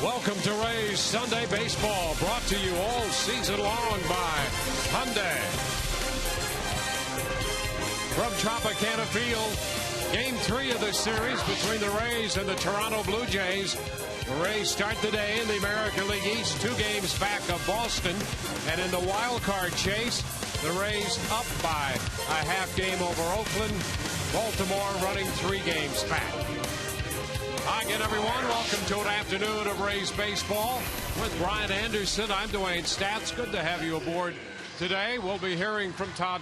Welcome to Rays Sunday Baseball, brought to you all season long by Hyundai. From Tropicana Field, Game 3 of the series between the Rays and the Toronto Blue Jays. The Rays start the day in the American League East, 2 games back of Boston. And in the wild card chase, the Rays up by a half game over Oakland. Baltimore running 3 games back. Hi again, everyone. Welcome to an afternoon of Rays baseball with Brian Anderson. I'm Dwayne Stats. Good to have you aboard today. We'll be hearing from Todd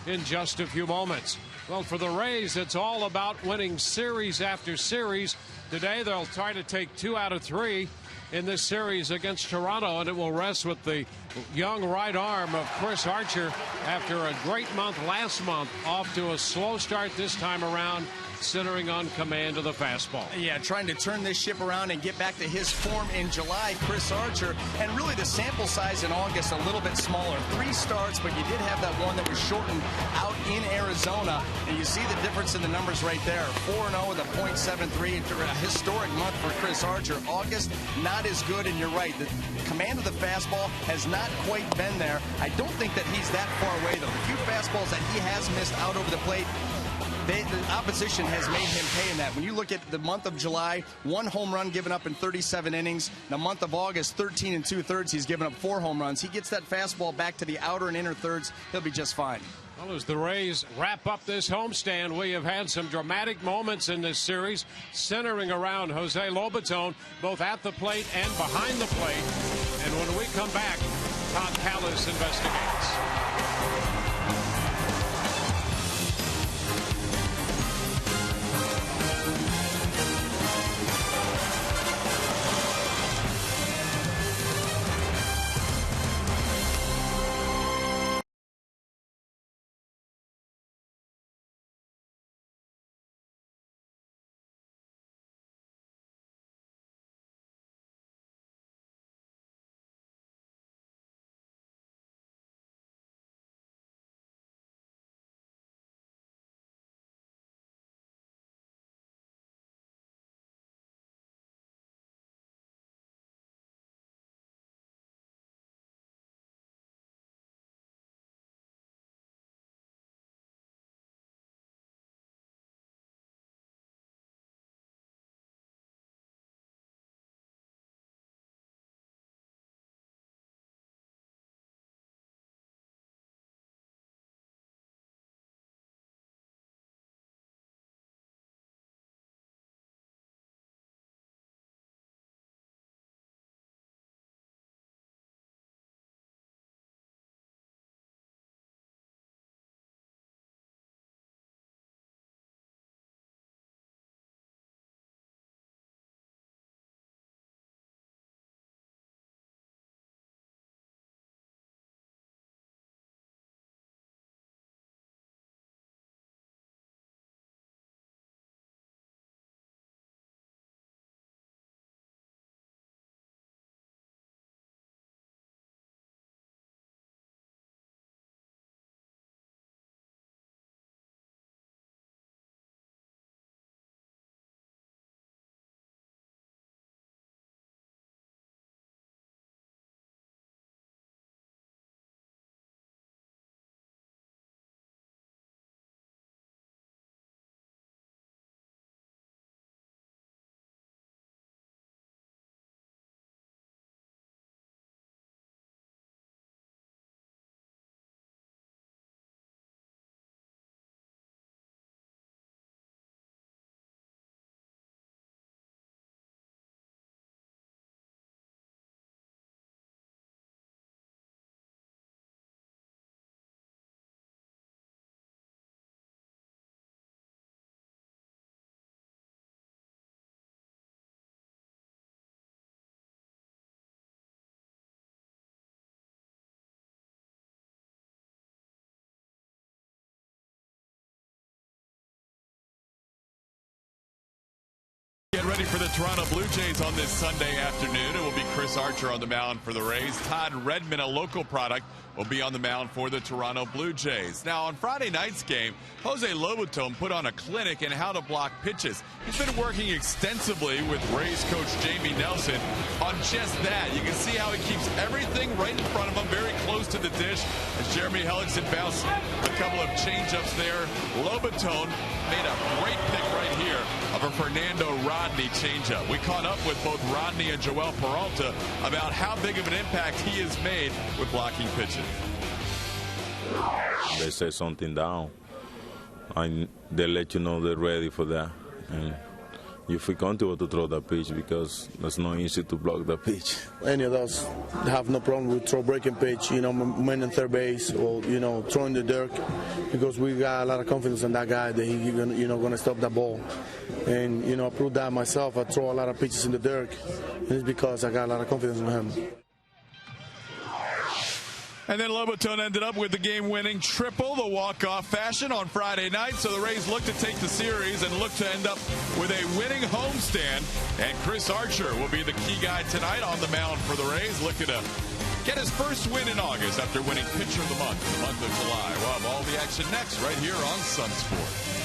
in just a few moments. Well, for the Rays, it's all about winning series after series. Today, they'll try to take 2 out of 3 in this series against Toronto, and it will rest with the young right arm of Chris Archer after a great month last month. Off to a slow start this time around, centering on command of the fastball. Yeah, trying to turn this ship around and get back to his form in July, Chris Archer. And really the sample size in August a little bit smaller. 3 starts, but you did have that one that was shortened out in Arizona. And you see the difference in the numbers right there. 4-0 with a .73. A historic month for Chris Archer. August, not as good, and you're right. The command of the fastball has not quite been there. I don't think that he's that far away, though. The few fastballs that he has missed out over the plate, the opposition has made him pay in that. When you look at the month of July, 1 home run given up in 37 innings. The month of August, 13 2/3. He's given up 4 home runs. He gets that fastball back to the outer and inner thirds, he'll be just fine. Well, as the Rays wrap up this homestand, we have had some dramatic moments in this series, centering around Jose Lobaton, both at the plate and behind the plate. And when we come back, Todd investigates. ready for the Toronto Blue Jays on this Sunday afternoon. It will be Chris Archer on the mound for the Rays. Todd Redmond, a local product, will be on the mound for the Toronto Blue Jays. Now, on Friday night's game, Jose Lobaton put on a clinic in how to block pitches. He's been working extensively with Rays coach Jamie Nelson on just that. You can see how he keeps everything right in front of him, very close to the dish, as Jeremy Hellickson bounced a couple of change-ups there. Lobaton made a great pick right here of a Fernando Rodney changeup. We caught up with both Rodney and Joel Peralta about how big of an impact he has made with blocking pitches. They say something down, and they let you know they're ready for that. And you feel comfortable to throw that pitch because it's not easy to block the pitch. Any of us have no problem with throw breaking pitch, man in third base, or, throwing the dirt, because we got a lot of confidence in that guy that he's going to stop that ball. And, I proved that myself. I throw a lot of pitches in the dirt, and it's because I got a lot of confidence in him. And then Lobaton ended up with the game-winning triple, the walk-off fashion on Friday night. So the Rays look to take the series and look to end up with a winning homestand. And Chris Archer will be the key guy tonight on the mound for the Rays, looking to get his first win in August after winning Pitcher of the Month in the month of July. We'll have all the action next right here on Sun Sports.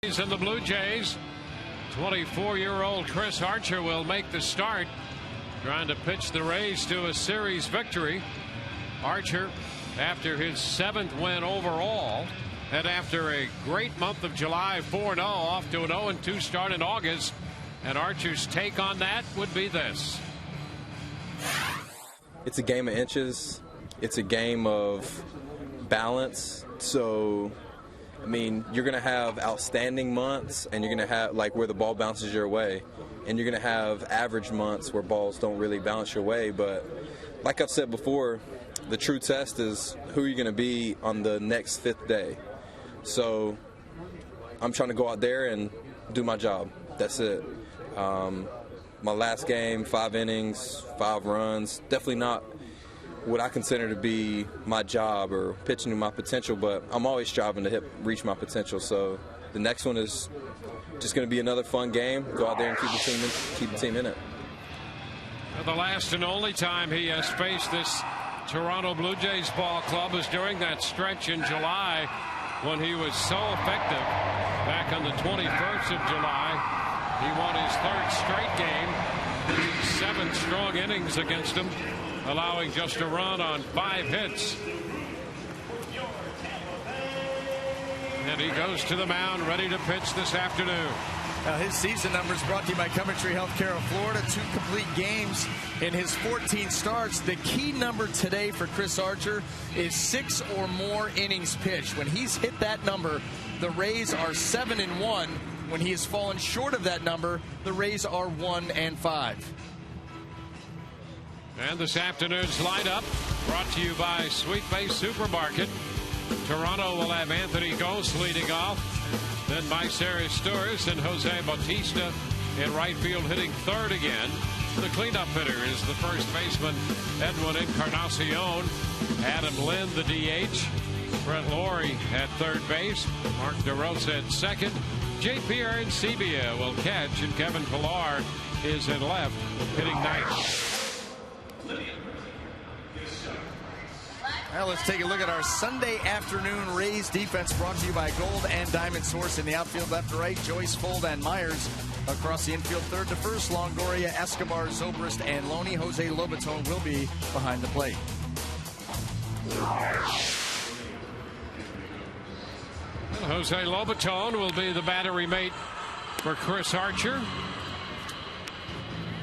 And the Blue Jays, 24-year-old Chris Archer will make the start, trying to pitch the Rays to a series victory. Archer, after his 7th win overall, and after a great month of July, 4-0, off to an 0-2 start in August. And Archer's take on that would be this. It's a game of inches. It's a game of balance. So, I mean, you're going to have outstanding months, and you're going to have, like, where the ball bounces your way. And you're going to have average months where balls don't really bounce your way. But like I've said before, the true test is who you're going to be on the next 5th day. So I'm trying to go out there and do my job. That's it. My last game, 5 innings, 5 runs. Definitely not what I consider to be my job or pitching to my potential, but I'm always striving to reach my potential. So the next one is just going to be another fun game. Go out there and keep the team in it. The last and only time he has faced this Toronto Blue Jays ball club was during that stretch in July when he was so effective. Back on the 21st of July, he won his 3rd straight game, 7th strong innings against him, allowing just a run on 5 hits. And he goes to the mound, ready to pitch this afternoon. Now his season numbers brought to you by Coventry Healthcare of Florida. 2 complete games in his 14 starts. The key number today for Chris Archer is 6 or more innings pitched. When he's hit that number, the Rays are 7-1. When he has fallen short of that number, the Rays are 1-5. And this afternoon's lineup brought to you by Sweet Bay Supermarket. Toronto will have Anthony Gose leading off. Then Mike Arias and Jose Bautista in right field hitting third again. The cleanup hitter is the first baseman, Edwin Encarnacion. Adam Lynn, the DH. Brett Laurie at third base. Mark DeRosa at second. J.P. Arancibia will catch, and Kevin Pillar is in left, hitting ninth. Well, let's take a look at our Sunday afternoon Rays defense, brought to you by Gold and Diamond Source. In the outfield, left to right, Joyce, Fold, and Myers. Across the infield, third to first, Longoria, Escobar, Zobrist, and Loney. Jose Lobaton will be behind the plate. Jose Lobaton will be the battery mate for Chris Archer.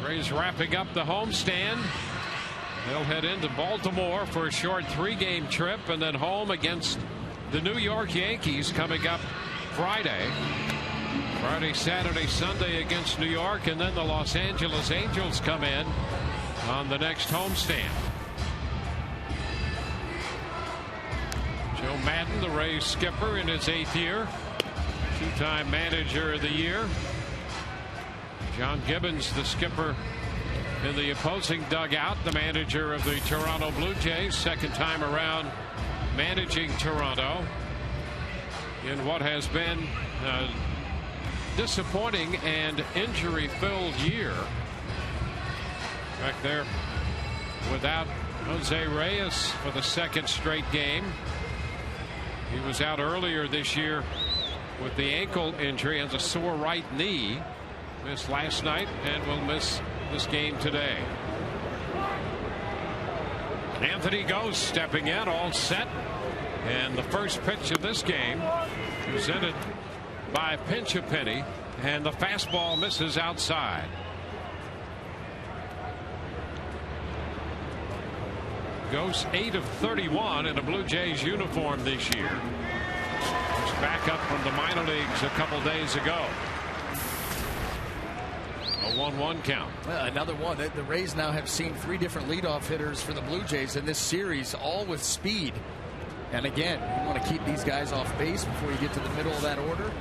Rays wrapping up the homestand. They'll head into Baltimore for a short 3-game trip, and then home against the New York Yankees coming up Friday. Friday, Saturday, Sunday against New York, and then the Los Angeles Angels come in on the next homestand. Joe Madden, the Rays skipper, in his 8th year. 2-time manager of the year. John Gibbons, the skipper in the opposing dugout, the manager of the Toronto Blue Jays, 2nd time around managing Toronto in what has been a disappointing and injury-filled year. Back there without Jose Reyes for the 2nd straight game. He was out earlier this year with the ankle injury, has a sore right knee. Missed last night and will miss this game today. Anthony Gose stepping in, all set, and the first pitch of this game presented by Pinch a Penny, and the fastball misses outside. Gose 8 of 31 in a Blue Jays uniform this year. He's back up from the minor leagues a couple days ago. A 1-1 count. Another one. The Rays now have seen 3 different leadoff hitters for the Blue Jays in this series, all with speed. And again, you want to keep these guys off base before you get to the middle of that order.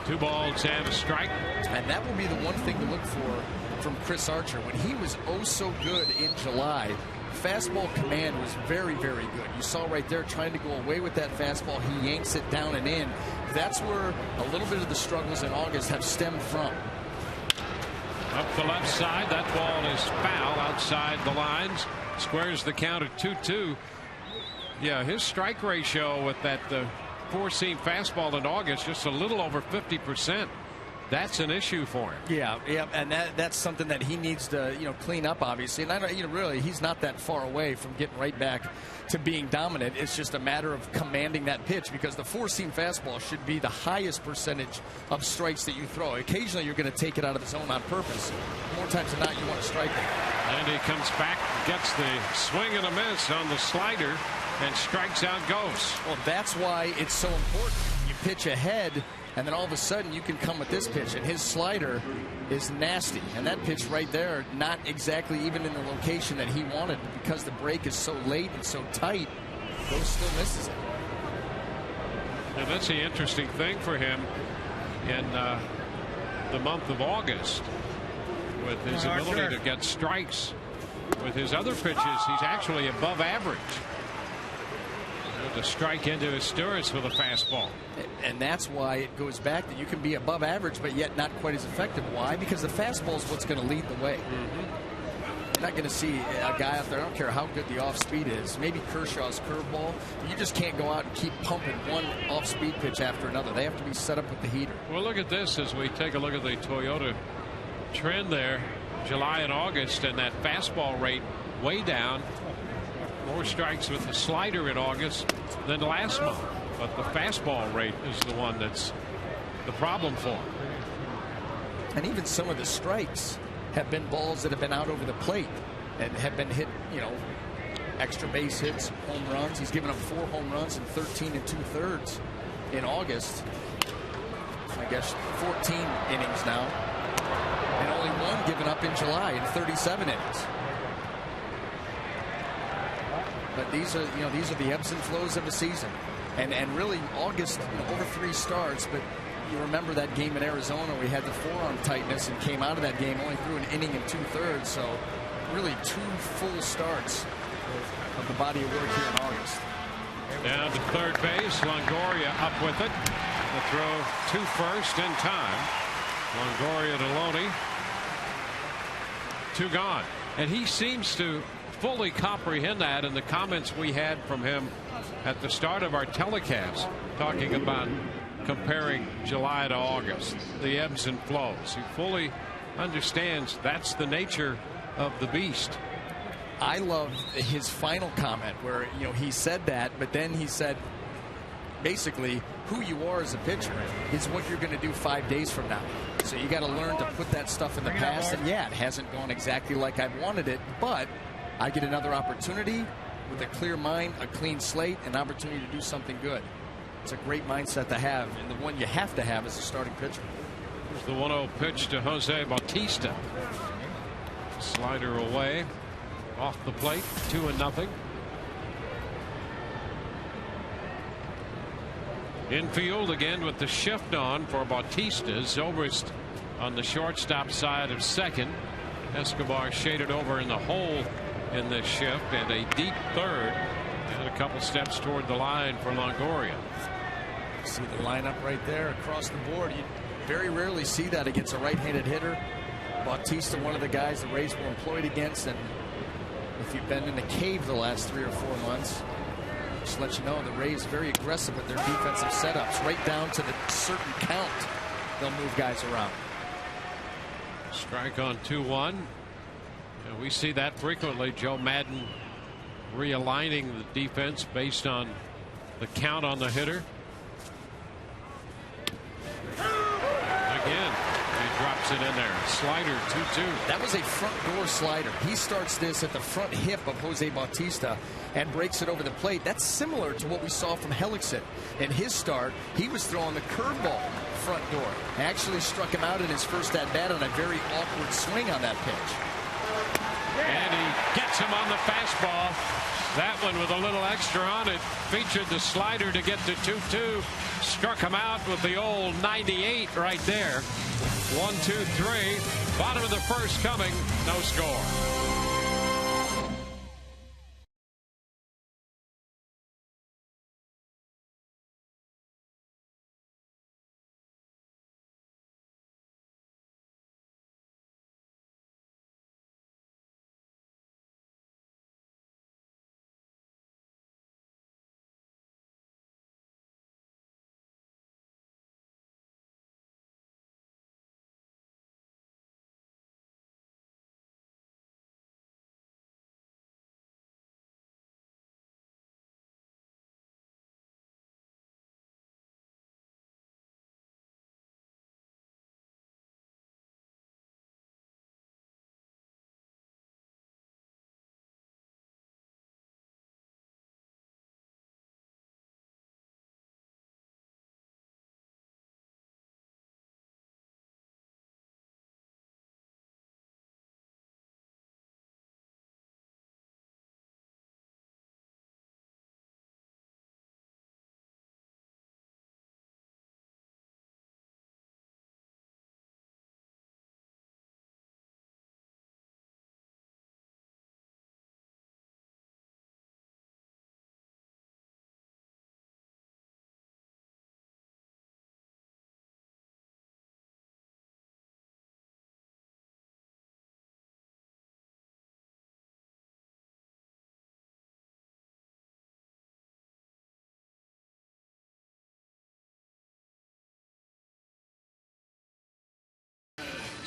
2 balls and a strike. And that will be the one thing to look for from Chris Archer. When he was oh so good in July, fastball command was very, very good. You saw right there trying to go away with that fastball. He yanks it down and in. That's where a little bit of the struggles in August have stemmed from. Up the left side, that ball is foul outside the lines. Squares the count at 2-2. Yeah, his strike ratio with that 4-seam fastball in August, just a little over 50%. That's an issue for him. Yeah, and that's something that he needs to clean up, obviously. And I don't, really, he's not that far away from getting right back to being dominant. It's just a matter of commanding that pitch, because the 4-seam fastball should be the highest percentage of strikes that you throw. Occasionally, you're going to take it out of the zone on purpose. More times than not, you want to strike it. And he comes back, gets the swing and a miss on the slider, and strikes out Gose. Well, that's why it's so important. You pitch ahead, and then all of a sudden you can come with this pitch, and his slider is nasty. And that pitch right there, not exactly even in the location that he wanted, because the break is so late and so tight, Gose still misses it. And that's the interesting thing for him in the month of August, with his ability to get strikes. With his other pitches, he's actually above average. With a strike into his Stewart's with a fastball. And that's why it goes back that you can be above average, but yet not quite as effective. Why? Because the fastball is what's going to lead the way. You're not going to see a guy out there, I don't care how good the off-speed is, maybe Kershaw's curveball, but you just can't go out and keep pumping one off-speed pitch after another. They have to be set up with the heater. Well, look at this as we take a look at the Toyota trend there, July and August, and that fastball rate way down. More strikes with the slider in August than last month, but the fastball rate is the one that's the problem for him. And even some of the strikes have been balls that have been out over the plate and have been hit, you know, extra base hits, home runs. He's given up 4 home runs in 13 2/3 in August. I guess 14 innings now, and only 1 given up in July in 37 innings. But these are the ebbs and flows of a season, and really August, over 3 starts. But you remember that game in Arizona, we had the forearm tightness and came out of that game only threw an inning and 2/3. So really 2 full starts of the body of work here in August. Down to third base, Longoria up with it. The throw to first in time. Longoria to Loney. 2 gone, and he seems to fully comprehend that in the comments we had from him at the start of our telecast, talking about comparing July to August, the ebbs and flows. He fully understands that's the nature of the beast. I love his final comment where, you know, he said that, but then he said basically who you are as a pitcher is what you're going to do 5 days from now. So you got to learn to put that stuff in the past. And yeah, it hasn't gone exactly like I wanted it, but I get another opportunity with a clear mind, a clean slate, an opportunity to do something good. It's a great mindset to have, and the one you have to have as a starting pitcher. Here's the 1-0 pitch to Jose Bautista. Slider away, off the plate, 2-0. Infield again with the shift on for Bautista. Zobrist on the shortstop side of second. Escobar shaded over in the hole in this shift, and a deep third, and a couple steps toward the line for Longoria. See the lineup right there across the board. You very rarely see that against a right-handed hitter. Bautista, one of the guys the Rays were employed against, and if you've been in the cave the last 3 or 4 months, just let you know the Rays very aggressive with their defensive setups, right down to the certain count. They'll move guys around. Strike on 2-1. And we see that frequently. Joe Madden realigning the defense based on the count on the hitter. Again, he drops it in there. Slider 2-2. That was a front door slider. He starts this at the front hip of Jose Bautista and breaks it over the plate. That's similar to what we saw from Hellickson in his start. He was throwing the curveball front door. Actually struck him out in his first at bat on a very awkward swing on that pitch. And he gets him on the fastball. That one with a little extra on it. Featured the slider to get to 2-2. Struck him out with the old 98 right there. 1-2-3. Bottom of the first coming. No score.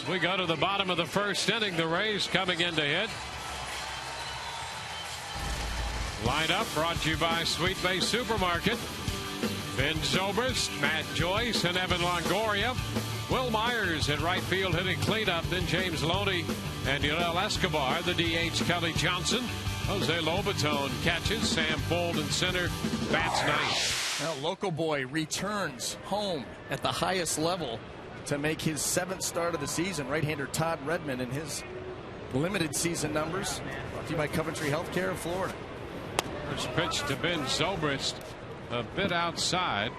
we go to the bottom of the first inning, the Rays coming in to hit. Lineup brought to you by Sweet Bay Supermarket. Ben Zobrist, Matt Joyce, and Evan Longoria. Will Myers in right field hitting cleanup. Then James Loney and Yulel Escobar. The DH Kelly Johnson. Jose Lobaton catches. Sam Fold in center. Bats ninth. Well, local boy returns home at the highest level to make his 7th start of the season. Right-hander Todd Redmond in his limited season numbers. Brought to you by Coventry Healthcare of Florida. First pitch to Ben Zobrist, a bit outside.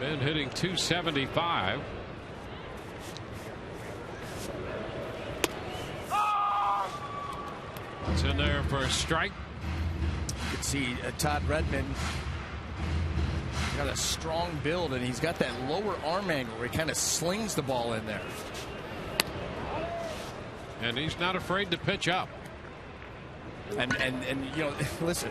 Ben hitting .275. It's in there for a strike. You can see Todd Redmond got a strong build, and he's got that lower arm angle where he kind of slings the ball in there. And he's not afraid to pitch up. And you know, listen,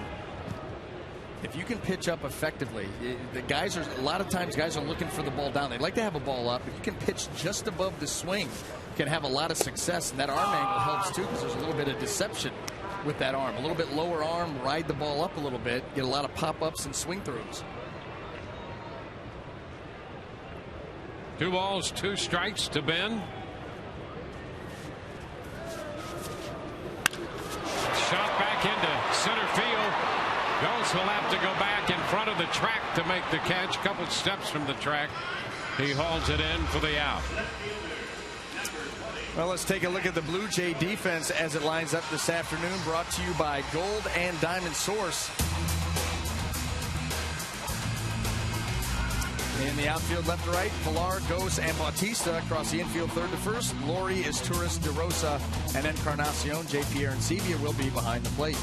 if you can pitch up effectively, the guys are, a lot of times guys are looking for the ball down. They'd like to have a ball up. If you can pitch just above the swing, you can have a lot of success. And that arm angle helps too, because there's a little bit of deception with that arm. A little bit lower arm, ride the ball up a little bit, get a lot of pop-ups and swing throughs. 2 balls, 2 strikes to Ben. Shot back into center field. Ghost will have to go back in front of the track to make the catch. Couple steps from the track. He hauls it in for the out. Well, let's take a look at the Blue Jay defense as it lines up this afternoon. Brought to you by Gold and Diamond Source. In the outfield, left to right, Pilar, Ghost, and Bautista. Across the infield, third to first, Lori, Izturis, De Rosa, and Encarnacion. J.P. Arancibia will be behind the plate.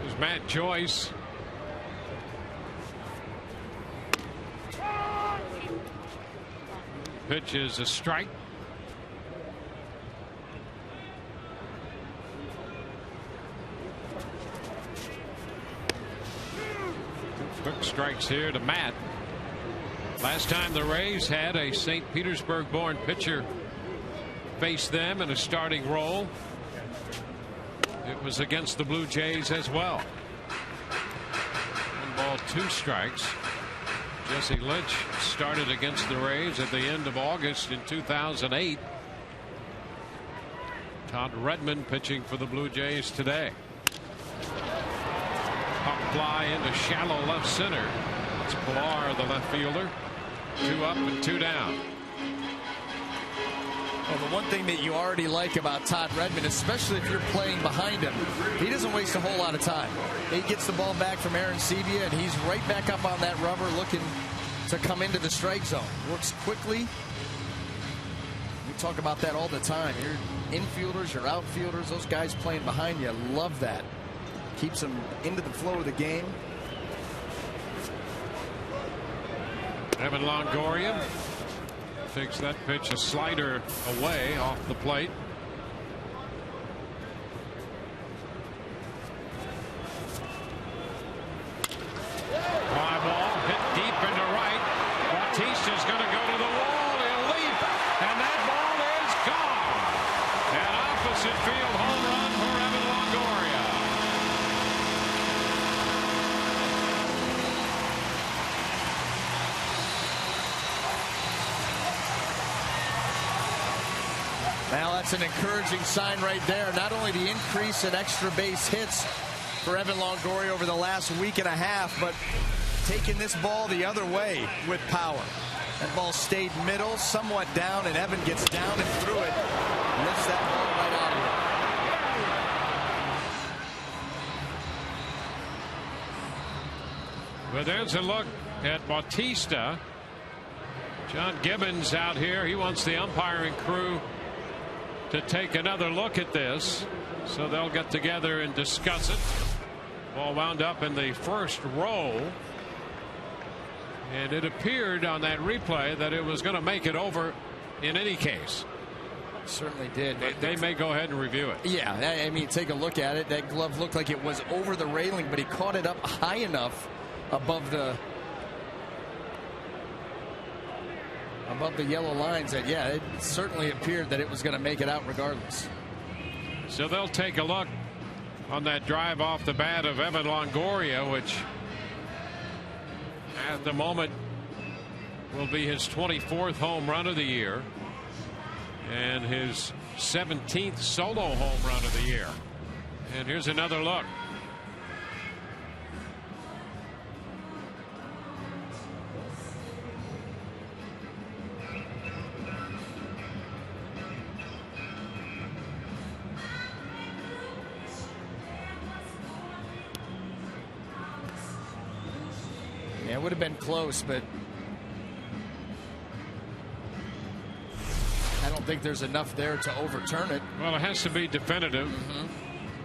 There's Matt Joyce. Pitch is a strike. Quick strikes here to Matt. Last time the Rays had a St. Petersburg-born pitcher face them in a starting role, it was against the Blue Jays as well. 1 ball, 2 strikes. Jesse Lynch started against the Rays at the end of August in 2008. Todd Redmond pitching for the Blue Jays today. Pop fly into shallow left center. It's Pilar, the left fielder. 2 up and 2 down. Well, the one thing that you already like about Todd Redmond, especially if you're playing behind him, he doesn't waste a whole lot of time. He gets the ball back from Arancibia, and he's right back up on that rubber looking to come into the strike zone. Works quickly. We talk about that all the time. Your infielders, your outfielders, those guys playing behind you, love that. Keeps them into the flow of the game. Evan Longoria takes that pitch, a slider away off the plate. Fly ball hit deep into right. Bautista's going to go to the wall. He'll leap, and that ball is gone. An opposite field home run for Evan Longoria. Now that's an encouraging sign right there. Not only the increase in extra base hits for Evan Longoria over the last week and a half, but taking this ball the other way with power. That ball stayed middle, somewhat down, and Evan gets down and through it. Lifts that ball right out of here. Well, there's a look at Bautista. John Gibbons out here. He wants the umpiring crew to take another look at this, so they'll get together and discuss it. Ball wound up in the first row, and it appeared on that replay that it was going to make it over in any case. Certainly did. They may go ahead and review it. Yeah, I mean, take a look at it. That glove looked like it was over the railing, but he caught it up high enough above the yellow lines that, yeah, it certainly appeared that it was going to make it out regardless. So they'll take a look on that drive off the bat of Evan Longoria, which at the moment will be his 24th home run of the year and his 17th solo home run of the year. And here's another look. Yeah, it would have been close, but I don't think there's enough there to overturn it. Well, it has to be definitive,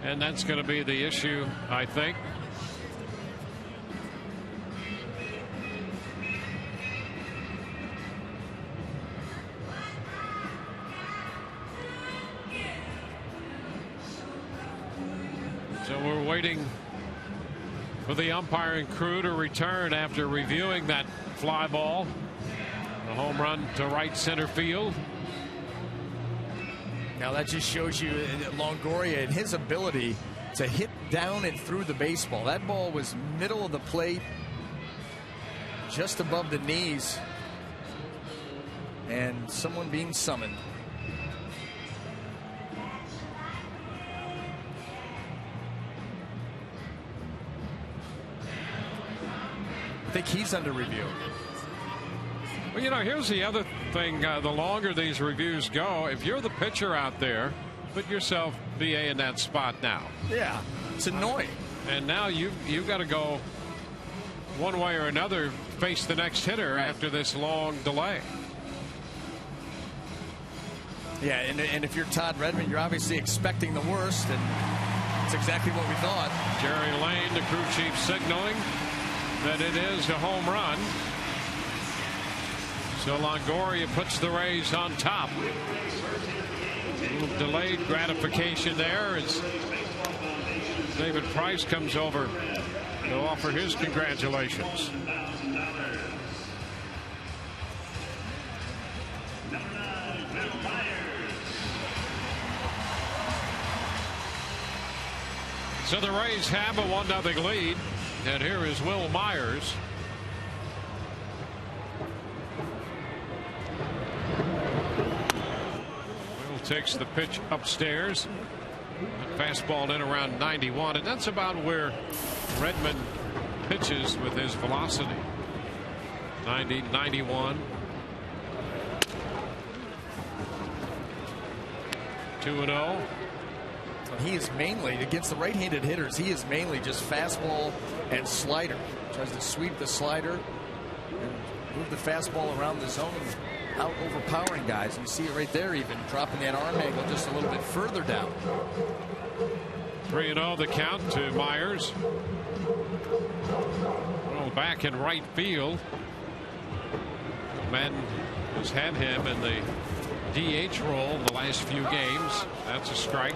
and that's going to be the issue, I think. So we're waiting for the umpiring crew to return after reviewing that fly ball. A home run to right center field. Now that just shows you Longoria and his ability to hit down and through the baseball. That ball was middle of the plate, just above the knees, and someone being summoned. I think he's under review. Well, you know, here's the other thing. The longer these reviews go, if you're the pitcher out there, put yourself, BA, in that spot now. Yeah, it's annoying. And now you've got to go one way or another, face the next hitter after this long delay. Yeah, and if you're Todd Redmond, you're obviously expecting the worst, and that's exactly what we thought. Jerry Lane, the crew chief, signaling that it is a home run. So Longoria puts the Rays on top. A little delayed gratification there as David Price comes over to offer his congratulations. So the Rays have a 1-0 lead, and here is Will Myers. Will takes the pitch upstairs. Fastball in around 91, and that's about where Redmond pitches with his velocity. 90, 91. 2-0. He is mainly, against the right-handed hitters, he is mainly just fastball and slider. Tries to sweep the slider and move the fastball around the zone, out overpowering guys. You see it right there, even dropping that arm angle just a little bit further down. 3-0 the count to Myers. Well, back in right field. Madden has had him in the DH role the last few games. That's a strike.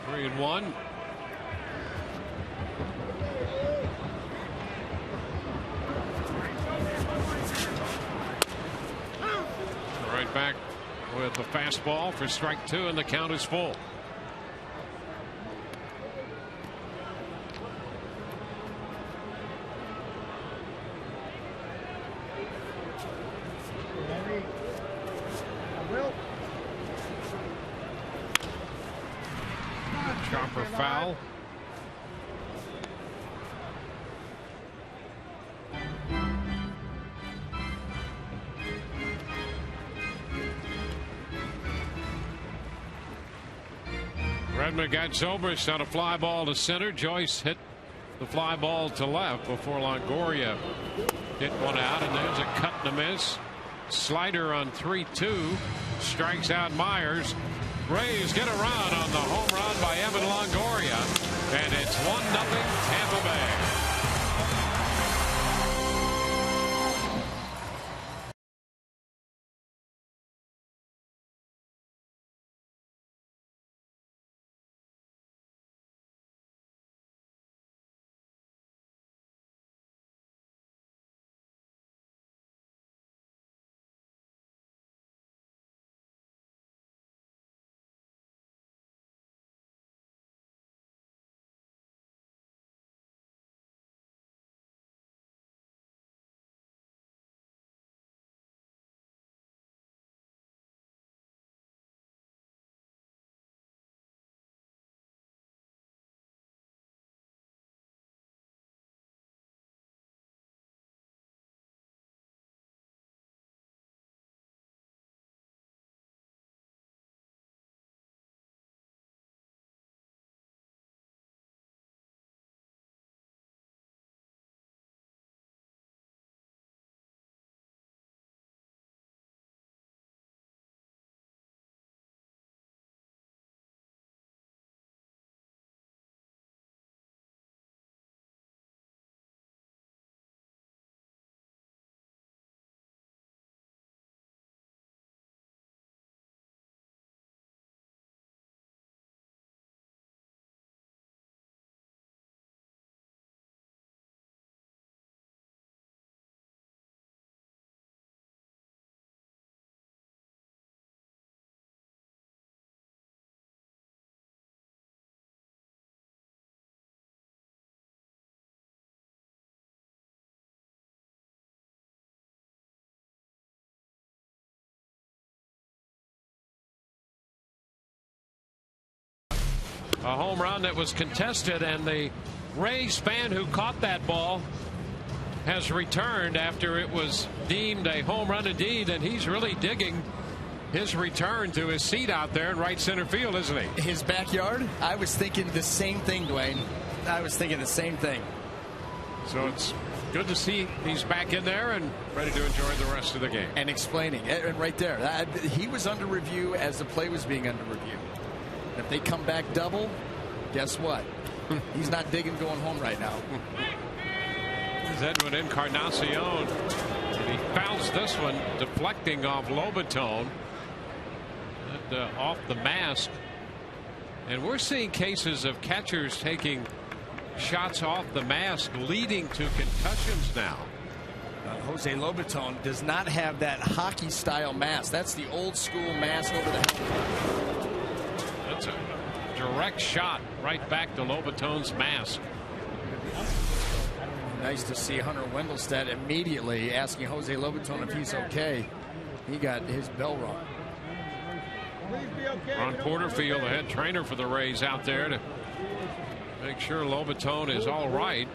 Three and one. Right back with the fastball for strike two, and the count is full. Chopper foul. Redmond got Zobrist on a fly ball to center. Joyce hit the fly ball to left before Longoria hit one out, and there's a cut and a miss. Slider on 3-2, strikes out Myers. Rays get a run on the home run by Evan Longoria, and it's 1-0 Tampa Bay. A home run that was contested, and the Rays fan who caught that ball has returned after it was deemed a home run indeed, and he's really digging his return to his seat out there in right center field, isn't he? His backyard? I was thinking the same thing, Dwayne. I was thinking the same thing. So it's good to see he's back in there and ready to enjoy the rest of the game. And explaining, and right there, he was under review as the play was being under review. If they come back double, guess what? He's not digging going home right now. Edwin Encarnacion. And he fouls this one, deflecting off Lobaton. Off the mask. And we're seeing cases of catchers taking shots off the mask, leading to concussions now. Jose Lobaton does not have that hockey style mask. That's the old school mask over the helmet. That's a direct shot right back to Lobaton's mask. Nice to see Hunter Wendelstedt immediately asking Jose Lobaton if he's okay. He got his bell rung. Ron Porterfield, the head trainer for the Rays, out there to make sure Lobaton is all right.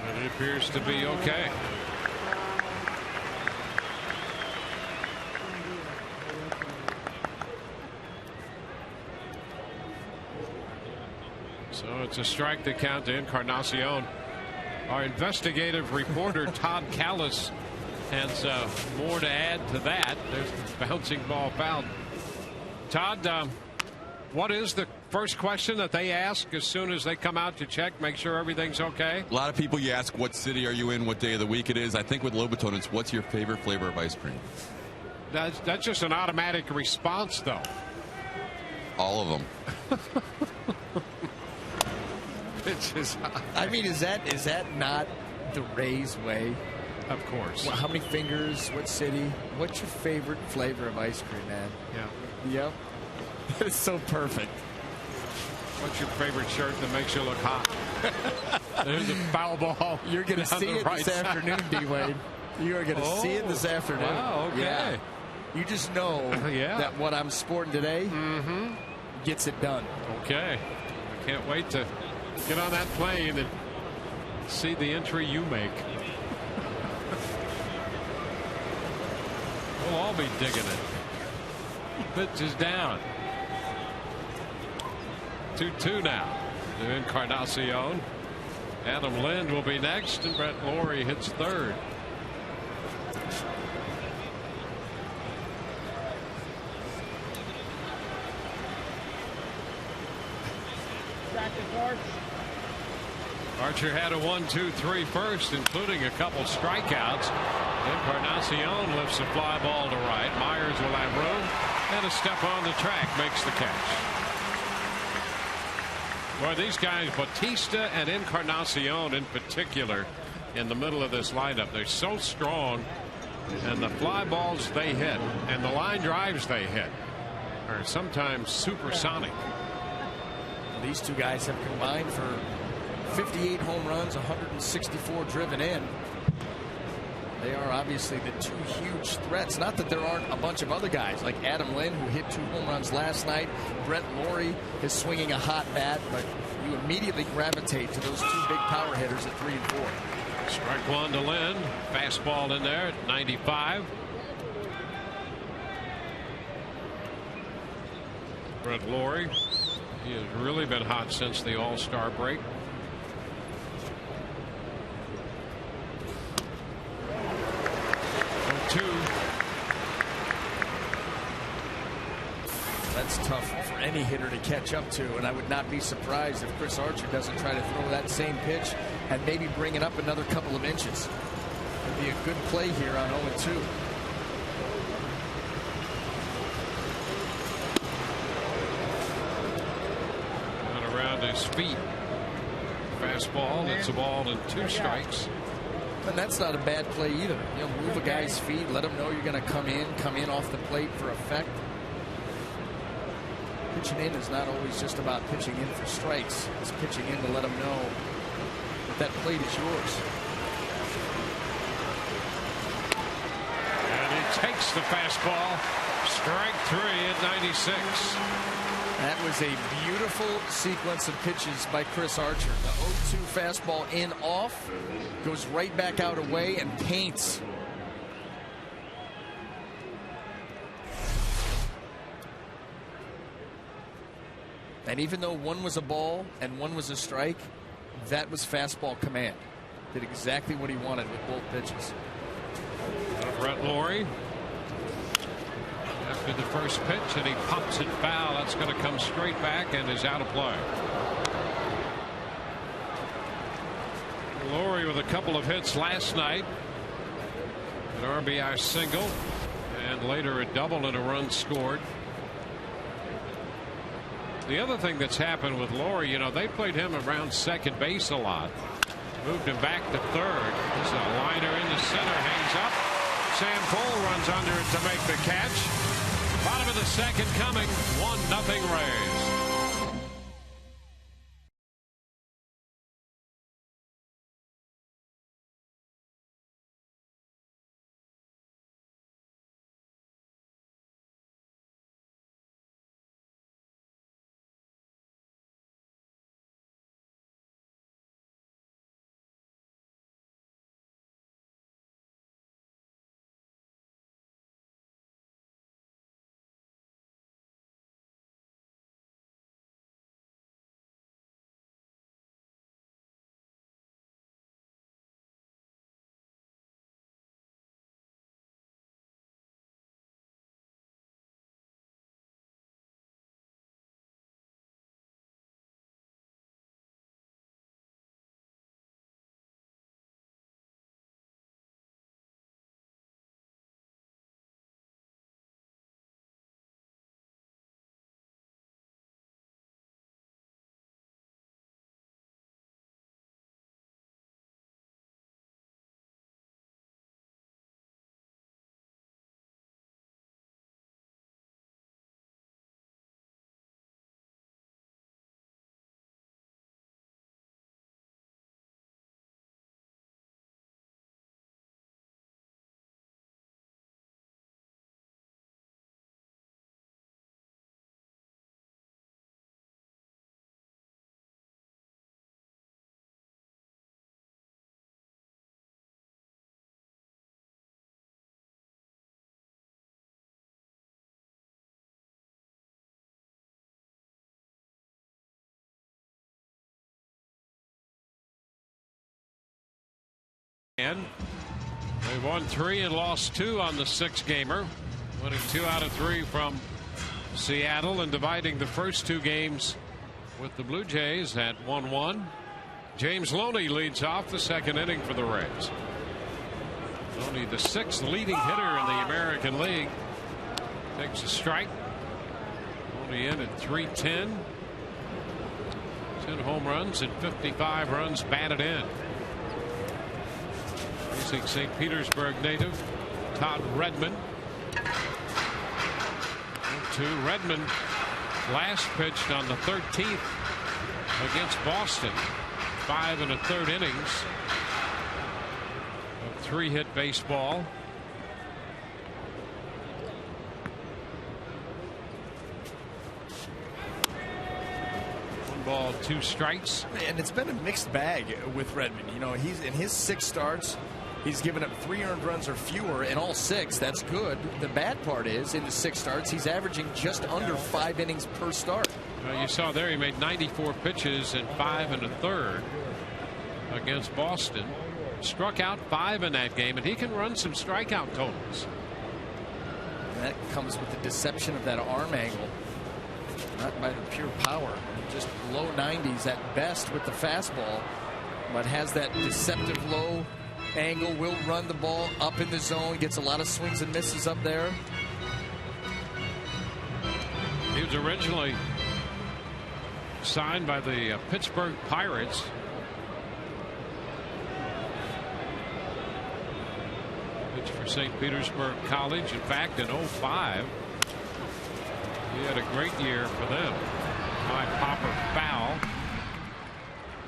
And it appears to be okay. So it's a strike to count to Encarnacion. Our investigative reporter Todd Callis has more to add to that. There's the bouncing ball foul. Todd, what is the first question that they ask as soon as they come out to check, make sure everything's okay? A lot of people, you ask what city are you in, what day of the week it is. I think with Lobaton, it's what's your favorite flavor of ice cream? That's just an automatic response, though. All of them. I mean, is that not the Rays way? Of course. Well, how many fingers? What city? What's your favorite flavor of ice cream, man? Yeah. Yep. It's so perfect. What's your favorite shirt that makes you look hot? There's a foul ball. You're going to see it this afternoon, D-Wade. You are going to see it this afternoon. Wow, okay. Yeah. You just know that what I'm sporting today gets it done. Okay. I can't wait to get on that plane and see the entry you make. We'll all be digging it. Pitch is down. 2-2 now to Encarnacion. Adam Lind will be next, and Brett Lawrie hits third. Archer had a 1-2-3 first, including a couple strikeouts. Encarnacion lifts a fly ball to right. Myers will have room, and a step on the track makes the catch. Boy, these guys, Bautista and Encarnacion in particular, in the middle of this lineup, they're so strong, and the fly balls they hit and the line drives they hit are sometimes supersonic. These two guys have combined for 58 home runs, 164 driven in. They are obviously the two huge threats. Not that there aren't a bunch of other guys like Adam Lind, who hit 2 home runs last night. Brett Lawrie is swinging a hot bat, but you immediately gravitate to those 2 big power hitters at 3 and 4. Strike one to Lind. Fastball in there at 95. Brett Lawrie, he has really been hot since the All-Star break. That's tough for any hitter to catch up to, and I would not be surprised if Chris Archer doesn't try to throw that same pitch and maybe bring it up another couple of inches. It'd be a good play here on 0-2. Not around his feet. Fastball. It's a ball and 2 strikes. And that's not a bad play either. You know, move a guy's feet, let him know you're going to come in off the plate for effect. Pitching in is not always just about pitching in for strikes. It's pitching in to let them know that plate is yours. takes the fastball. Strike 3 at 96. That was a beautiful sequence of pitches by Chris Archer. The 0-2 fastball in off, goes right back out away and paints. And even though one was a ball and one was a strike, that was fastball command. Did exactly what he wanted with both pitches. Brett Lawrie after the first pitch, and he pops it foul. That's going to come straight back and is out of play. Lawrie with a couple of hits last night, an RBI single, and later a double and a run scored. The other thing that's happened with Lawrie, you know, they played him around second base a lot. Moved him back to third. There's a liner in the center, hangs up. Sam Cole runs under it to make the catch. Bottom of the second coming, 1-0 Rays. And they won 3 and lost 2 on the 6-gamer, winning 2 out of 3 from Seattle and dividing the first 2 games with the Blue Jays at 1-1. James Loney leads off the second inning for the Rays. Loney, the 6th leading hitter in the American League, takes a strike. Loney in at .310. 10 home runs and 55 runs batted in. Facing St. Petersburg native Todd Redmond. 2. Redmond last pitched on the 13th against Boston. 5 1/3 innings of 3-hit baseball. Ball, 2 strikes. And it's been a mixed bag with Redmond. You know, he's in his 6 starts, he's given up 3 earned runs or fewer in all 6. That's good. The bad part is in the 6 starts, he's averaging just under 5 innings per start. You saw there he made 94 pitches in 5 1/3 against Boston. Struck out 5 in that game, and he can run some strikeout totals. And that comes with the deception of that arm angle, not by the pure power. Just low 90s at best with the fastball, but has that deceptive low angle, will run the ball up in the zone, gets a lot of swings and misses up there. He was originally signed by the Pittsburgh Pirates. Pitched for St. Petersburg College. In fact, in 05, he had a great year for them. High popper foul.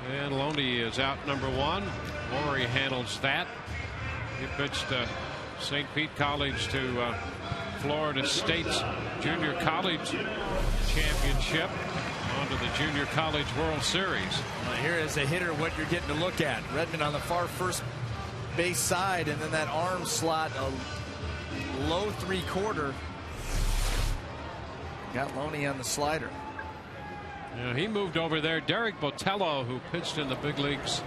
And Loney is out number 1. Lawrie handles that. He pitched St. Pete College to Florida State's Junior College Championship, onto the Junior College World Series. Well, here is a hitter, what you're getting to look at. Redmond on the far first base side, and then that arm slot, a low 3/4. Got Loney on the slider. Yeah, he moved over there. Derek Botello, who pitched in the big leagues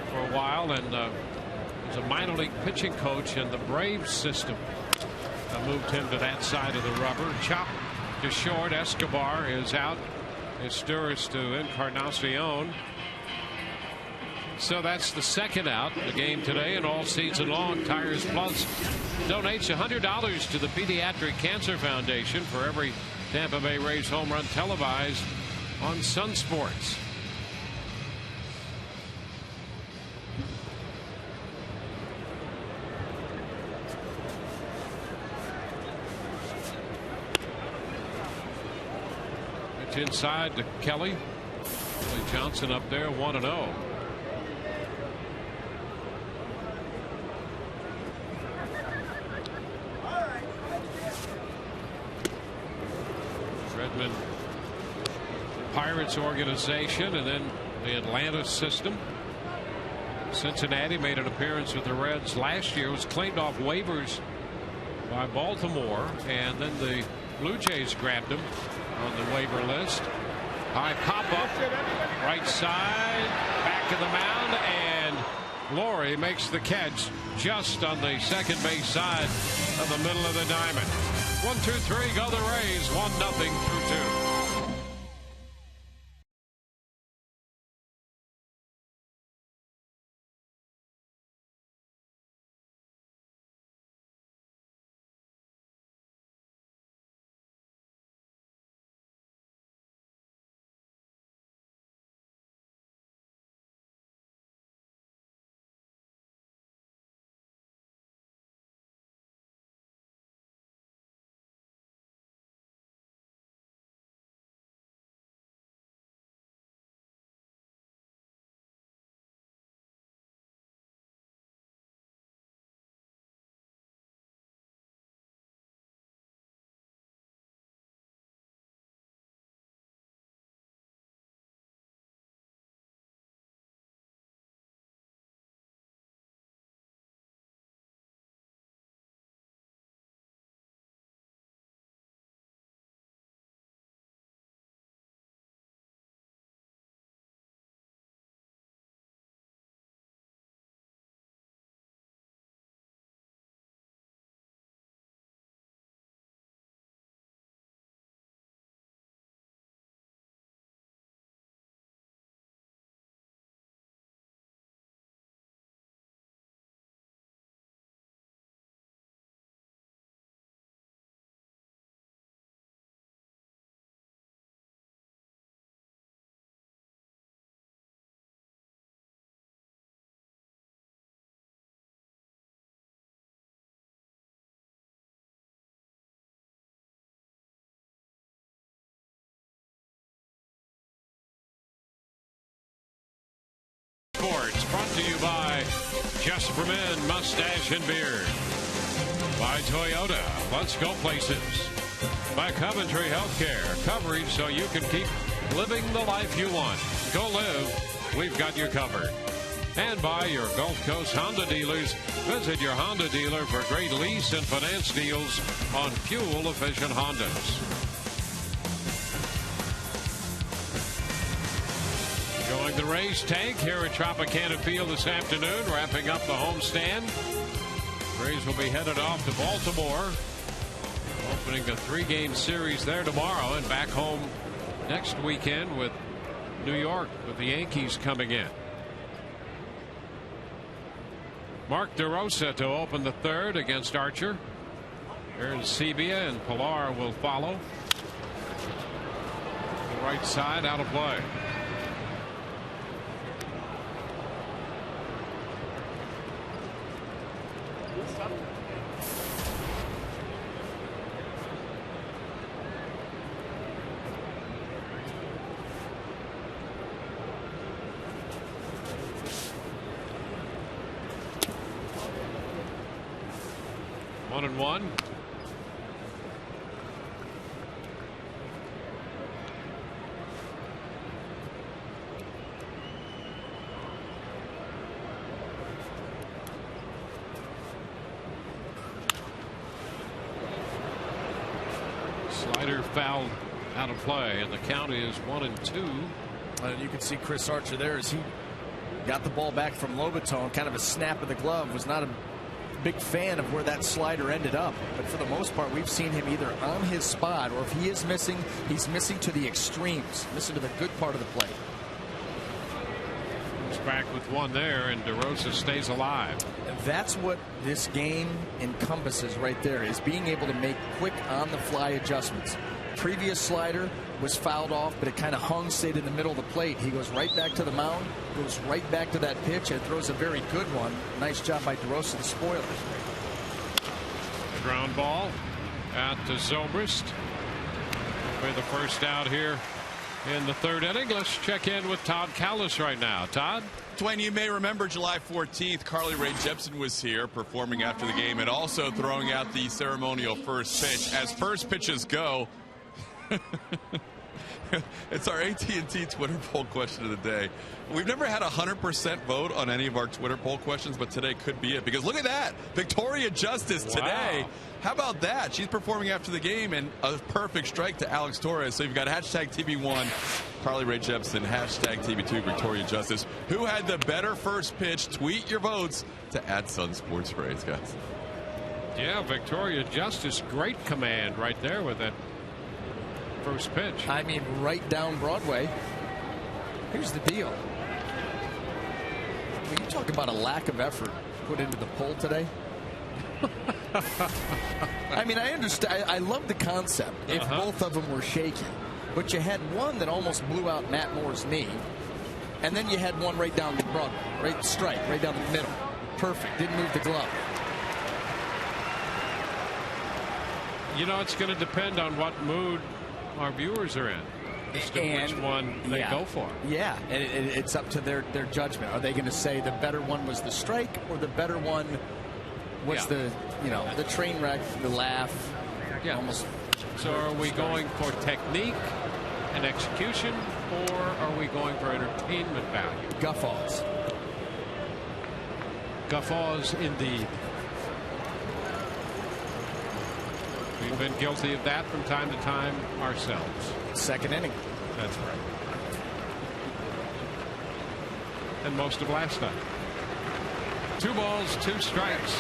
for a while and was a minor league pitching coach in the Braves system, moved him to that side of the rubber. Chop to short. Escobar is out. Esteuras to Encarnacion. So that's the second out in the game today and all season long. Tires Plus donates $100 to the Pediatric Cancer Foundation for every Tampa Bay Rays home run televised on Sun Sports. It's inside to Kelly. Johnson up there 1-0. Redmond Pirates organization, and then the Atlanta system. Cincinnati made an appearance with the Reds last year. Was claimed off waivers by Baltimore, and then the Blue Jays grabbed him on the waiver list. High pop up right side, back of the mound, and Laurie makes the catch just on the second base side of the middle of the diamond. 1-2-3, go the Rays. 1-0 through 2. Sports brought to you by Just for Men Mustache and Beard, by Toyota, let's go places, by Coventry Healthcare, coverage so you can keep living the life you want. Go live, we've got you covered. And by your Gulf Coast Honda dealers. Visit your Honda dealer for great lease and finance deals on fuel efficient Hondas. Going the Rays tank here at Tropicana Field this afternoon, wrapping up the homestand. Rays will be headed off to Baltimore, opening a 3-game series there tomorrow, and back home next weekend with New York, with the Yankees coming in. Mark DeRosa to open the third against Archer. Aaron Sebia and Pilar will follow. The right side out of play. 1-1. Slider fouled out of play, and the count is 1-2. And you can see Chris Archer there as he got the ball back from Lobaton. Kind of a snap of the glove. Was not a big fan of where that slider ended up, but for the most part we've seen him either on his spot, or if he is missing, he's missing to the extremes, missing to the good part of the plate. He's back with one there, and DeRosa stays alive. That's what this game encompasses right there, is being able to make quick on-the-fly adjustments. Previous slider was fouled off, but it kind of hung, stayed in the middle of the plate. He goes right back to the mound, goes right back to that pitch, and throws a very good one. Nice job by DeRosa to spoil it. Ground ball out to Zobrist for the first out here in the third inning. Let's check in with Todd Callis right now. Todd? Dwayne, you may remember July 14th, Carly Rae Jepsen was here performing after the game and also throwing out the ceremonial first pitch. As first pitches go, it's our AT&T Twitter poll question of the day. We've never had a 100% vote on any of our Twitter poll questions, but today could be it, because look at that, Victoria Justice today. Wow. How about that? She's performing after the game, and a perfect strike to Alex Torres. So you've got hashtag TB1, Carly Rae Jepsen, hashtag TB2, Victoria Justice. Who had the better first pitch? Tweet your votes to @SunSportsRays, guys. Yeah, Victoria Justice, great command right there with that first pitch. I mean, right down Broadway. Here's the deal. When you talk about a lack of effort put into the poll today. I mean, I understand. I love the concept if both of them were shaky. But you had one that almost blew out Matt Moore's knee. And then you had one right down the Broadway. Right strike, right down the middle. Perfect. Didn't move the glove. You know, it's going to depend on what mood our viewers are in as to which one they go for. Yeah, and it's up to their judgment. Are they going to say the better one was the strike, or the better one was the train wreck, the laugh? Yeah. Almost. So are we going for technique and execution, or are we going for entertainment value? Guffaws. Guffaws indeed. We've been guilty of that from time to time ourselves. Second inning. That's right. And most of last night. 2 balls, 2 strikes.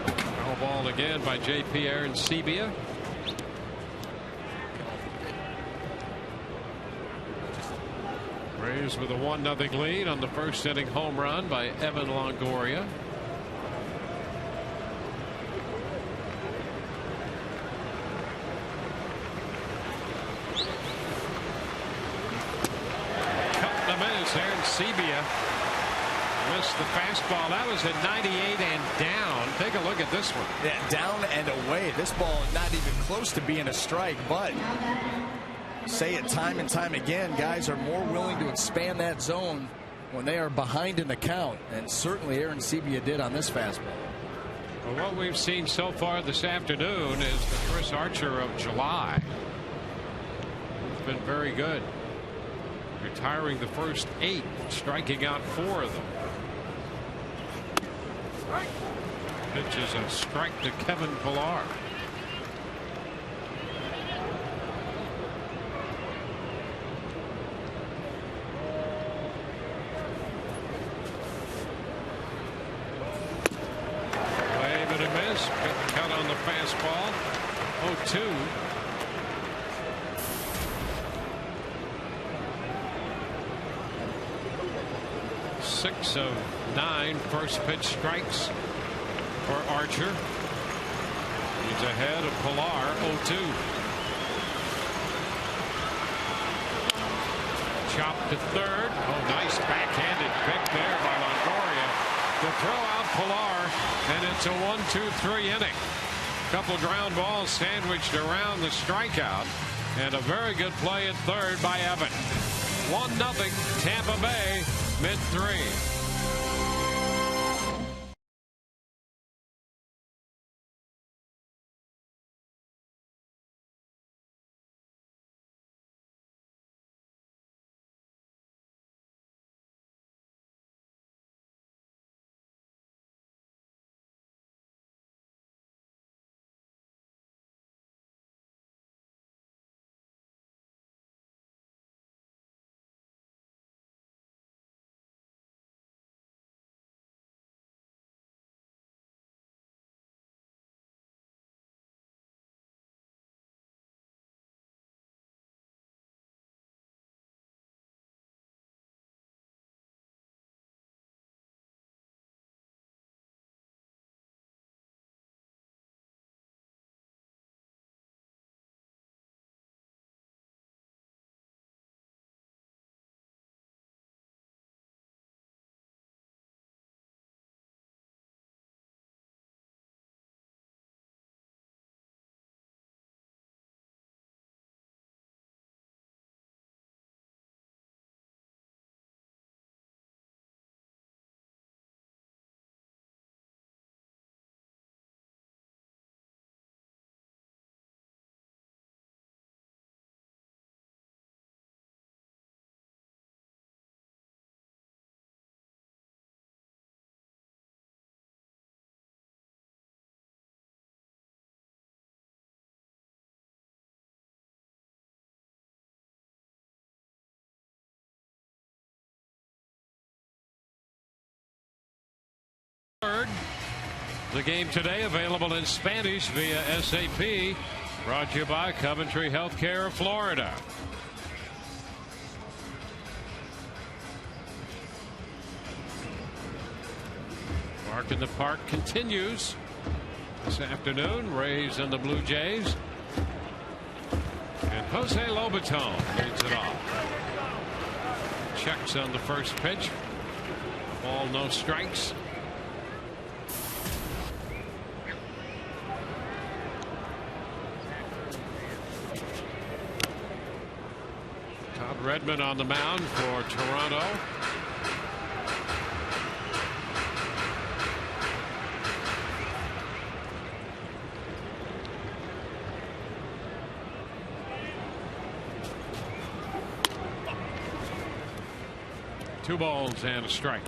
Foul ball again by J.P. Arencibia. Rays with a 1-0 lead on the first inning home run by Evan Longoria. Arencibia missed the fastball. That was at 98 and down. Take a look at this one. Yeah, down and away. This ball not even close to being a strike, but say it time and time again, guys are more willing to expand that zone when they are behind in the count, and certainly Arencibia did on this fastball. Well, what we've seen so far this afternoon is the Chris Archer of July. It's been very good. Retiring the first 8, striking out 4 of them. Pitch is a strike to Kevin Pillar. Wave and a miss. Cut on the fastball. 0-2. 6 of 9 first pitch strikes for Archer. He's ahead of Pillar. 0-2. Chopped to third. Oh, nice backhanded pick there by Longoria to throw out Pillar, and it's a 1-2-3 inning. Couple ground balls sandwiched around the strikeout, and a very good play at third by Evan. 1-0 Tampa Bay, mid-3. The game today available in Spanish via SAP. Brought to you by Coventry Healthcare of Florida. Mark in the Park continues this afternoon. Rays and the Blue Jays. And Jose Lobaton leads it off. Checks on the first pitch. Ball, no strikes. Todd Redmond on the mound for Toronto. Two balls and a strike.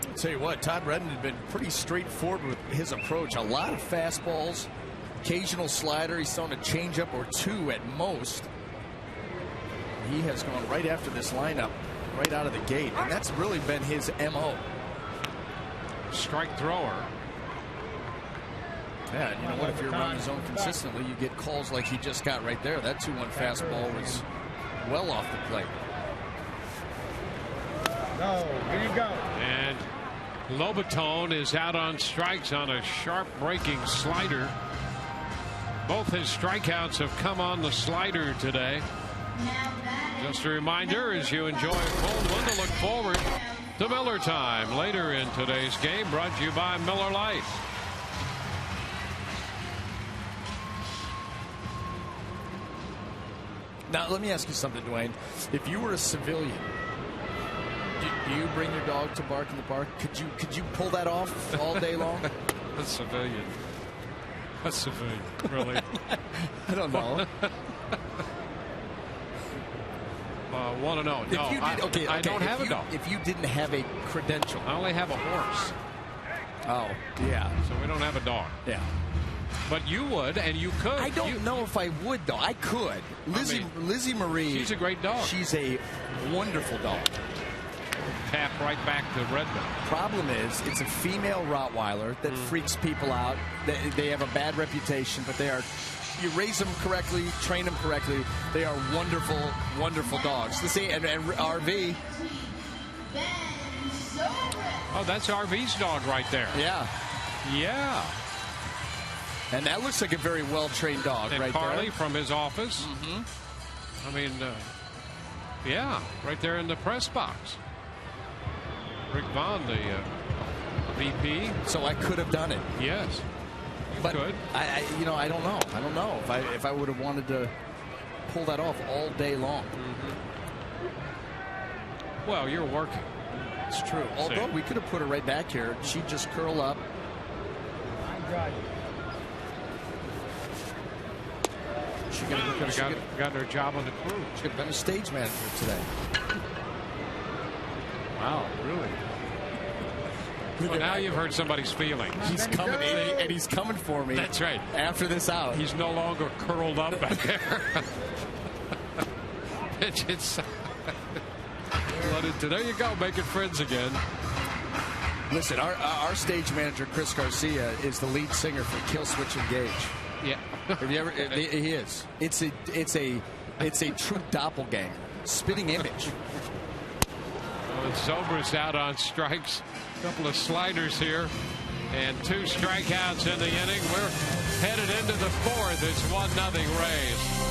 I'll tell you what, Todd Redmond had been pretty straightforward with his approach. A lot of fastballs, occasional slider. He's thrown a changeup or two at most. He has gone right after this lineup, right out of the gate, and that's really been his MO. Strike thrower. Yeah, and you know what? If you're running zone consistently, you get calls like he just got right there. That 2-1 fastball was well off the plate. No, here you go. And Lobaton is out on strikes on a sharp breaking slider. Both his strikeouts have come on the slider today. Just a reminder, as you enjoy a cold one, to look forward to Miller Time later in today's game, brought to you by Miller Lite. Now, let me ask you something, Dwayne. If you were a civilian, do you bring your dog to bark in the park? Could you pull that off all day long? A civilian. A civilian, really? I don't know. Want to know? No, I don't have a dog. If you didn't have a credential. I only have a horse. Oh, yeah. So we don't have a dog. Yeah. But you would, and you could. I don't know if I would, though. I could. Lizzie Marie. She's a great dog. She's a wonderful dog. Tap right back to Redmond. Problem is, it's a female Rottweiler that freaks people out. They have a bad reputation, but they are. You raise them correctly, train them correctly. They are wonderful, wonderful dogs. The same, and RV. Oh, that's RV's dog right there. Yeah. Yeah. And that looks like a very well-trained dog and right Carly there. from his office. I mean, yeah, right there in the press box. Rick Vaughn, the VP. So I could have done it. Yes. But could. I don't know. I don't know if I would have wanted to pull that off all day long. Well, you're working. It's true. Although we could have put her right back here. She'd just curl up. She could have gotten her job on the crew. She could have been a stage manager today. Wow, really? Well, now you've hurt somebody's feelings. He's coming, and he's coming for me. That's right. After this out. He's no longer curled up back there. There you go, making friends again. Listen, our stage manager, Chris Garcia, is the lead singer for Kill Switch Engage. Yeah. Have you ever? He is. It's a true doppelganger. Spitting image. Well, Zobrist out on strikes. A couple of sliders here. And 2 strikeouts in the inning. We're headed into the 4th. It's 1-0 Rays.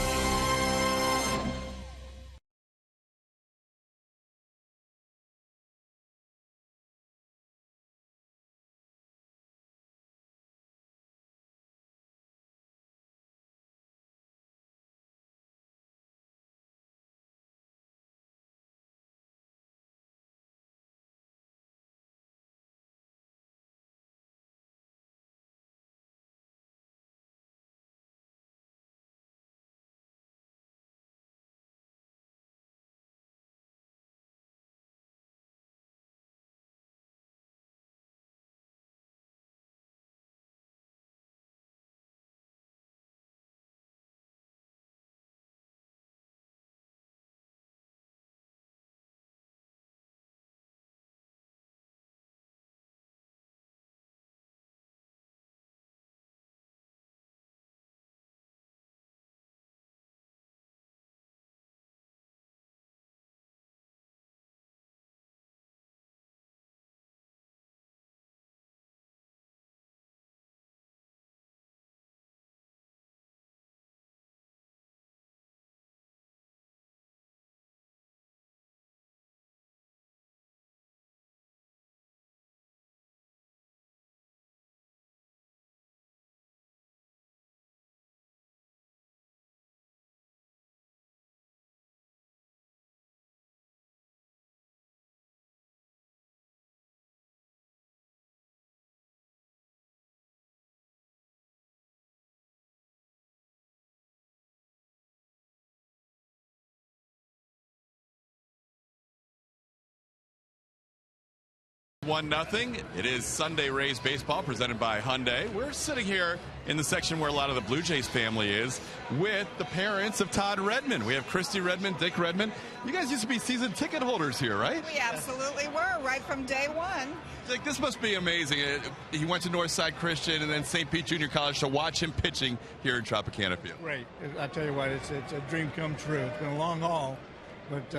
1-0. It is Sunday Rays baseball presented by Hyundai. We're sitting here in the section where a lot of the Blue Jays family is with the parents of Todd Redmond. We have Christy Redmond, Dick Redmond. You guys used to be season ticket holders here, right? We absolutely were, right from day one. Dick, this must be amazing. He went to Northside Christian and then St. Pete Junior College to watch him pitching here in Tropicana Field. Great. I tell you what, it's a dream come true. It's been a long haul, but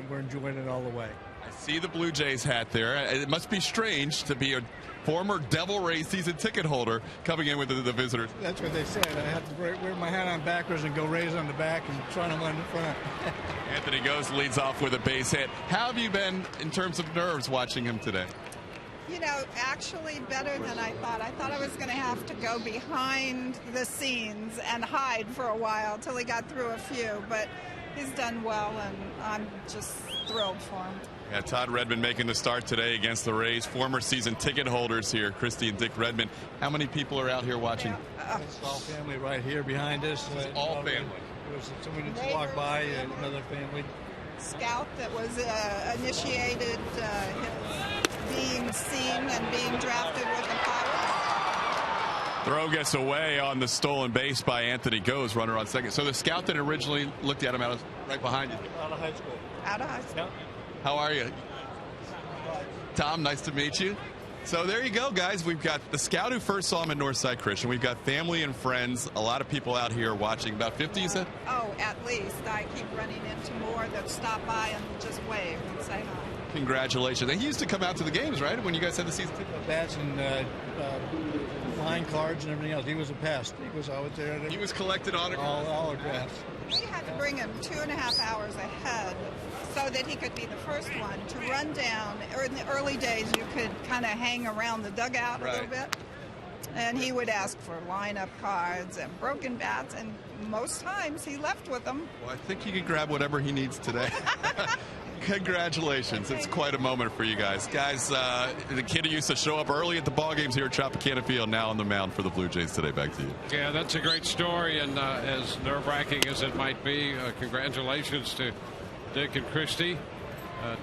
we're enjoying it all the way. I see the Blue Jays hat there. It must be strange to be a former Devil Rays season ticket holder coming in with the visitors. That's what they said. I have to wear my hat on backwards and go Rays on the back and try to win the front. Anthony Goes leads off with a base hit. How have you been in terms of nerves watching him today? You know, actually better than I thought. I thought I was going to have to go behind the scenes and hide for a while till he got through a few, but he's done well, and I'm just thrilled for him. Yeah, Todd Redmond making the start today against the Rays. Former season ticket holders here, Christy and Dick Redmond. How many people are out here watching? It's all family right here behind us. All family. There was someone that walked by, another family. Scout that was initiated being seen and being drafted with the Pirates. Throw gets away on the stolen base by Anthony Goes, runner on second. So the scout that originally looked at him out right behind you. Out of high school. Out of high school. Yep. How are you? Tom, nice to meet you. So there you go, guys. We've got the scout who first saw him at Northside Christian. We've got family and friends. A lot of people out here watching. About 50, you said? Oh, at least. I keep running into more that stop by and just wave and say hi. Congratulations. And he used to come out to the games, right, when you guys had the season ticket? Bats and line cards and everything else. He was a pest. He was always there. He was collecting autographs. All autographs. We had to bring him 2.5 hours ahead so that he could be the first one to run down. Or in the early days, you could kind of hang around the dugout a little bit. And he would ask for lineup cards and broken bats, and most times he left with them. Well, I think he can grab whatever he needs today. Congratulations. It's quite a moment for you guys. Guys, the kid who used to show up early at the ball games here at Tropicana Field, now on the mound for the Blue Jays today. Back to you. Yeah, that's a great story, and as nerve-wracking as it might be, congratulations to Dick and Christy,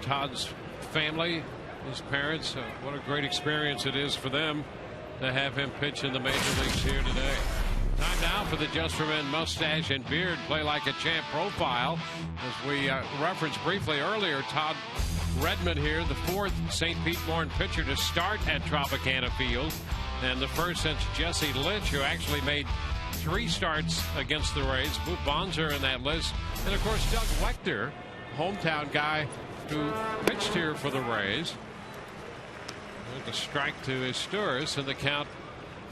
Todd's family, his parents. What a great experience it is for them to have him pitch in the major leagues here today. Time now for the Just for Men Mustache and Beard Play Like a Champ profile. As we referenced briefly earlier, Todd Redmond here, the fourth St. Pete-born pitcher to start at Tropicana Field, and the first since Jesse Lynch, who actually made 3 starts against the Rays. Boot Bonzer in that list. And, of course, Doug Wechter, hometown guy who pitched here for the Rays. With a strike to Isturis, and the count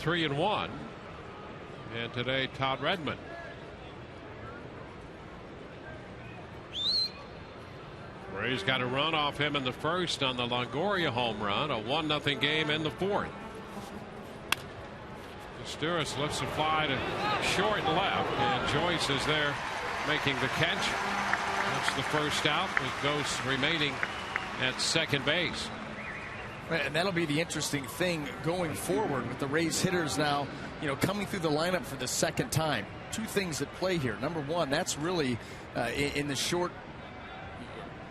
3-1. And today, Todd Redmond. Rays got a run off him in the first on the Longoria home run. A 1-0 game in the fourth. Isturis lifts a fly to short left, and Joyce is there making the catch. That's the first out, with Ghost remaining at second base. And that'll be the interesting thing going forward with the Rays hitters now, coming through the lineup for the second time. 2 things at play here. Number one, that's really in the short,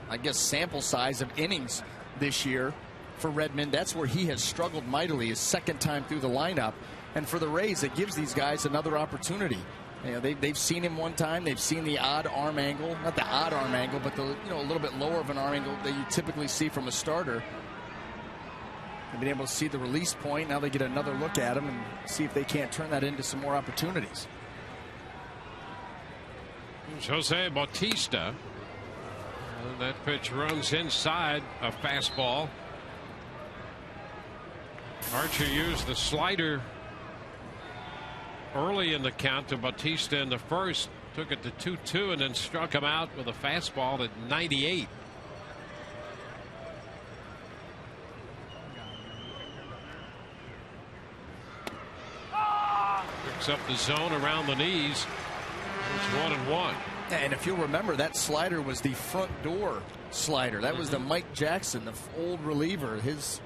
I guess, sample size of innings this year for Redmond. That's where he has struggled mightily, his second time through the lineup. And for the Rays, it gives these guys another opportunity. They've seen him one time. They've seen the odd arm angle, not the odd arm angle, but the a little bit lower of an arm angle that you typically see from a starter. They've been able to see the release point. Now they get another look at him and see if they can't turn that into some more opportunities. Jose Bautista. That pitch runs inside a fastball. Archer used the slider early in the count to Bautista in the first. Took it to 2-2 and then struck him out with a fastball at 98. Picks up the zone around the knees. It's 1-1. And if you'll remember, that slider was the front door slider. That was the Mike Jackson, the old reliever, his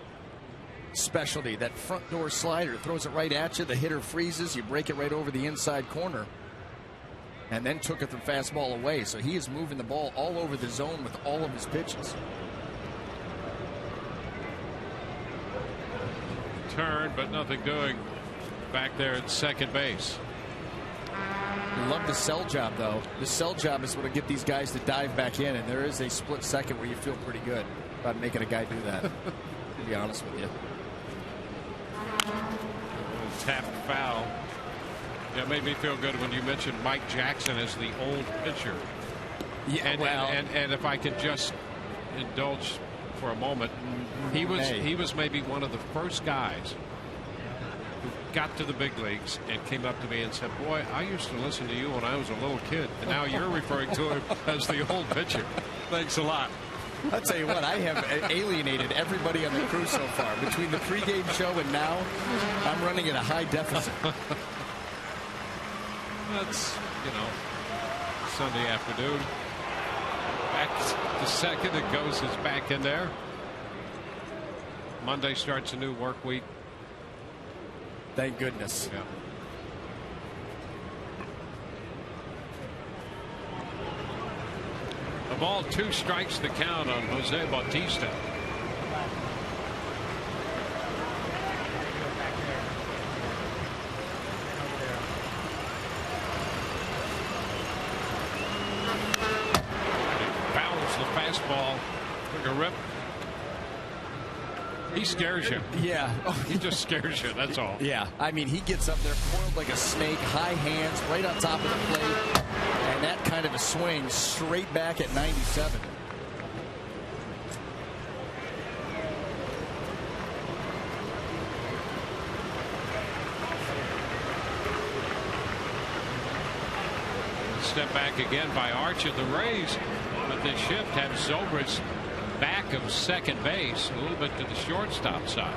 specialty, that front door slider. Throws it right at you. The hitter freezes. You break it right over the inside corner. And then took the fastball away. So he is moving the ball all over the zone with all of his pitches. turn, but nothing doing back there at second base. Love the sell job, though. The sell job is what will get these guys to dive back in, and there is a split second where you feel pretty good about making a guy do that, to be honest with you. Tap foul. Yeah, it made me feel good when you mentioned Mike Jackson as the old pitcher. Yeah, and if I could just indulge for a moment, he was maybe one of the first guys who got to the big leagues and came up to me and said, "Boy, I used to listen to you when I was a little kid," and now you're referring to him as the old pitcher. Thanks a lot. I'll tell you what, I have alienated everybody on the crew so far. Between the pregame show and now, I'm running at a high deficit. That's, Sunday afternoon. Back to second, and Ghost is back in there. Monday starts a new work week. Thank goodness. Yeah. A ball, 2 strikes the count on Jose Bautista. Fastball, took a rip. He scares you. Yeah. He just scares you, that's all. Yeah. I mean, he gets up there coiled like a snake, high hands, right on top of the plate. And that kind of a swing straight back at 97. Step back again by Archer. The Rays with the shift have Zobrist back of second base, a little bit to the shortstop side.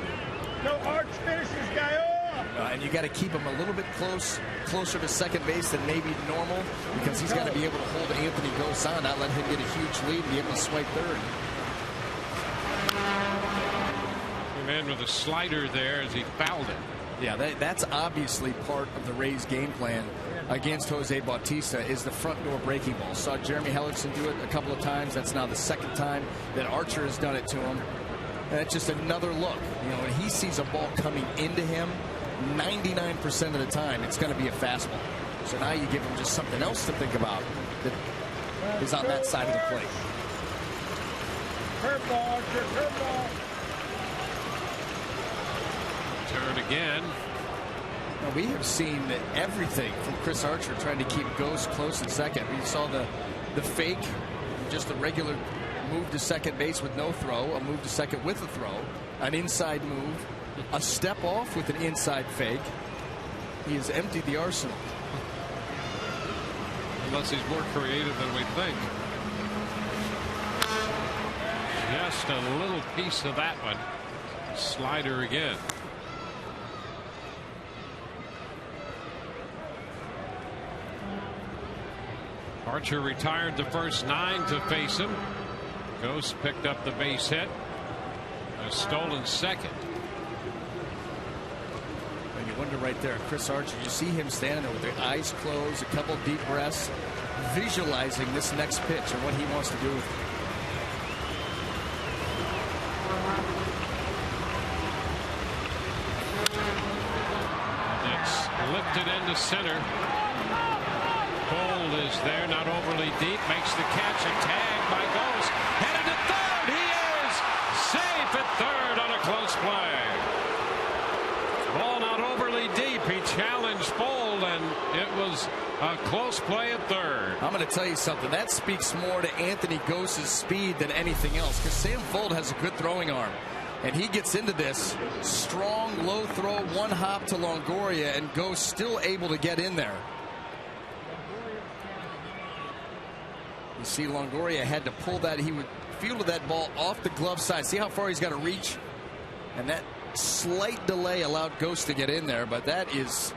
No, Arch finishes guy off. And you got to keep him a little bit closer to second base than maybe normal, because he's got to be able to hold Anthony Gose on, not let him get a huge lead and be able to swipe third. Came in with a slider there as he fouled it. Yeah, that's obviously part of the Rays' game plan against Jose Bautista, is the front door breaking ball. Saw Jeremy Hellickson do it a couple of times. That's now the second time that Archer has done it to him. And it's just another look. When he sees a ball coming into him, 99% of the time it's going to be a fastball. So now you give him just something else to think about that is on that side of the plate. Curveball, Archer, curveball. Turn again. Now, we have seen everything from Chris Archer trying to keep Ghost close in second. We saw the fake, just a regular move to second base with no throw, a move to second with a throw, an inside move, a step off with an inside fake. He has emptied the arsenal. Unless he's more creative than we think. Just a little piece of that one. Slider again. Archer retired the first 9 to face him. Ghost picked up the base hit. A stolen second. And you wonder right there, Chris Archer, you see him standing there with the eyes closed, a couple deep breaths, visualizing this next pitch and what he wants to do with it. It's lifted into center. Bold is there, not overly deep, makes the catch, a tag by Ghost, headed to third. He is safe at third on a close play. Ball not overly deep. He challenged Bold, and it was a close play at third. I'm going to tell you something. That speaks more to Anthony Gose's speed than anything else, because Sam Fuld has a good throwing arm. And he gets into this strong, low throw, one hop to Longoria, and Ghost still able to get in there. You see Longoria had to pull that. He would fielded that ball off the glove side. See how far he's got to reach? And that slight delay allowed Ghost to get in there, but that was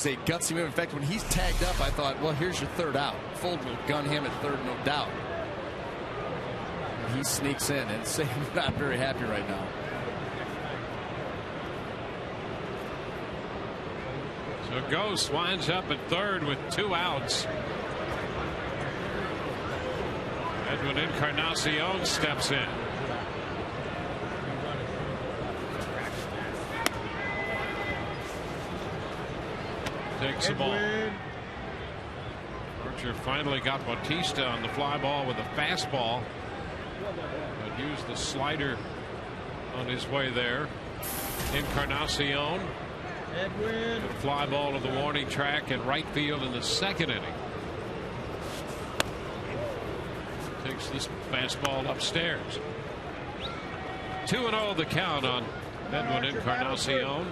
a gutsy move. In fact, when he's tagged up, I thought, well, here's your third out. Fuld will gun him at third, no doubt. He sneaks in, and Sam's not very happy right now. So Ghost winds up at third with 2 outs. Edwin Encarnacion steps in. takes the ball. Archer finally got Bautista on the fly ball with a fastball, but used the slider on his way there. Encarnacion, a fly ball to the warning track in right field in the second inning. Takes this fastball upstairs. 2-0 the count on Edwin Encarnacion.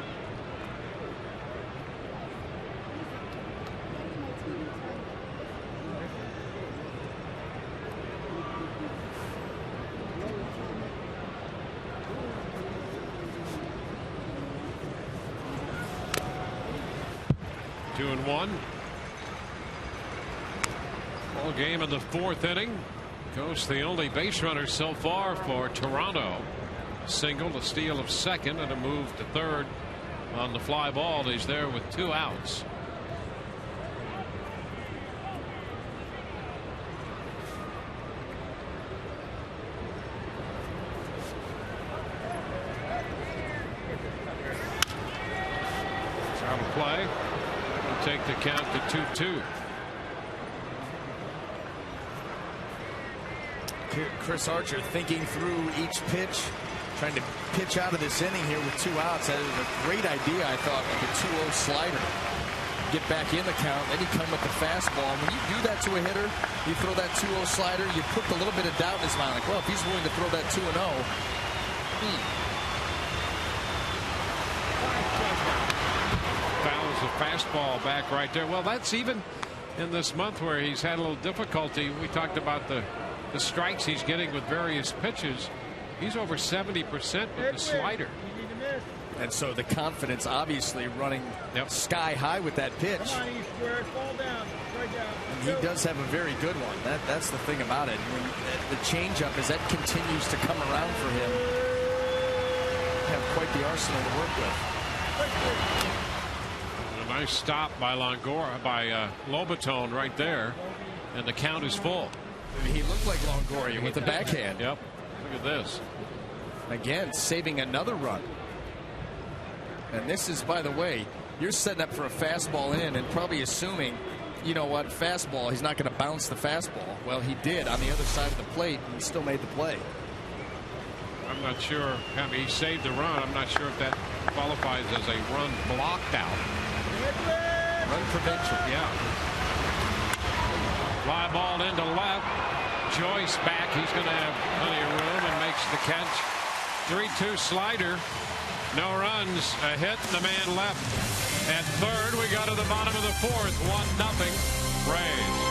Two and one. Ball game in the fourth inning. Goes the only base runner so far for Toronto. Single, a steal of second, and a move to third on the fly ball. He's there with 2 outs. It's out of play. We'll take the count to 2-2. Chris Archer thinking through each pitch, trying to pitch out of this inning here with 2 outs. That is a great idea, I thought, with the 2-0 slider. Get back in the count, then you come with the fastball. And when you do that to a hitter, you throw that 2-0 slider, you put a little bit of doubt in his mind, like, well, if he's willing to throw that 2-0, Fouls the fastball back right there. Well, that's even in this month where he's had a little difficulty. We talked about the strikes he's getting with various pitches. He's over 70% with the slider. And so the confidence obviously running sky high with that pitch. And he does have a very good one. That's the thing about it. When the changeup, as that continues to come around for him, have quite the arsenal to work with. A nice stop by Longoria, by Lobaton right there, and the count is full. He looked like Longoria with the backhand. Yep. Look at this. Again, saving another run. And this is, by the way, you're setting up for a fastball in and probably assuming, you know what, fastball, he's not going to bounce the fastball. Well, he did on the other side of the plate and still made the play. I'm not sure. I mean, he saved the run. I'm not sure if that qualifies as a run blocked out. Run prevention. Yeah. Fly ball into left. Joyce back. He's going to have plenty of room and makes the catch. 3-2 slider. No runs. A hit. The man left. At third, we got to the bottom of the fourth. 1-0 Rays.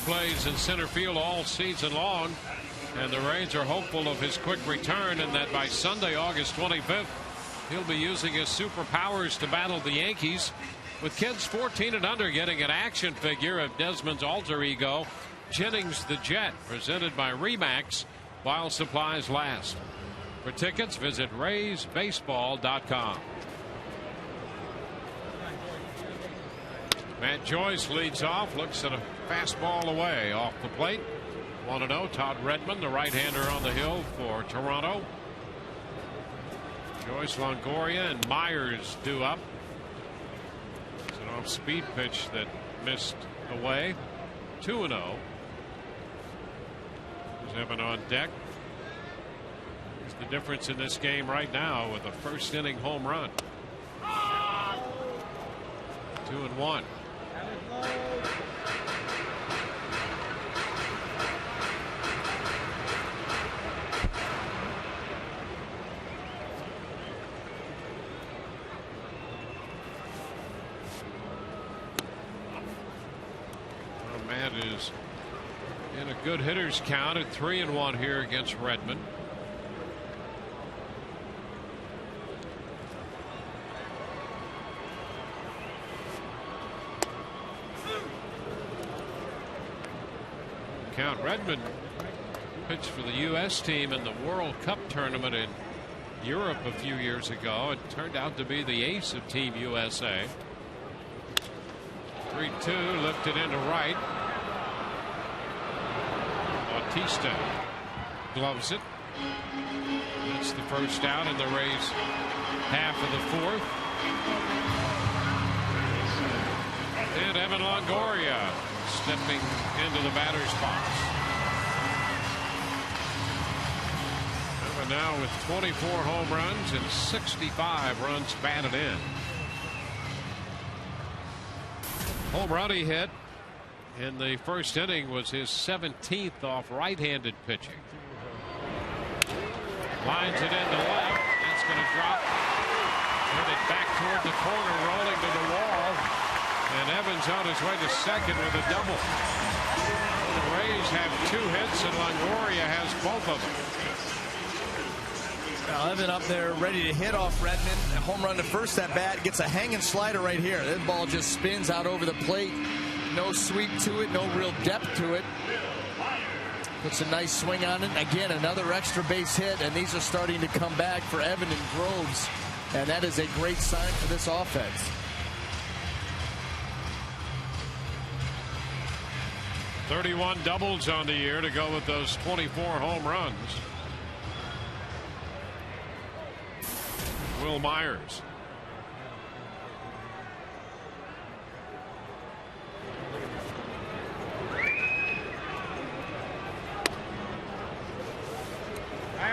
Plays in center field all season long, and the Rays are hopeful of his quick return and that by Sunday, August 25th, he'll be using his superpowers to battle the Yankees with kids 14 and under getting an action figure of Desmond's alter ego, Jennings the Jet, presented by Remax while supplies last. For tickets, visit RaysBaseball.com. Matt Joyce leads off, looks at a fastball away off the plate. 1-0. Todd Redmond, the right-hander on the hill for Toronto. Joyce, Longoria, and Myers due up. It's an off-speed pitch that missed away. 2-0. There's Evan on deck. It's the difference in this game right now with a first-inning home run. 2-1. Matt is in a good hitter's count at 3-1 here against Redmond. Count. Redmond pitched for the U.S. team in the World Cup tournament in Europe a few years ago. It turned out to be the ace of Team USA. 3-2, lifted into right. Bautista gloves it. That's the first out in the Rays' half of the fourth. And Evan Longoria stepping into the batter's box. Evan now with 24 home runs and 65 runs batted in. Home run he hit in the first inning was his 17th off right-handed pitching. Lines it into left. That's going to drop. Hit it back toward the corner, rolling to the wall. And Evans on his way to second with a double. The Rays have 2 hits and Longoria has both of them. Now Evan up there ready to hit off Redmond. A home run to first at bat. Gets a hanging slider right here. That ball just spins out over the plate. No sweep to it. No real depth to it. Puts a nice swing on it. Again, another extra base hit. And these are starting to come back for Evan in droves. And that is a great sign for this offense. 31 doubles on the year to go with those 24 home runs. Will Myers.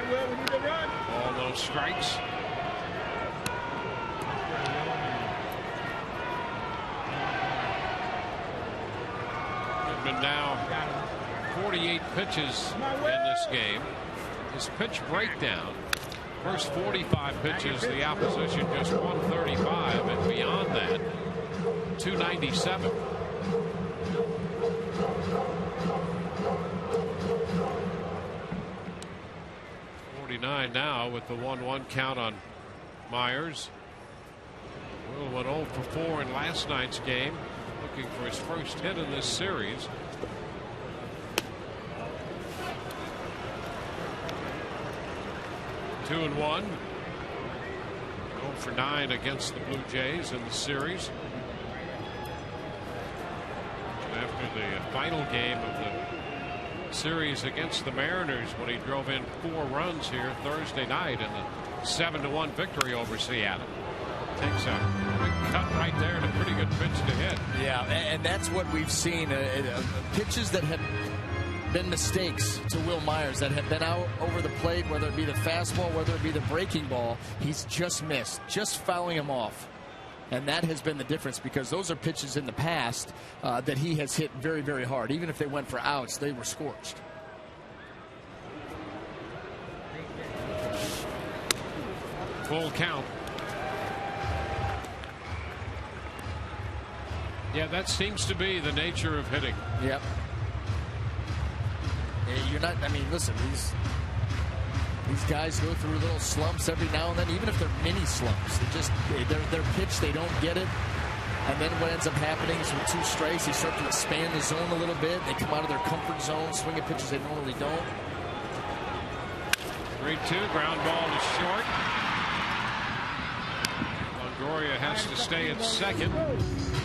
We need to run. All those strikes. Redmond now 48 pitches in this game. His pitch breakdown. First 45 pitches, the opposition just 135, and beyond that, 297. Now with the 1-1 count on Myers. Will went 0 for 4 in last night's game, looking for his first hit in this series. Two and 1. 0 for 9 against the Blue Jays in the series. And after the final game of the series against the Mariners when he drove in 4 runs here Thursday night in the 7-1 victory over Seattle. Takes a big cut right there and a pretty good pitch to hit. Yeah, and that's what we've seen. Pitches that have been mistakes to Will Myers that have been out over the plate, whether it be the fastball, whether it be the breaking ball, he's just missed, just fouling him off. And that has been the difference, because those are pitches in the past that he has hit very, very hard. Even if they went for outs, they were scorched. Full count. Yeah, that seems to be the nature of hitting. Yep. You're not, I mean, listen, these guys go through little slumps every now and then, even if they're mini slumps. They just, their pitch, they don't get it. And then what ends up happening is with 2 strikes, they start to expand the zone a little bit. They come out of their comfort zone, swinging pitches they normally don't. 3-2, ground ball to short. Longoria has to stay at second.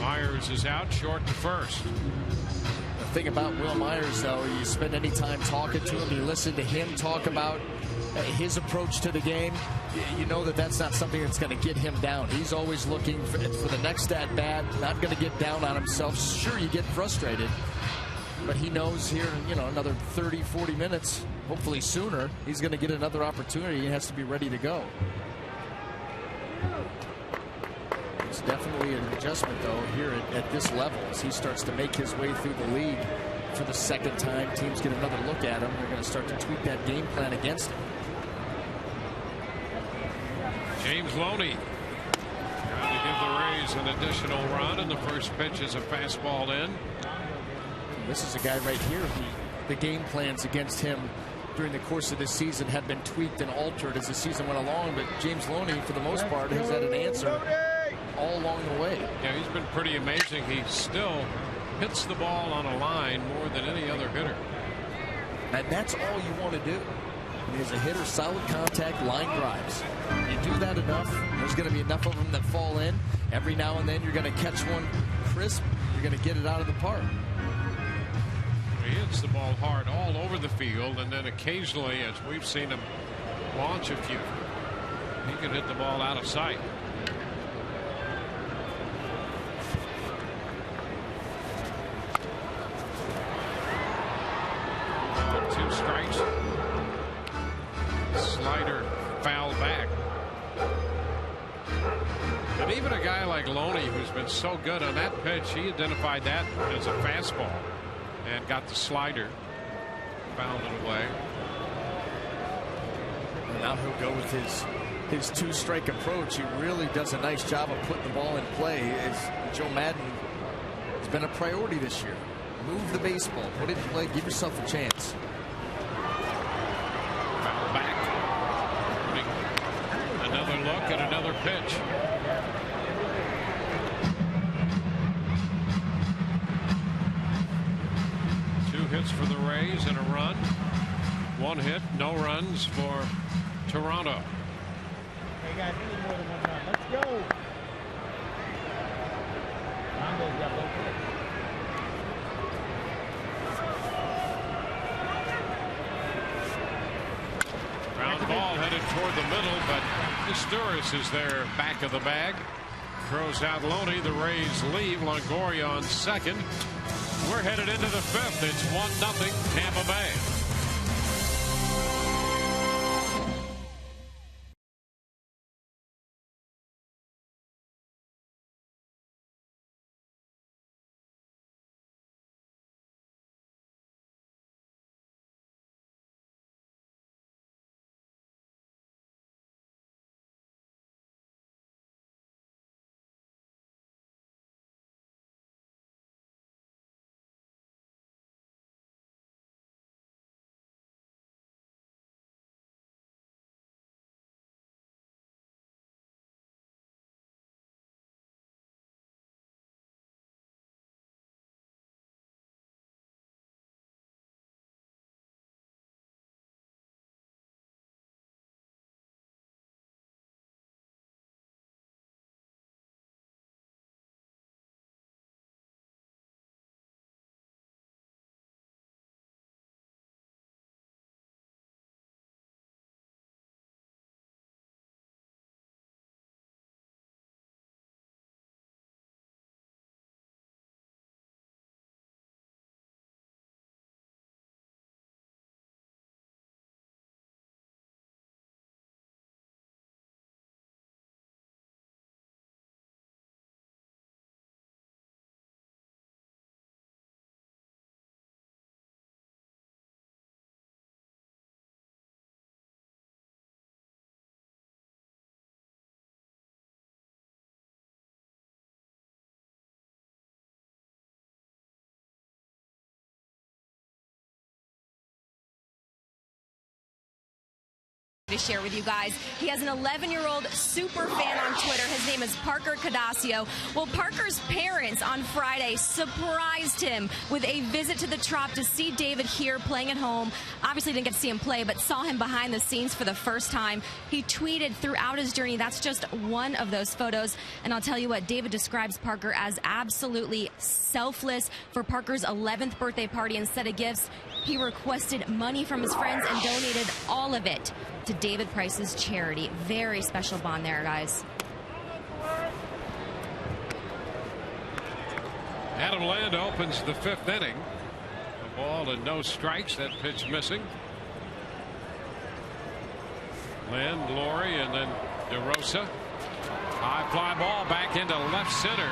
Myers is out, short to first. The thing about Will Myers, though, you spend any time talking to him, you listen to him talk about his approach to the game, you know that that's not something that's going to get him down. He's always looking for the next at-bat, not going to get down on himself. Sure, you get frustrated, but he knows here, another 30, 40 minutes, hopefully sooner, he's going to get another opportunity. He has to be ready to go. It's definitely an adjustment, though, here at this level as he starts to make his way through the league for the second time. Teams get another look at him. They're going to start to tweak that game plan against him. James Loney trying to give the Rays an additional run, and the first pitch is a fastball in. This is a guy right here who the game plans against him during the course of this season have been tweaked and altered as the season went along, but James Loney, for the most part, has had an answer all along the way. Yeah, he's been pretty amazing. He still hits the ball on a line more than any other hitter. And that's all you want to do. As a hitter, solid contact, line drives. You do that enough, there's going to be enough of them that fall in. Every now and then you're going to catch one crisp. You're going to get it out of the park. He hits the ball hard all over the field, and then occasionally, as we've seen him launch a few, he can hit the ball out of sight. Two strikes. Slider foul back. And even a guy like Loney, who's been so good on that pitch, he identified that as a fastball and got the slider, fouled it away. And now he'll go with his 2-strike approach. He really does a nice job of putting the ball in play. As Joe Madden has been a priority this year. Move the baseball, put it in play, give yourself a chance. Foul back. Another look at another pitch. Hits for the Rays and a run. 1 hit, no runs for Toronto. Hey guys, we need more than 1 run. Let's go. Longo's got both hits. Ground ball headed toward the middle, but Historis is there back of the bag. Throws out Loney. The Rays leave. Longoria on second. We're headed into the 5th. It's 1-0 Tampa Bay. to share with you guys. He has an 11-year-old super fan on Twitter. His name is Parker Cadasio. Well, Parker's parents on Friday surprised him with a visit to the Trop to see David here playing at home. Obviously didn't get to see him play, but saw him behind the scenes for the first time. He tweeted throughout his journey. That's just one of those photos. And I'll tell you what, David describes Parker as absolutely selfless. For Parker's 11th birthday party, instead of gifts, he requested money from his friends and donated all of it to David Price's charity. Very special bond there, guys. Adam Land opens the 5th inning. A ball and no strikes. That pitch missing. Land, Laurie, and then DeRosa. High fly ball back into left center.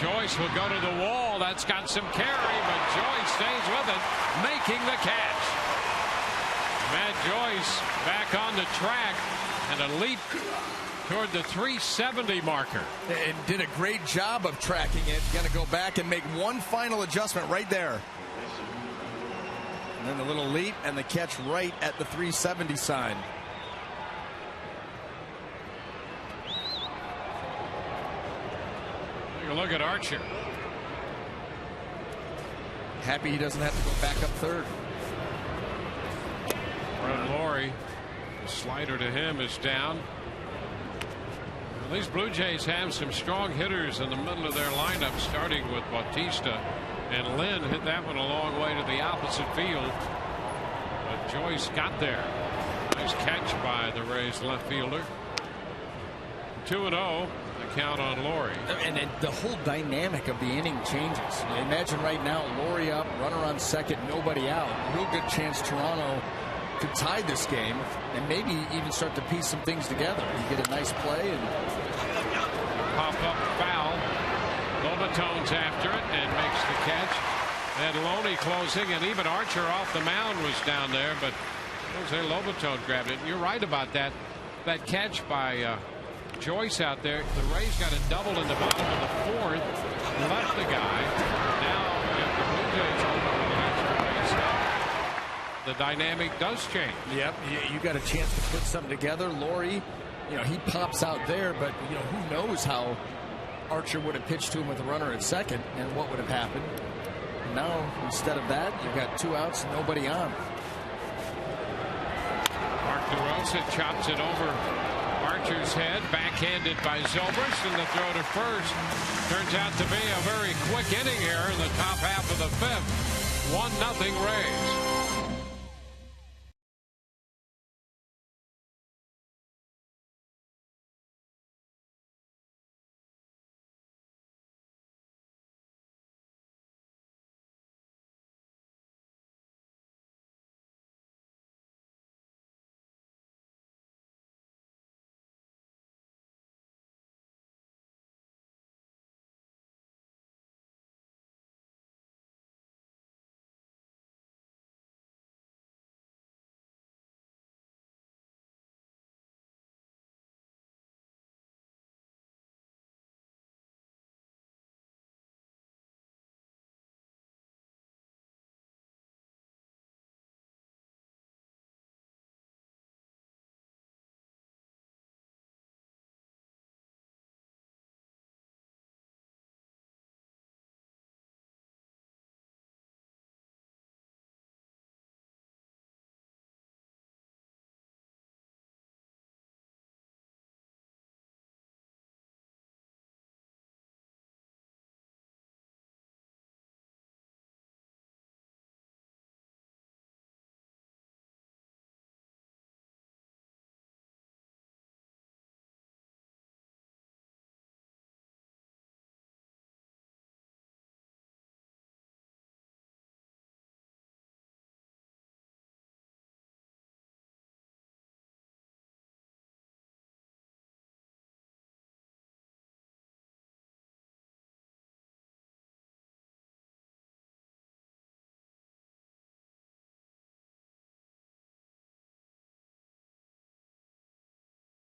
Joyce will go to the wall. That's got some carry, but Joyce stays with it, making the catch. Matt Joyce back on the track and a leap toward the 370 marker. And did a great job of tracking it. Got to go back and make one final adjustment right there. And then the little leap and the catch right at the 370 sign. Take a look at Archer. Happy he doesn't have to go back up third. Brett Laurie, the slider to him is down. Well, these Blue Jays have some strong hitters in the middle of their lineup, starting with Bautista, and Lynn hit that one a long way to the opposite field, but Joyce got there. Nice catch by the Rays left fielder. 2-0. Count on Laurie. And the whole dynamic of the inning changes. Imagine right now, Laurie up, runner on second, nobody out. Real good chance Toronto could tie this game and maybe even start to piece some things together. You get a nice play and pop up foul. Lobaton's after it and makes the catch. And Loney closing, and even Archer off the mound was down there, but Jose Lobaton grabbed it. And you're right about that. That catch by Joyce out there. The Rays got a double in the bottom of the 4th. Left the guy. Now if the Blue Jays open with an extra base, the dynamic does change. Yep, you got a chance to put something together. Laurie, he pops out there, but who knows how Archer would have pitched to him with a runner at second and what would have happened. Now instead of that, you've got 2 outs, nobody on. Mark DeRosa chops it over Archer's head, backhanded by Zobrist, and the throw to first turns out to be a very quick inning here in the top half of the 5th. 1-0 Rays.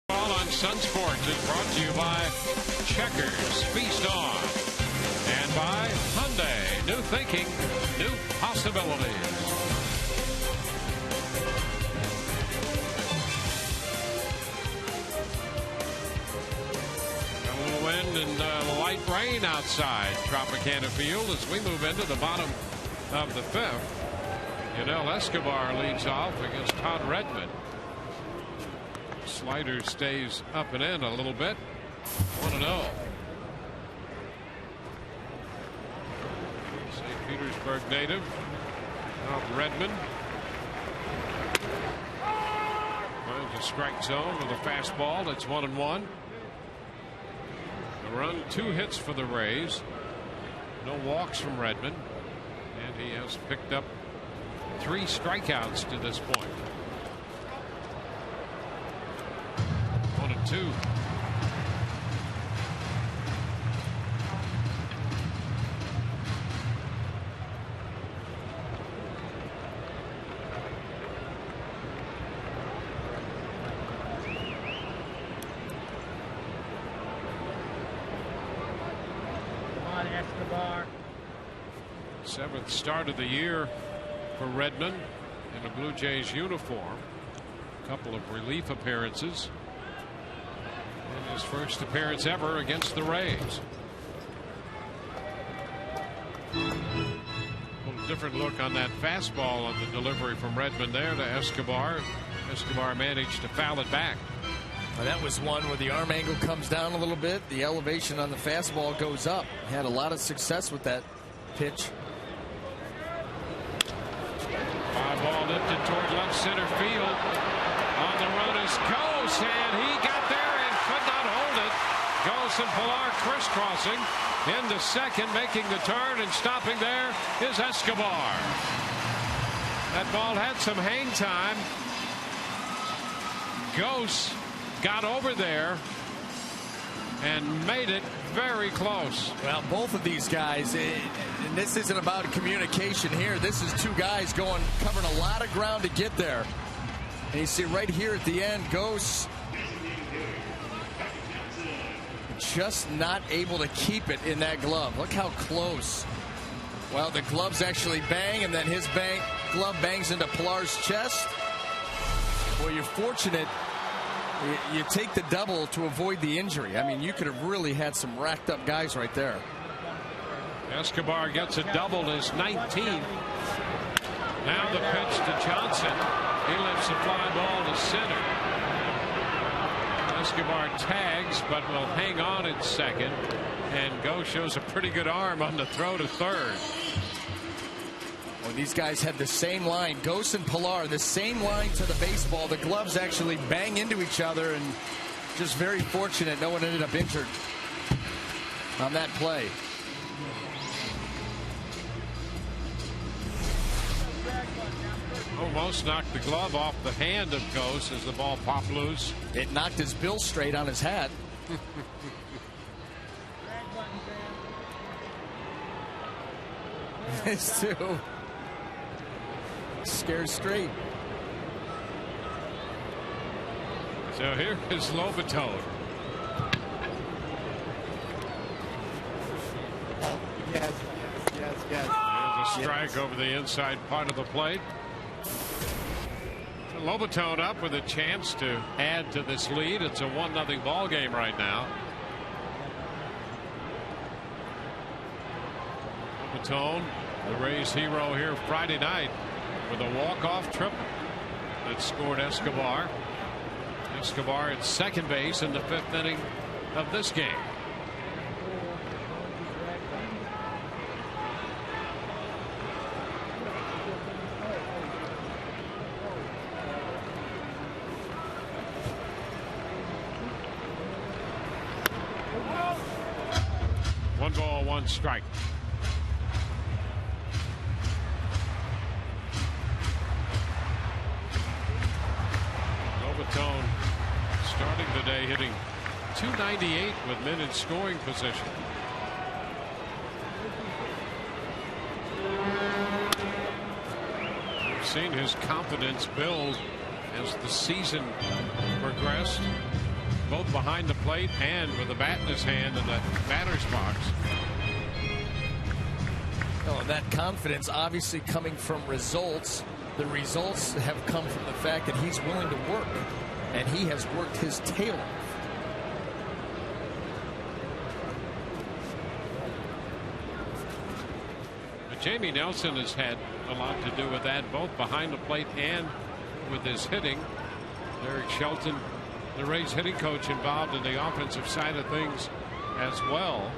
On Sun Sports is brought to you by Checkers, Feast On, and by Hyundai. New thinking, new possibilities. wind and light rain outside Tropicana Field as we move into the bottom of the fifth. Yadel Escobar leads off against Todd Redmond. Slider stays up and in a little bit. 1-0. St. Petersburg native of Redmond. Finds a strike zone with a fastball. It's 1-1. A run, 2 hits for the Rays. No walks from Redmond. And he has picked up 3 strikeouts to this point. 1-2. Escobar. 7th start of the year for Redmond in a Blue Jays uniform. A couple of relief appearances. And his first appearance ever against the Rays. A little different look on that fastball on the delivery from Redmond there to Escobar. Escobar managed to foul it back. Well, that was one where the arm angle comes down a little bit. The elevation on the fastball goes up. Had a lot of success with that pitch. Fly ball lifted toward left center field. On the run is Gose, and he got there and could not hold it. Gose and Pilar crisscrossing into second, making the turn, and stopping there is Escobar. That ball had some hang time. Gose got over there and made it very close. Well, both of these guys, and this isn't about communication here. This is 2 guys covering a lot of ground to get there. And you see right here at the end, Gose just not able to keep it in that glove. Look how close. Well, the gloves actually bang, and then his glove bangs into Pilar's chest. Well, you're fortunate. You take the double to avoid the injury. I mean, you could have really had some racked up guys right there. Escobar gets a double, his 19th. Now the pitch to Johnson. He lifts the fly ball to center. Escobar tags, but will hang on at second. And Gose shows a pretty good arm on the throw to third. Well, these guys had the same line. Gose and Pilar, the same line to the baseball. The gloves actually bang into each other, and just very fortunate no one ended up injured on that play. Almost knocked the glove off the hand of Gose as the ball popped loose. It knocked his bill straight on his hat. These two scared straight. So here is Lobaton. Yes. There's a strike over the inside part of the plate. Lobaton up with a chance to add to this lead. It's a 1-0 ball game right now. Lobaton, the Rays hero here Friday night, with a walk-off triple that scored Escobar. Escobar at second base in the 5th inning of this game. One ball, 1 strike. Lobaton starting today hitting .298 with men in scoring position. We've seen his confidence build as the season progressed, both behind the plate and with a bat in his hand in the batter's box. Oh, that confidence obviously coming from results. The results have come from the fact that he's willing to work, and he has worked his tail off. Jamie Nelson has had a lot to do with that, both behind the plate and with his hitting. Eric Shelton, the Rays hitting coach, involved in the offensive side of things as well.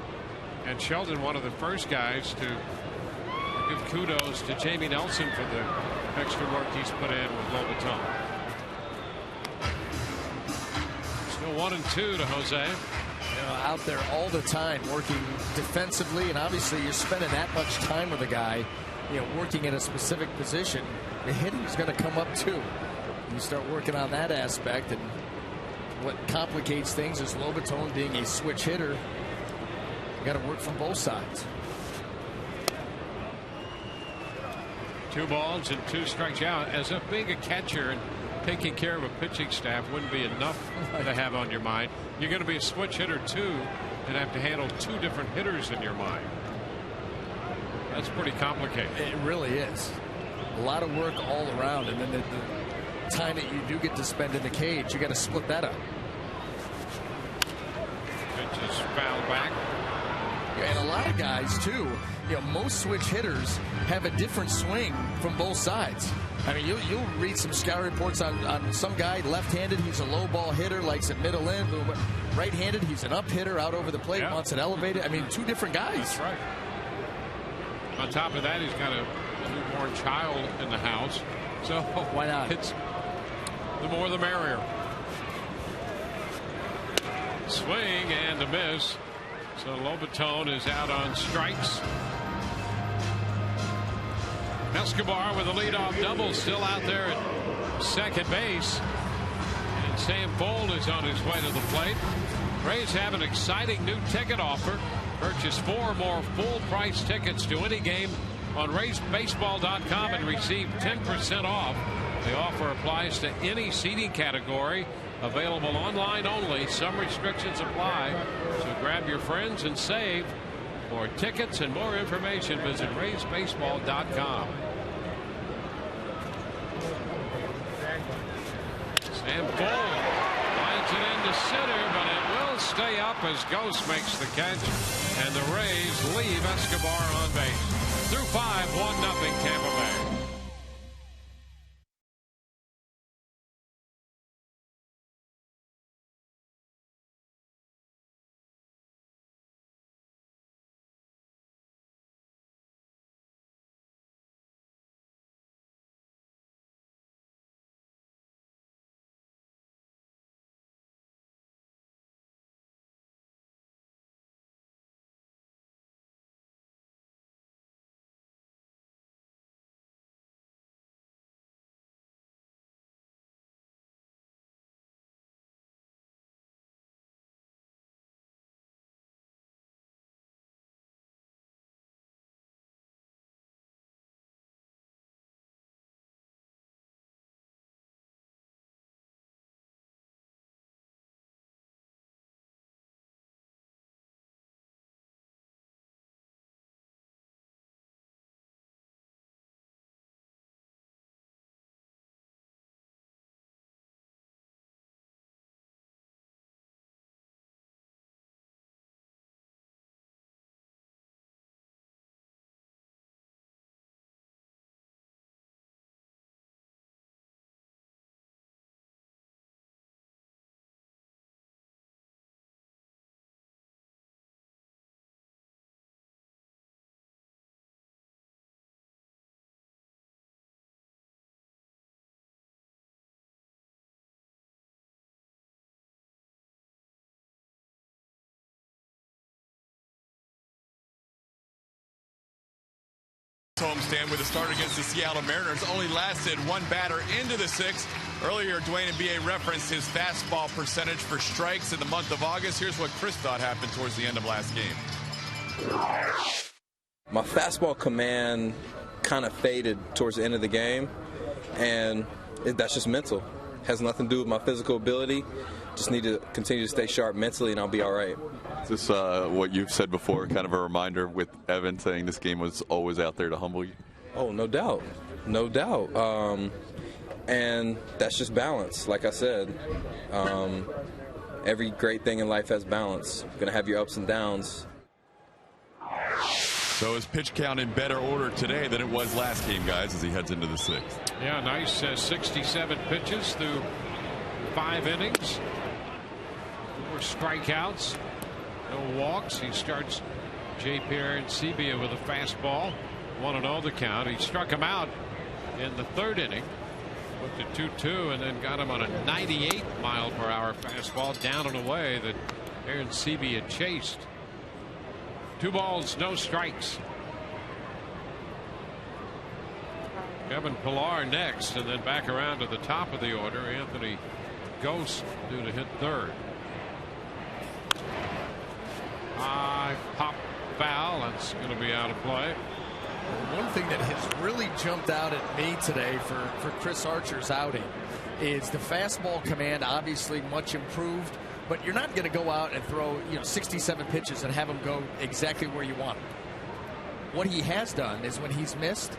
And Shelton, one of the first guys to give kudos to Jamie Nelson for the extra work he's put in with Lobaton. Still 1-2 to Jose. Out there all the time working defensively, and obviously you're spending that much time with a guy, working in a specific position. The hitting's going to come up too. You start working on that aspect, and what complicates things is Lobaton being a switch hitter. You got to work from both sides. 2 balls and 2 strikes out. As if being a catcher and taking care of a pitching staff wouldn't be enough to have on your mind. You're going to be a switch hitter too and have to handle 2 different hitters in your mind. That's pretty complicated. It really is. A lot of work all around, and then the time that you do get to spend in the cage, you got to split that up. Pitch is fouled back. And a lot of guys too, most switch hitters have a different swing from both sides. I mean, you'll read some scout reports on some guy left-handed, he's a low ball hitter, likes it middle in. Right-handed, he's an up hitter out over the plate, wants it elevated. I mean, 2 different guys. That's right. On top of that, he's got a newborn child in the house, so why not? It's the more the merrier. Swing and a miss. So Lobaton is out on strikes. Escobar with a leadoff double, still out there at second base. And Sam Fold is on his way to the plate. Rays have an exciting new ticket offer. Purchase 4 more full-price tickets to any game on RaysBaseball.com and receive 10% off. The offer applies to any seating category. Available online only. Some restrictions apply. So grab your friends and save. For tickets and more information, visit RaysBaseball.com. Sam Fold lines it into center, but it will stay up as Ghost makes the catch. And the Rays leave Escobar on base. Through 5, 1-0 Tampa Bay. Homestand with a start against the Seattle Mariners only lasted 1 batter into the 6th. Earlier, Dwayne and B.A. referenced his fastball percentage for strikes in the month of August. Here's what Chris thought happened towards the end of last game. My fastball command kind of faded towards the end of the game, and that's just mental. Has nothing to do with my physical ability. Just need to continue to stay sharp mentally, and I'll be all right. Is this what you've said before, kind of a reminder with Evan saying this game was always out there to humble you? Oh, no doubt. No doubt. And that's just balance, like I said. Every great thing in life has balance. You're going to have your ups and downs. So his pitch count in better order today than it was last game, guys, as he heads into the 6th. Yeah, nice 67 pitches through 5 innings. 4 strikeouts, no walks. He starts J.P. Arencibia with a fastball. 1-0 the count. He struck him out in the 3rd inning. Put the 2-2 and then got him on a 98-mile-per-hour fastball down and away that Arencibia chased. 2 balls, no strikes. Kevin Pillar next, and then back around to the top of the order. Anthony Ghost due to hit 3rd. High pop foul. That's going to be out of play. One thing that has really jumped out at me today for Chris Archer's outing is the fastball command, obviously much improved, but you're not going to go out and throw 67 pitches and have him go exactly where you want him. What he has done is when he's missed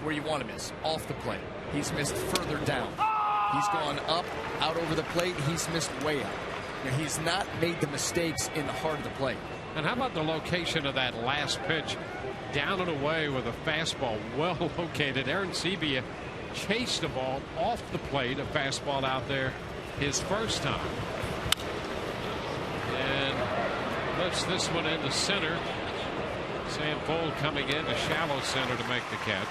where you want to miss, off the plate. He's missed further down. He's gone up, out over the plate. He's missed way up. He's not made the mistakes in the heart of the plate. And how about the location of that last pitch? Down and away with a fastball well located. Arencibia chased the ball off the plate, a fastball out there his first time. And lifts this one into center. Sam Fold coming in to shallow center to make the catch.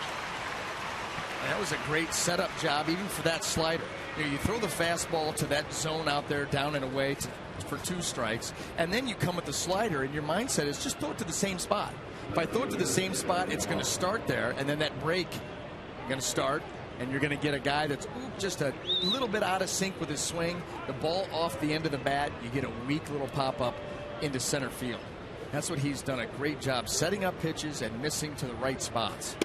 That was a great setup job, even for that slider. You throw the fastball to that zone out there, down and away for 2 strikes, and then you come with the slider, and your mindset is just throw it to the same spot. If I throw it to the same spot, it's going to start there, and then that break going to start, and you're going to get a guy that's just a little bit out of sync with his swing. The ball off the end of the bat, you get a weak little pop-up into center field. That's what he's done a great job, setting up pitches and missing to the right spots.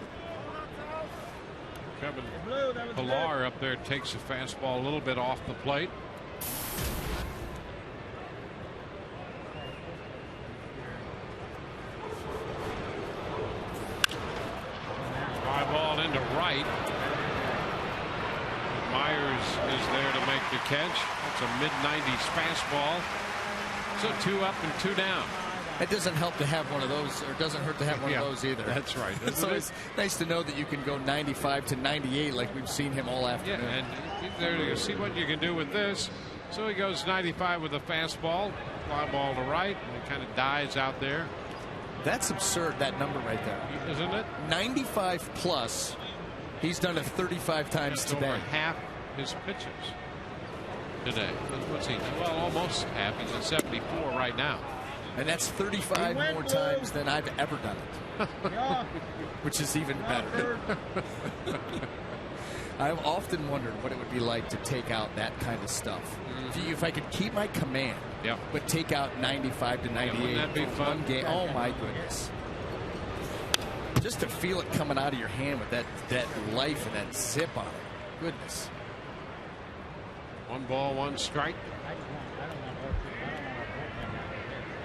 Kevin Pillar up there takes a fastball a little bit off the plate. Fly ball into right. Myers is there to make the catch. That's a mid-90s fastball. So 2 up and 2 down. It doesn't help to have one of those, or it doesn't hurt to have one of those either. That's right. So it's nice to know that you can go 95 to 98 like we've seen him all afternoon. Yeah, and there you see what you can do with this. So he goes 95 with a fastball, fly ball to right, and it kind of dies out there. That's absurd, that number right there. Isn't it? 95 plus. He's done it 35 times That's today. Over half his pitches today. What's he? Well, almost half. He's at 74 right now. And that's 35 more times than I've ever done it. Which is even better. I've often wondered what it would be like to take out that kind of stuff. If I could keep my command, but take out 95 to 98 wouldn't that be fun? one game. Oh, my goodness. Just to feel it coming out of your hand with that life and that zip on it. Goodness. 1 ball, 1 strike.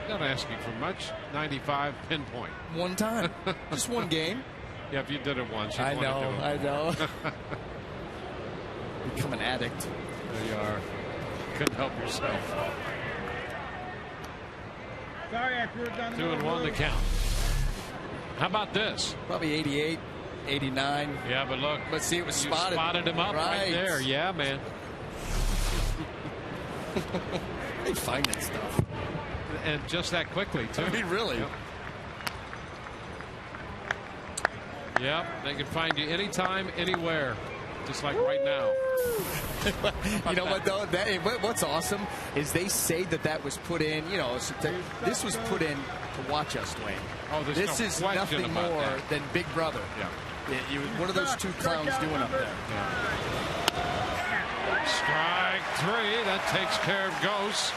Not asking for much. 95 pinpoint. One time. Just one game. Yeah, if you did it once, you'd I want to do it. know. I know. Become an addict. There you are. Couldn't help yourself. Sorry, I threw it down. 2-1 the count. How about this? Probably 88, 89. Yeah, but look. But see, it was you spotted. Spotted him up right there. Yeah, man. They find that stuff. And just that quickly, too. I mean, really. Yep, they can find you anytime, anywhere, just like right now. You know what, though? What's awesome is they say that was put in, this was put in to watch us, Dwayne. Oh, this no is nothing more than Big Brother. Yeah. What are those 2 clowns doing up there? Strike 3. That takes care of Ghosts.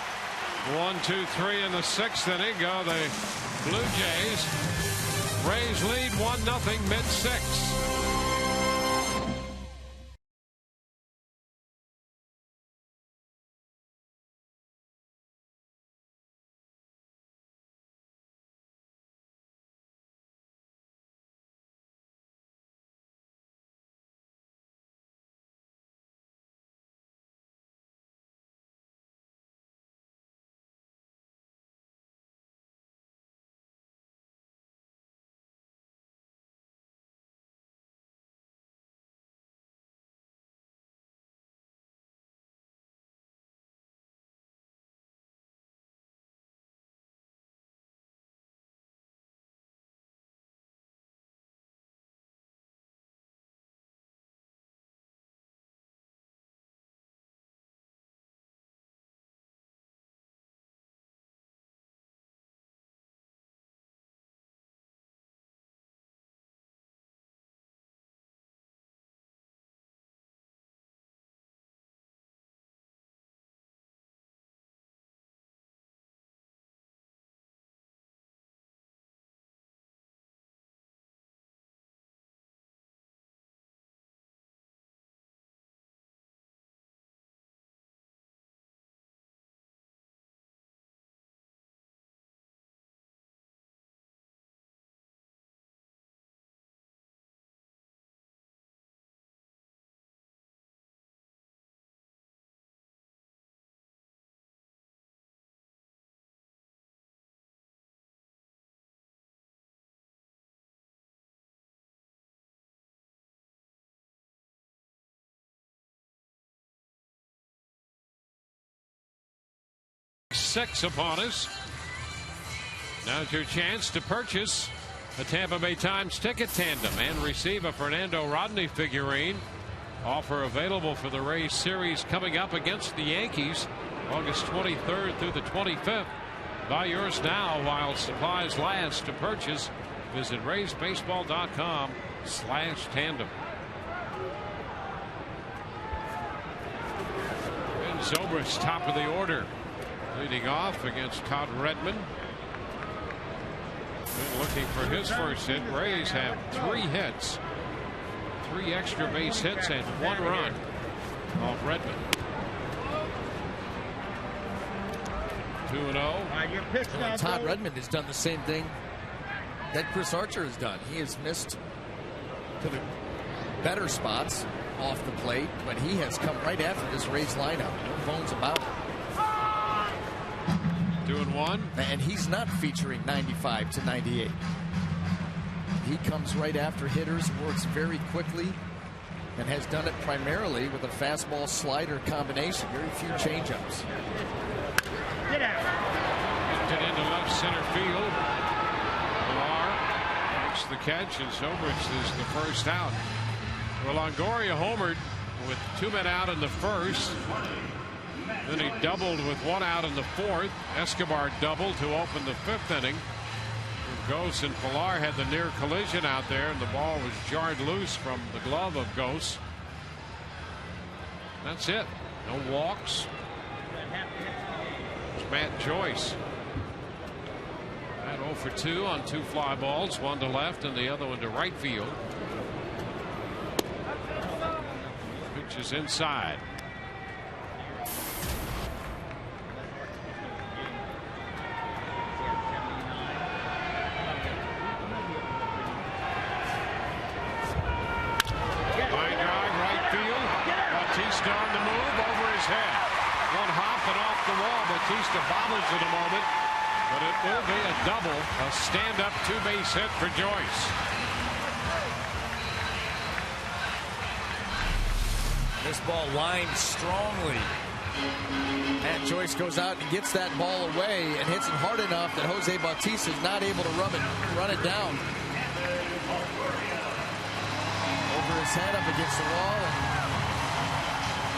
1, 2, 3 in the 6th inning go the Blue Jays. Rays lead 1-0 mid-6. 6 upon us. Now's your chance to purchase a Tampa Bay Times ticket tandem and receive a Fernando Rodney figurine. Offer available for the Rays series coming up against the Yankees August 23rd through the 25th. Buy yours now while supplies last. To purchase, visit RaysBaseball.com/tandem. And Zobrist, top of the order, leading off against Todd Redmond. And looking for his first hit. Rays have 3 hits, 3 extra base hits, and 1 run off Redmond. 2-0. Todd Redmond has done the same thing that Chris Archer has done. He has missed to the better spots off the plate, but he has come right after this Rays lineup. No bones about it. 2-1. And he's not featuring 95 to 98. He comes right after hitters, works very quickly, and has done it primarily with a fastball slider combination. Very few changeups. Hit it into left center field. Pilar makes the catch, and Zobrist is the first out. Well, Longoria homered with 2 men out in the first. Then he doubled with 1 out in the 4th. Escobar doubled to open the 5th inning. Ghost and Pilar had the near collision out there, and the ball was jarred loose from the glove of Ghost. That's it. No walks. It's Matt Joyce. At 0 for 2 on 2 fly balls, 1 to left and the other one to right field. Pitch is inside. Line drive, right field. Bautista on the move, over his head. 1 hop and off the wall. Bautista bobbles it a moment, but it will be a double, a stand-up 2-base hit for Joyce. This ball lined strongly. Matt Joyce goes out and gets that ball away and hits it hard enough that Jose Bautista is not able to run it down. Over his head up against the wall.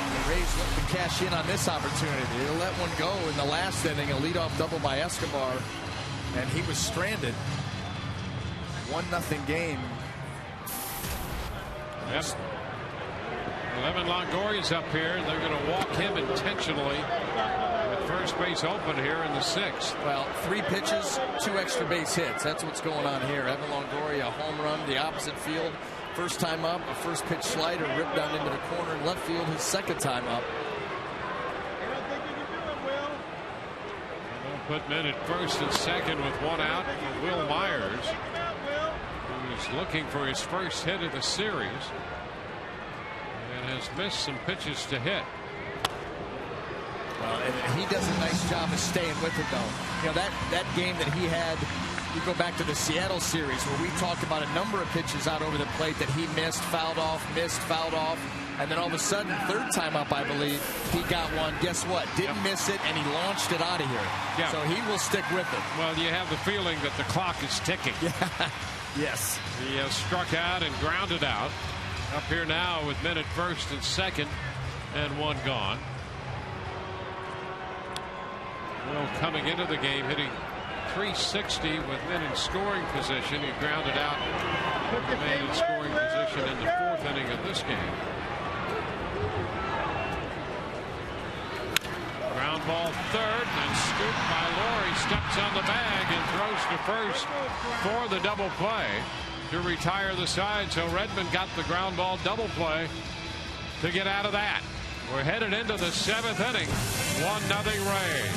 And the Rays look to cash in on this opportunity. They let one go in the last inning, a leadoff double by Escobar, and he was stranded. 1-0 game. Yep. 11 Longoria's up here. They're going to walk him intentionally with first base open here in the 6th. Well, 3 pitches, 2 extra base hits. That's what's going on here. Evan Longoria, a home run, the opposite field. First time up, a first pitch slider ripped down into the corner in left field, his 2nd time up. They'll put men at first and second with 1 out for Will Myers, who's looking for his first hit of the series and has missed some pitches to hit. Well, and he does a nice job of staying with it, though. You know, that game that he had, you go back to the Seattle series where we talked about a number of pitches out over the plate that he missed, fouled off, and then all of a sudden, 3rd time up, I believe, he got one. Guess what? Didn't miss it, and he launched it out of here. Yeah. So he will stick with it. Well, you have the feeling that the clock is ticking. Yes. He has struck out and grounded out. Up here now with men at first and second and 1 gone. Will coming into the game hitting .360 with men in scoring position. He grounded out with the man in scoring position in the 4th inning of this game. Ground ball 3rd and scooped by Laurie. Steps on the bag and throws to first for the double play to retire the side. So Redmond got the ground ball double play to get out of that. We're headed into the 7th inning. 1-0 Rays.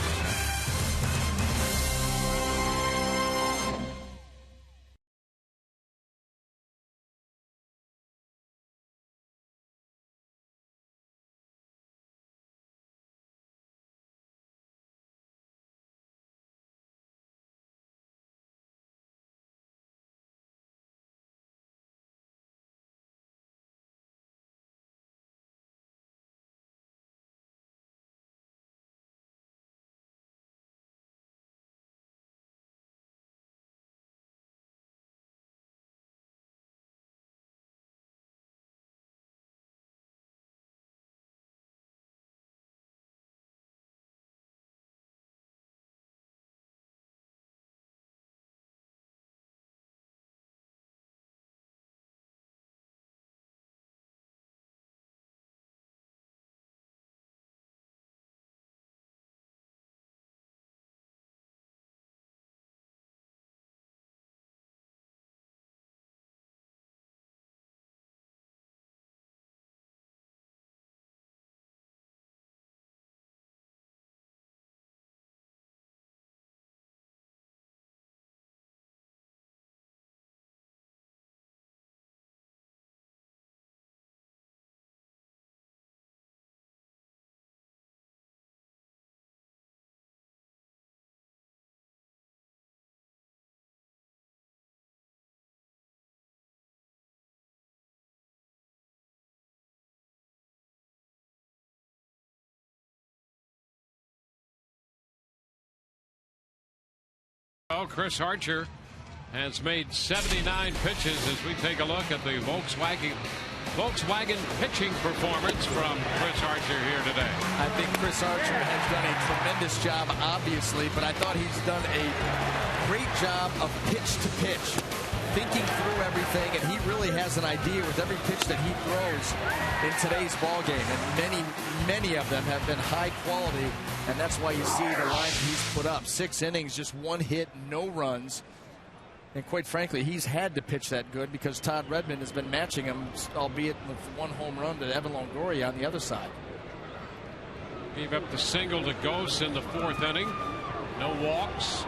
Well, Chris Archer has made 79 pitches as we take a look at the Volkswagen pitching performance from Chris Archer here today. I think Chris Archer has done a tremendous job, obviously, but I thought he's done a great job of pitch to pitch, thinking through everything, and he really has an idea with every pitch that he throws in today's ball game, and many of them have been high quality, and that's why you see the lines he's put up. 6 innings, just 1 hit, no runs. And quite frankly, he's had to pitch that good because Todd Redmond has been matching him, albeit with 1 home run to Evan Longoria on the other side. Gave up the single to Ghost in the 4th inning. No walks,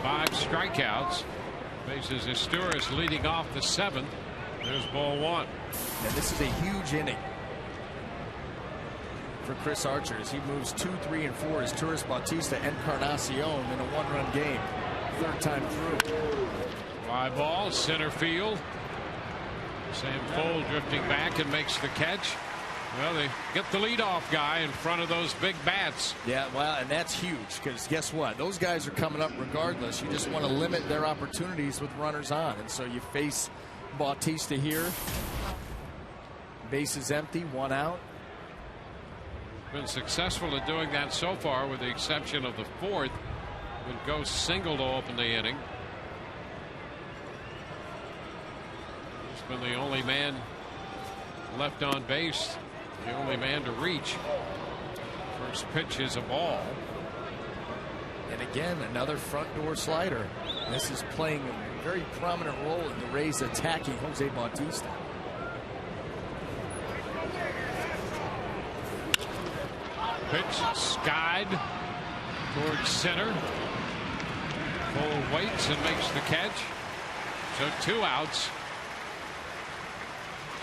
5 strikeouts. Faces Asturis leading off the 7th. There's ball 1. And this is a huge inning for Chris Archer as he moves 2, 3, and 4 as Torres Bautista Encarnacion in a 1-run game. 3rd time through. Fly ball, center field. Sam Fole drifting back and makes the catch. Well, they get the leadoff guy in front of those big bats. Yeah, well, and that's huge because guess what? Those guys are coming up regardless. You just want to limit their opportunities with runners on. And so you face Bautista here. Base is empty, 1 out. Been successful at doing that so far with the exception of the 4th when Ghost singled to open the inning. He's been the only man left on base, the only man to reach. First pitch is a ball. And again, another front door slider. This is playing a very prominent role in the Rays attacking Jose Bautista. Pitch skied towards center. Cole waits and makes the catch. So 2 outs.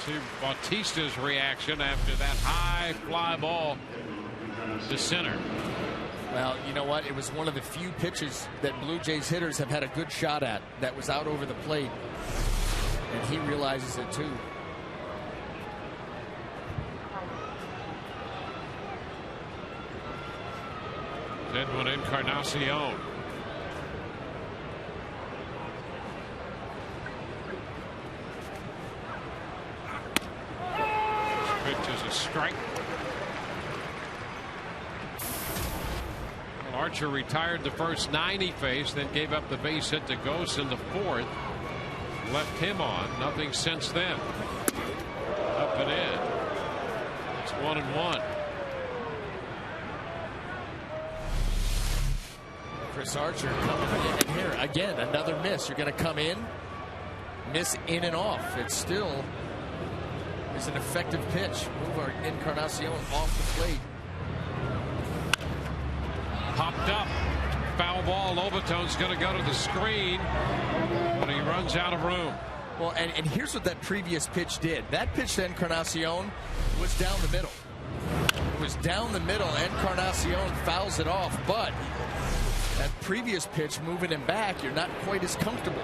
See Bautista's reaction after that high fly ball to center. Well, you know what? It was one of the few pitches that Blue Jays hitters have had a good shot at that was out over the plate. And he realizes it too. Redmond Encarnacion. This pitch is a strike. Archer retired the first 9 he faced, then gave up the base hit to Ghost in the 4th. Left him on. Nothing since then. Up and in. It's 1-1. Chris Archer coming in here again. Another miss. You're going to come in, miss in and off. It still is an effective pitch. Move our Encarnacion off the plate. Popped up. Foul ball. Lobaton's going to go to the screen, but he runs out of room. Well, and here's what that previous pitch did. That pitch to Encarnacion was down the middle. It was down the middle. Encarnacion fouls it off, but that previous pitch moving him back, you're not quite as comfortable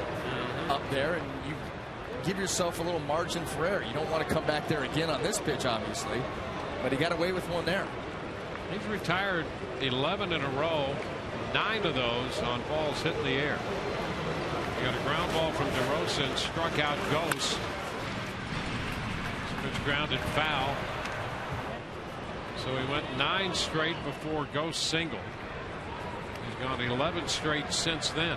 up there, and you give yourself a little margin for error. You don't want to come back there again on this pitch, obviously, but he got away with one there. He's retired 11 in a row, 9 of those on balls hit in the air. He got a ground ball from DeRosa and struck out Ghost. Pitch grounded foul. So he went 9 straight before Ghost singled. He's gone 11 straight since then.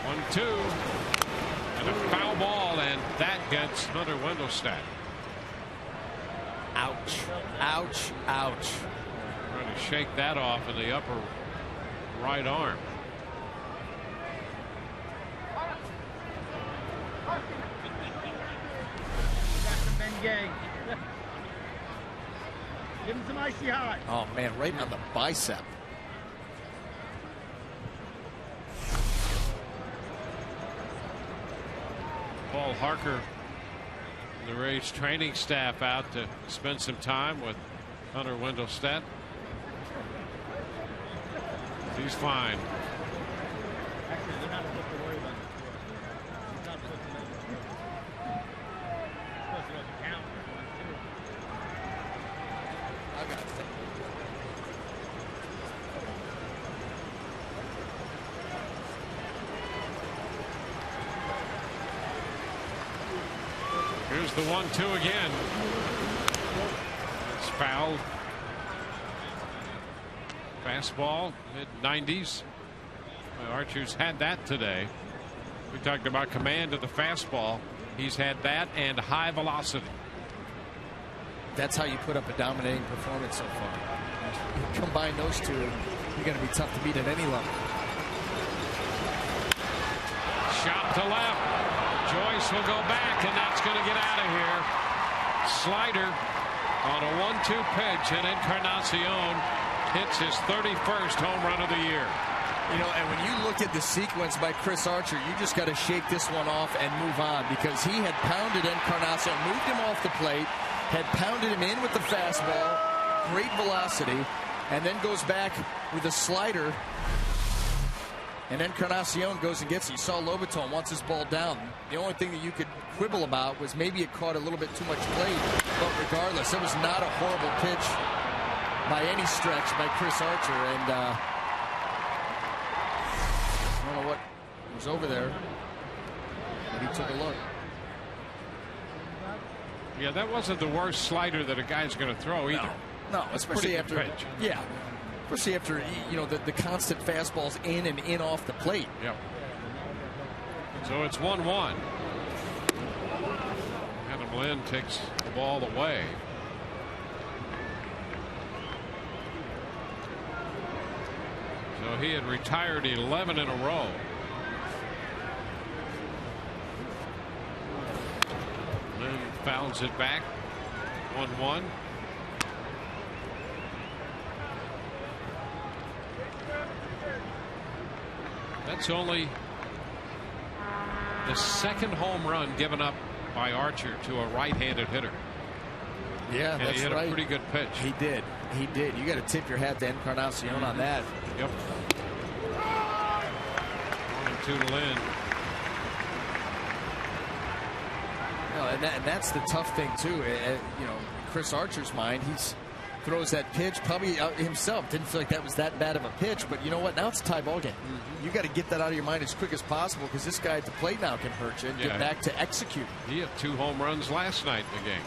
One, 2, and a foul ball, and that gets Hunter Wendelstedt. Ouch! Ouch! Ouch! Trying to shake that off in the upper right arm. Give him some icy hot. Oh man, right on the bicep. Paul Harker, the Rays training staff, out to spend some time with Hunter Wendelstedt. He's fine. Actually, they're not supposed to worry about this. He's not supposed to make it. Here's the 1-2 again. It's fouled. Fastball, mid-90s. Archer's had that today. We talked about command of the fastball. He's had that and high velocity. That's how you put up a dominating performance so far. You combine those two, you're going to be tough to beat at any level. Shot to left. Joyce will go back, and that's going to get out of here. Slider on a 1-2 pitch, and Encarnacion hits his 31st home run of the year. You know, and when you look at the sequence by Chris Archer, you just got to shake this one off and move on, because he had pounded Encarnacion, moved him off the plate, had pounded him in with the fastball, great velocity, and then goes back with a slider, and Encarnacion goes and gets it. You saw Lobaton wants his ball down. The only thing that you could quibble about was maybe it caught a little bit too much plate, but regardless, it was not a horrible pitch by any stretch by Chris Archer, and I don't know what was over there, but he took a look. Yeah, that wasn't the worst slider that a guy's going to throw either. No, especially after pitch. Yeah, especially after, you know, the constant fastballs in and in off the plate. Yep. So it's 1-1. Adam Lynn takes the ball away. So he had retired 11 in a row. Lynn fouls it back. 1-1. That's only the second home run given up by Archer to a right-handed hitter. Yeah, that's he hit right. a pretty good pitch. He did. He did. You got to tip your hat to Encarnacion on that. Yep. 1-2 to Lynn. You know, and that's the tough thing too. You know, Chris Archer's mind, he's throws that pitch, probably himself didn't feel like that was that bad of a pitch, but you know what, now it's a tie ball game. You got to get that out of your mind as quick as possible, because this guy at the plate now can hurt you and get back to execute. He had 2 home runs last night in the game.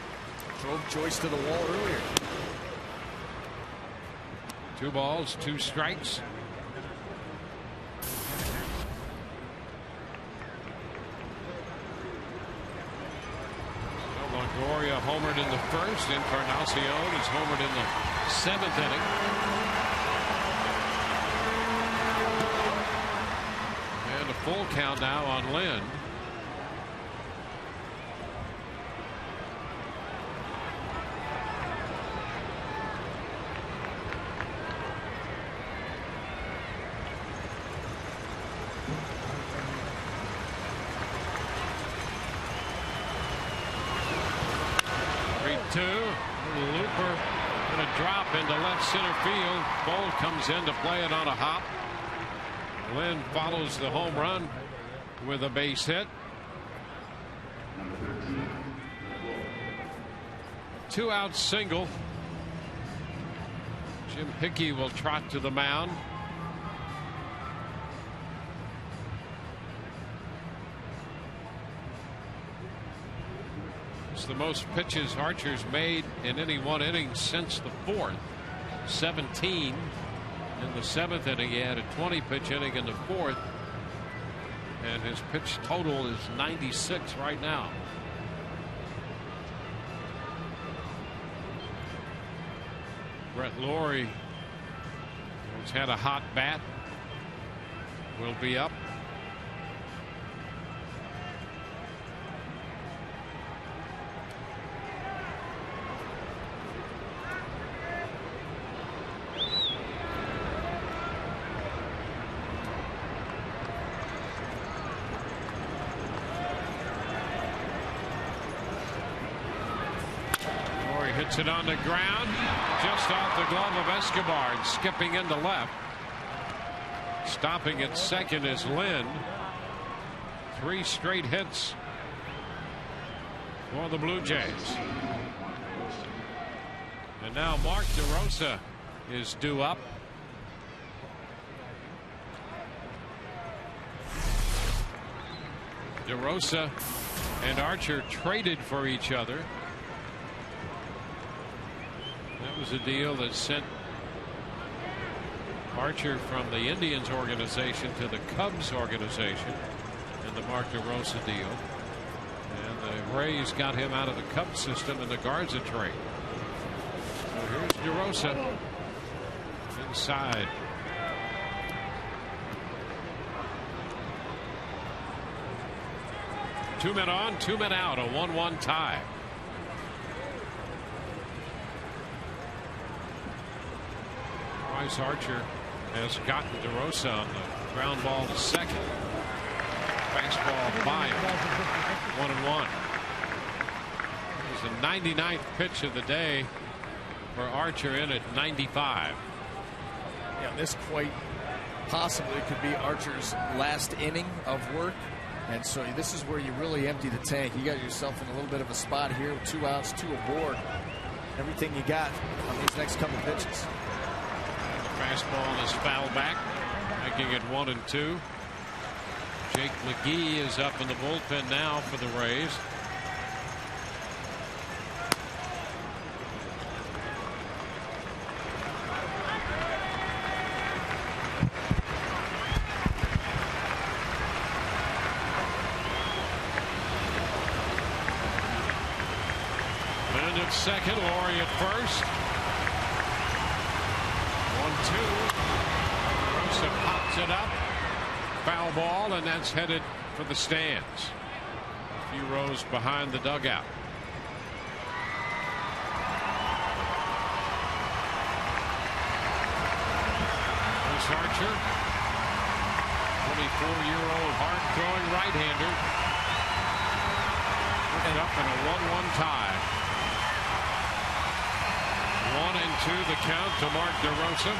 Drove Joyce to the wall earlier. 2 balls, 2 strikes. Longoria homered in the first. Encarnacion is homered in the 7th inning. And a full count now on Lynn. Looper going to drop into left center field. Bolt comes in to play it on a hop. Lynn follows the home run with a base hit. 2-out single. Jim Hickey will trot to the mound. It's the most pitches Archer's made in any one inning since the 4th. 17 in the 7th inning. He had a 20-pitch inning in the 4th, and his pitch total is 96 right now. Brett Lawrie, who's had a hot bat, will be up. Hits it on the ground, just off the glove of Escobar, and skipping into left. Stopping at second is Lynn. 3 straight hits for the Blue Jays. And now Mark DeRosa is due up. DeRosa and Archer traded for each other. That was a deal that sent Archer from the Indians organization to the Cubs organization in the Mark DeRosa deal. And the Rays got him out of the Cubs system in the Garza trade. So here's DeRosa inside. Two men on, 2 men out, a 1-1 tie. Twice Archer has gotten DeRosa on the ground ball to second. Fastball by him. 1-1. It was the 99th pitch of the day for Archer in at 95. Yeah, this quite possibly could be Archer's last inning of work. And so this is where you really empty the tank. You got yourself in a little bit of a spot here with 2 outs, 2 aboard. Everything you got on these next couple pitches. The fastball is fouled back, making it 1-2. Jake McGee is up in the bullpen now for the Rays. Second, Longoria at first. 1-2. Rosa pops it up. Foul ball, and that's headed for the stands. A few rows behind the dugout. There's Archer. 24-year-old hard-throwing right-hander. Put it up in a 1-1 tie. 1-2 the count to Mark DeRosa.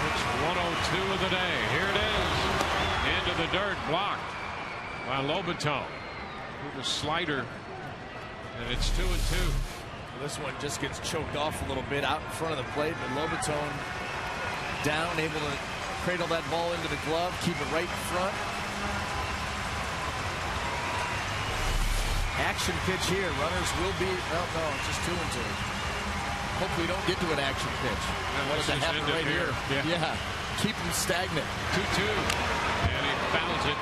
It's 102 of the day. Here it is. Into the dirt, blocked by Lobaton. With a slider, and it's 2-2. This one just gets choked off a little bit out in front of the plate, but Lobaton down, able to cradle that ball into the glove, keep it right in front. Action pitch here. Runners will be. Oh no, it's just 2-2. Hopefully, we don't get to an action pitch. What does that happen right here? Yeah. Keep them stagnant. 2-2, and he fouls it.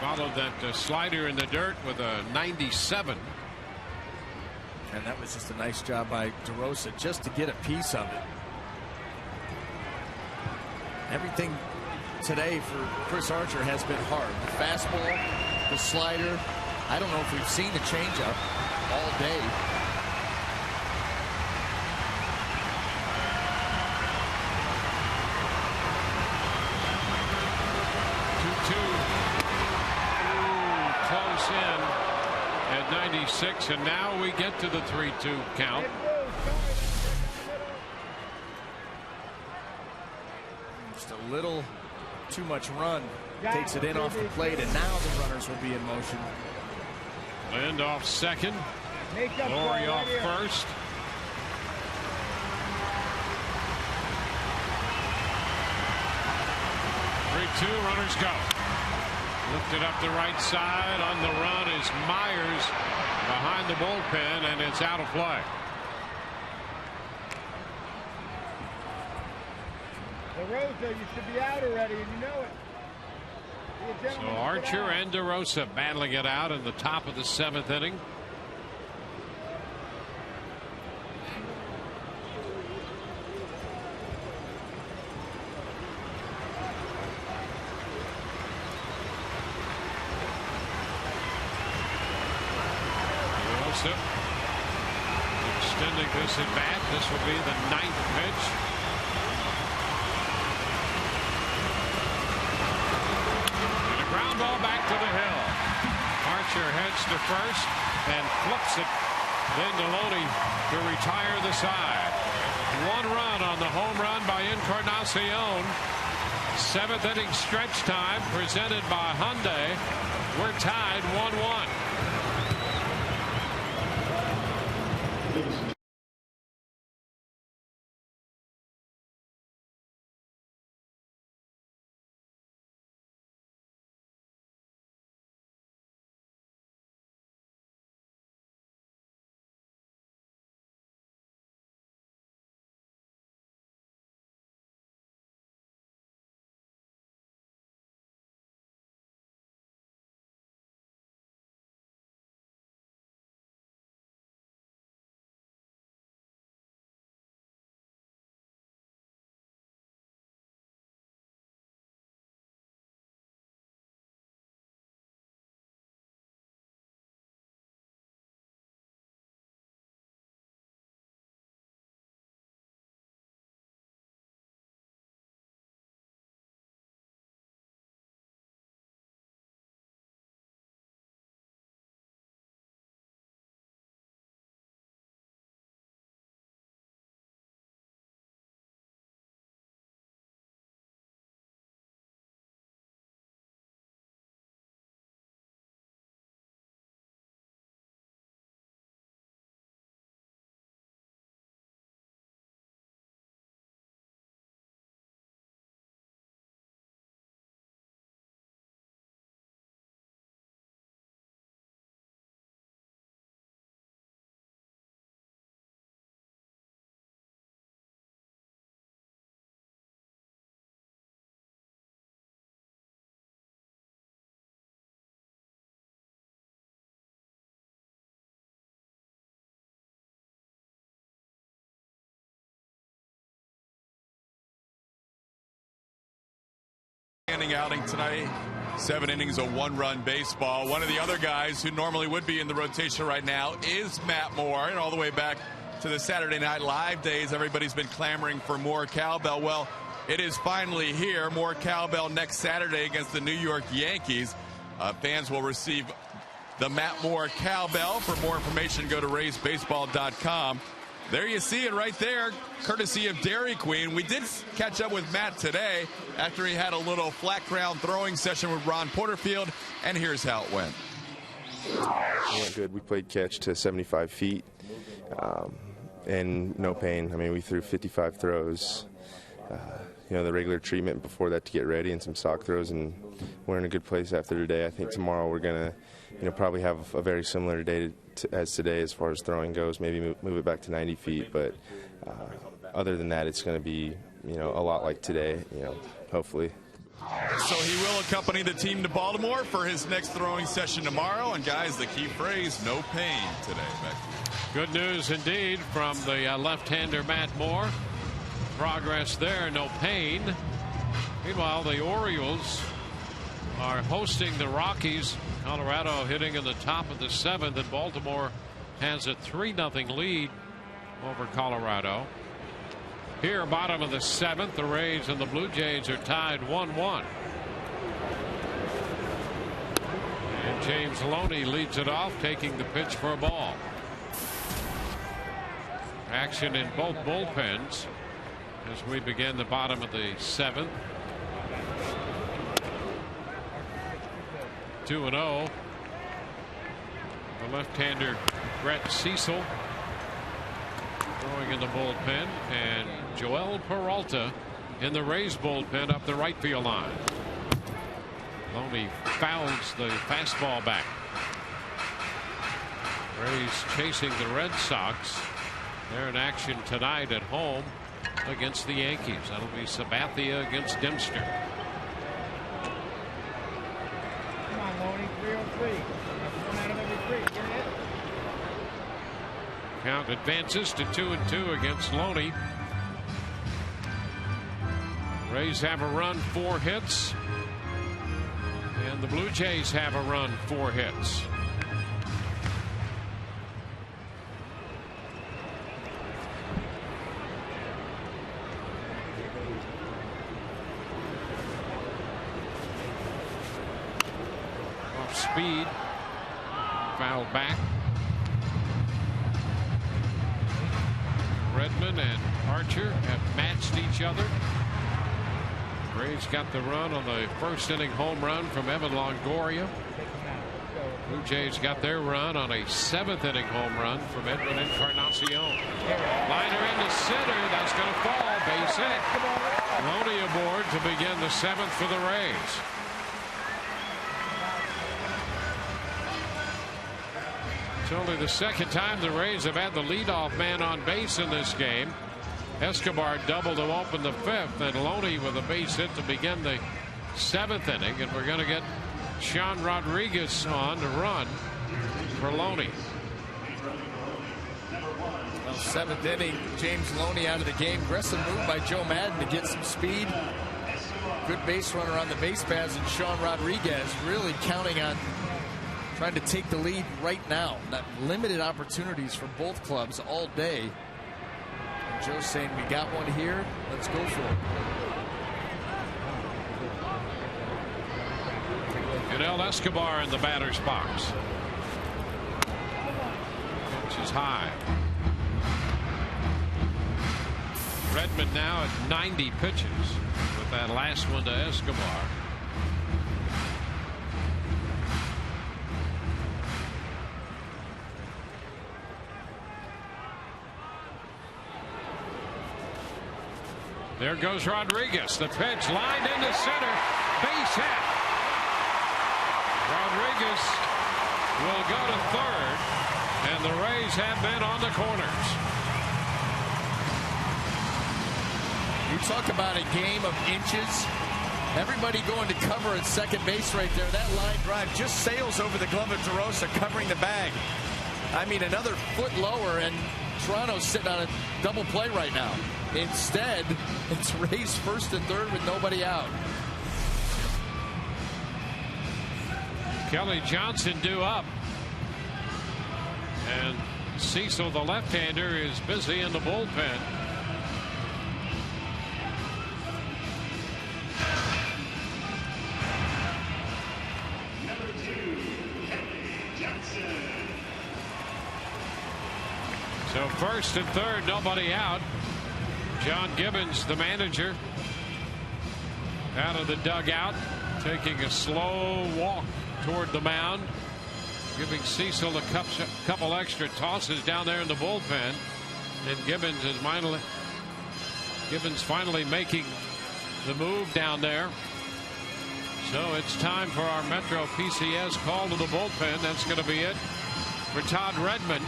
Followed that slider in the dirt with a 97. And that was just a nice job by DeRosa just to get a piece of it. Everything today for Chris Archer has been hard. The fastball, the slider. I don't know if we've seen the changeup all day. Close in at 96, and now we get to the 3-2 count. Just a little too much run. Takes it in off the plate, and now the runners will be in motion. Lind off second. Longoria off first. Three-two, runners go. Lifted up the right side. On the run is Myers behind the bullpen, and it's out of play. DeRosa, you should be out already, and you know it. So Archer and DeRosa battling it out in the top of the 7th inning. DeRosa extending this at bat. This will be the 9th pitch. Ball back to the hill. Archer heads to first and flips it. Then Deloney to retire the side. 1 run on the home run by Encarnacion. 7th inning stretch time presented by Hyundai. We're tied 1-1. outstanding outing tonight. 7 innings of 1-run baseball. One of the other guys who normally would be in the rotation right now is Matt Moore. And all the way back to the Saturday Night Live days, everybody's been clamoring for more cowbell. Well, it is finally here. More cowbell next Saturday against the New York Yankees. Fans will receive the Matt Moore cowbell. For more information, go to RaysBaseball.com. There you see it right there, courtesy of Dairy Queen. We did catch up with Matt today after he had a little flat ground throwing session with Ron Porterfield, and here's how it went. It went good. We played catch to 75 feet and no pain. I mean, we threw 55 throws. The regular treatment before that to get ready and some stock throws, and we're in a good place after today. I think tomorrow we're going to, probably have a very similar day as today as far as throwing goes, maybe move it back to 90 feet. But other than that, it's going to be, a lot like today, hopefully. So he will accompany the team to Baltimore for his next throwing session tomorrow. And, guys, the key phrase, no pain today. Back to you. Good news indeed from the left-hander Matt Moore. Progress there, no pain. Meanwhile, the Orioles are hosting the Rockies. Colorado hitting in the top of the 7th, and Baltimore has a 3-0 lead over Colorado. Here, bottom of the 7th, the Rays and the Blue Jays are tied 1-1. And James Loney leads it off, taking the pitch for a ball. Action in both bullpens as we begin the bottom of the 7th. 2-0. The left-hander Brett Cecil throwing in the bullpen, and Joel Peralta in the Rays bullpen up the right field line. Loney fouls the fastball back. Rays chasing the Red Sox. They're in action tonight at home against the Yankees. That'll be Sabathia against Dempster. Come on, Loney, 303. That's 1 out of every 3. Get it. Count advances to 2-2 against Loney. Rays have a run, 4 hits. And the Blue Jays have a run, 4 hits. Speed fouled back. Redmond and Archer have matched each other. Rays got the run on the first inning home run from Evan Longoria. Blue Jays got their run on a 7th inning home run from Edwin Encarnacion. Liner into center. That's going to fall. Base hit. Loney aboard to begin the 7th for the Rays. It's only the second time the Rays have had the leadoff man on base in this game. Escobar doubled to open the 5th, and Loney with a base hit to begin the 7th inning. And we're going to get Sean Rodriguez on to run for Loney. Well, 7th inning, James Loney out of the game. Aggressive move by Joe Madden to get some speed. Good base runner on the base paths, and Sean Rodriguez really counting on trying to take the lead right now. Not limited opportunities for both clubs all day. And Joe's saying, we got one here. Let's go for it. Fidel Escobar in the batter's box. Pitch is high. Redmond now at 90 pitches with that last one to Escobar. There goes Rodriguez. The pitch lined into center. Base hit. Rodriguez will go to third, and the Rays have men on the corners. You talk about a game of inches. Everybody going to cover at second base right there. That line drive just sails over the glove of DeRosa, covering the bag. I mean, another foot lower, and Toronto's sitting on a double play right now. Instead, it's Rays first and third with nobody out. Kelly Johnson due up. And Cecil, the left-hander, is busy in the bullpen. So first and third, nobody out. John Gibbons, the manager, out of the dugout, taking a slow walk toward the mound, giving Cecil a couple extra tosses down there in the bullpen. And Gibbons finally making the move down there. So it's time for our Metro PCS call to the bullpen. That's going to be it for Todd Redmond.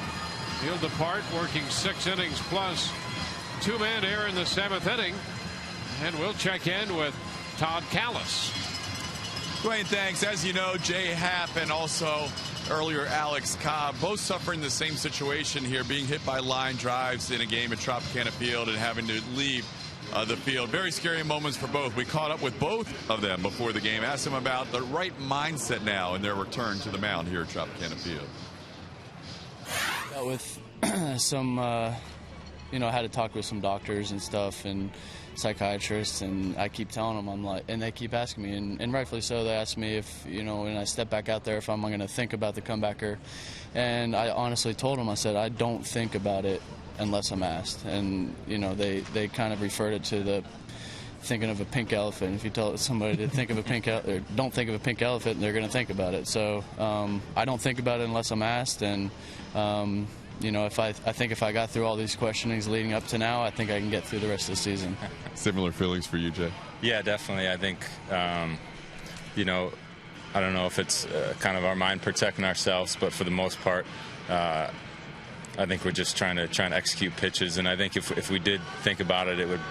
He'll depart, working 6 innings plus 2 men here in the 7th inning. And we'll check in with Todd Callis. Dwayne, thanks. As you know, Jay Happ and also earlier Alex Cobb both suffering the same situation here, being hit by line drives in a game at Tropicana Field and having to leave the field. Very scary moments for both. We caught up with both of them before the game, asked them about the right mindset now in their return to the mound here at Tropicana Field. With some, I had to talk with some doctors and stuff and psychiatrists, and I keep telling them, I'm like, and they keep asking me, and rightfully so, they ask me if, when I step back out there, if I'm going to think about the comebacker. And I honestly told them, I said, I don't think about it unless I'm asked. And, they kind of referred it to the thinking of a pink elephant. If you tell somebody to think of a pink or don't think of a pink elephant, they're going to think about it. So I don't think about it unless I'm asked. And I think if I got through all these questionings leading up to now, I think I can get through the rest of the season. Similar feelings for you, Jay? Yeah, definitely. I think I don't know if it's kind of our mind protecting ourselves, but for the most part, I think we're just trying to execute pitches. And I think if we did think about it, it would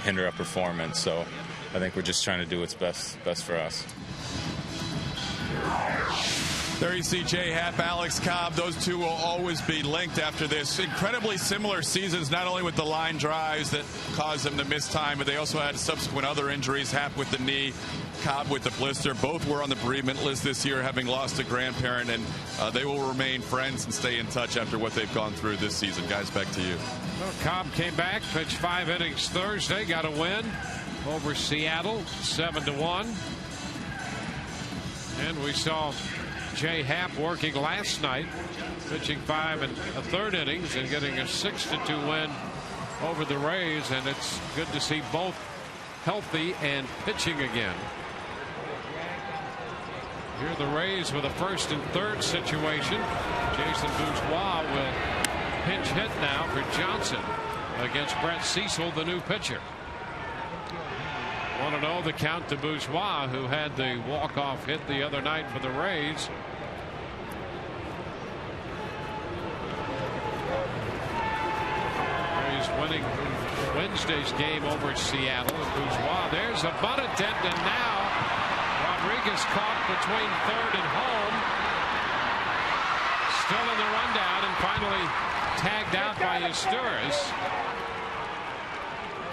hinder our performance. So I think we're just trying to do what's best for us. There you see Jay Happ, Alex Cobb. Those two will always be linked after this. Incredibly similar seasons, not only with the line drives that caused them to miss time, but they also had subsequent other injuries. Happ with the knee, Cobb with the blister. Both were on the bereavement list this year, having lost a grandparent, and they will remain friends and stay in touch after what they've gone through this season. Guys, back to you. Well, Cobb came back, pitched 5 innings Thursday, got a win over Seattle, 7-1. And we saw Jay Happ working last night, pitching 5 1/3 innings and getting a 6-2 win over the Rays. And it's good to see both healthy and pitching again. Here the Rays with a 1st and 3rd situation. Jason Bourgeois will pinch hit now for Johnson against Brett Cecil, the new pitcher. 1-0 the count to Bourgeois, who had the walk-off hit the other night for the Rays. Rays winning Wednesday's game over Seattle. And Bourgeois, there's a bunt attempt, and now Rodriguez caught between 3rd and home. Still in the rundown, and finally tagged out by Asturias.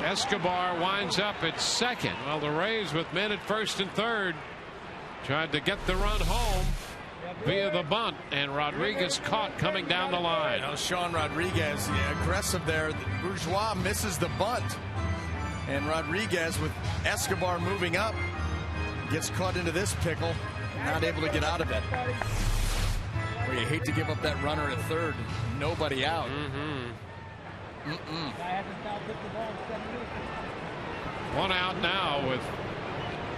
Escobar winds up at 2nd. Well, the Rays with men at 1st and 3rd tried to get the run home via the bunt, and Rodriguez caught coming down the line. Sean Rodriguez, aggressive there. Bourgeois misses the bunt, and Rodriguez, with Escobar moving up, gets caught into this pickle, not able to get out of it. Well, you hate to give up that runner at 3rd. Nobody out. One out now with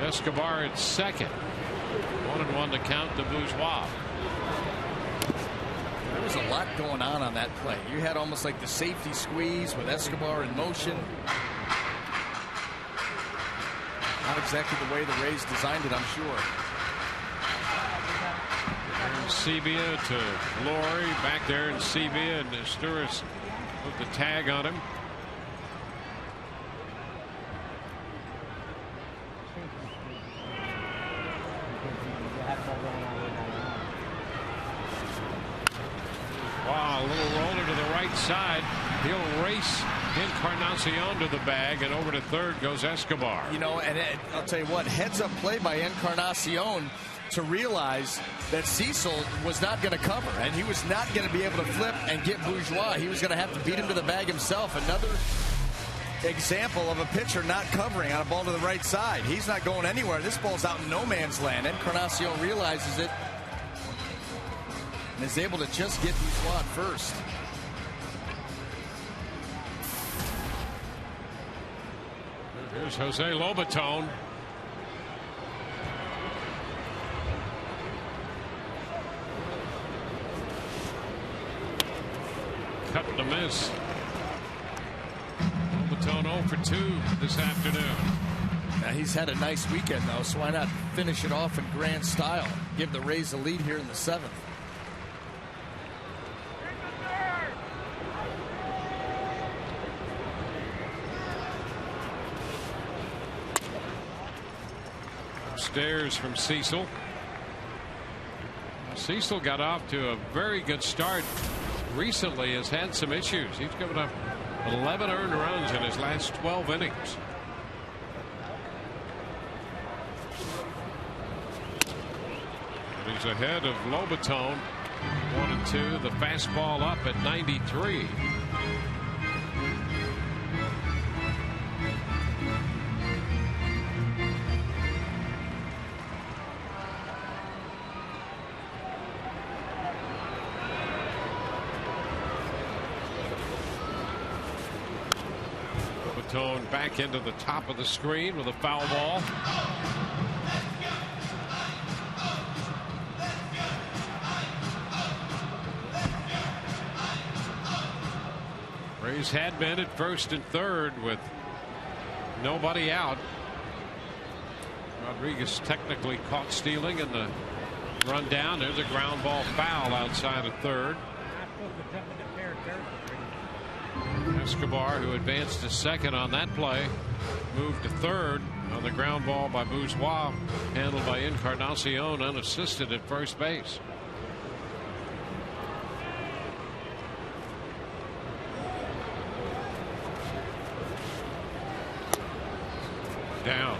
Escobar at 2nd. 1-1 to count to Bourgeois. There was a lot going on that play. You had almost like the safety squeeze with Escobar in motion. Not exactly the way the Rays designed it, I'm sure. And Sebia to Glory, back there in Sebia, and Asturias put the tag on him. Wow, a little roller to the right side. He'll race Encarnacion to the bag, and over to 3rd goes Escobar. And I'll tell you what, heads up play by Encarnacion to realize that Cecil was not going to cover, and he was not going to be able to flip and get Bourgeois. He was going to have to beat him to the bag himself. Another example of a pitcher not covering on a ball to the right side. He's not going anywhere. This ball's out in no man's land. Encarnacion realizes it and is able to just get Bourgeois at first. Here's Jose Lobaton. Cut and a miss. Lobaton 0 for 2 this afternoon. Now he's had a nice weekend though, so why not finish it off in grand style? Give the Rays a lead here in the 7th. Upstairs from Cecil. Cecil got off to a very good start recently, has had some issues. He's given up 11 earned runs in his last 12 innings. And he's ahead of Lobaton 1-2. The fastball up at 93. Lobaton back into the top of the screen with a foul ball. Rays had been at first and third with nobody out. Rodriguez technically caught stealing in the run down. There's a ground ball foul outside of third. Escobar, who advanced to second on that play, moved to third on the ground ball by Bourgeois, handled by Encarnacion, unassisted at first base. Down.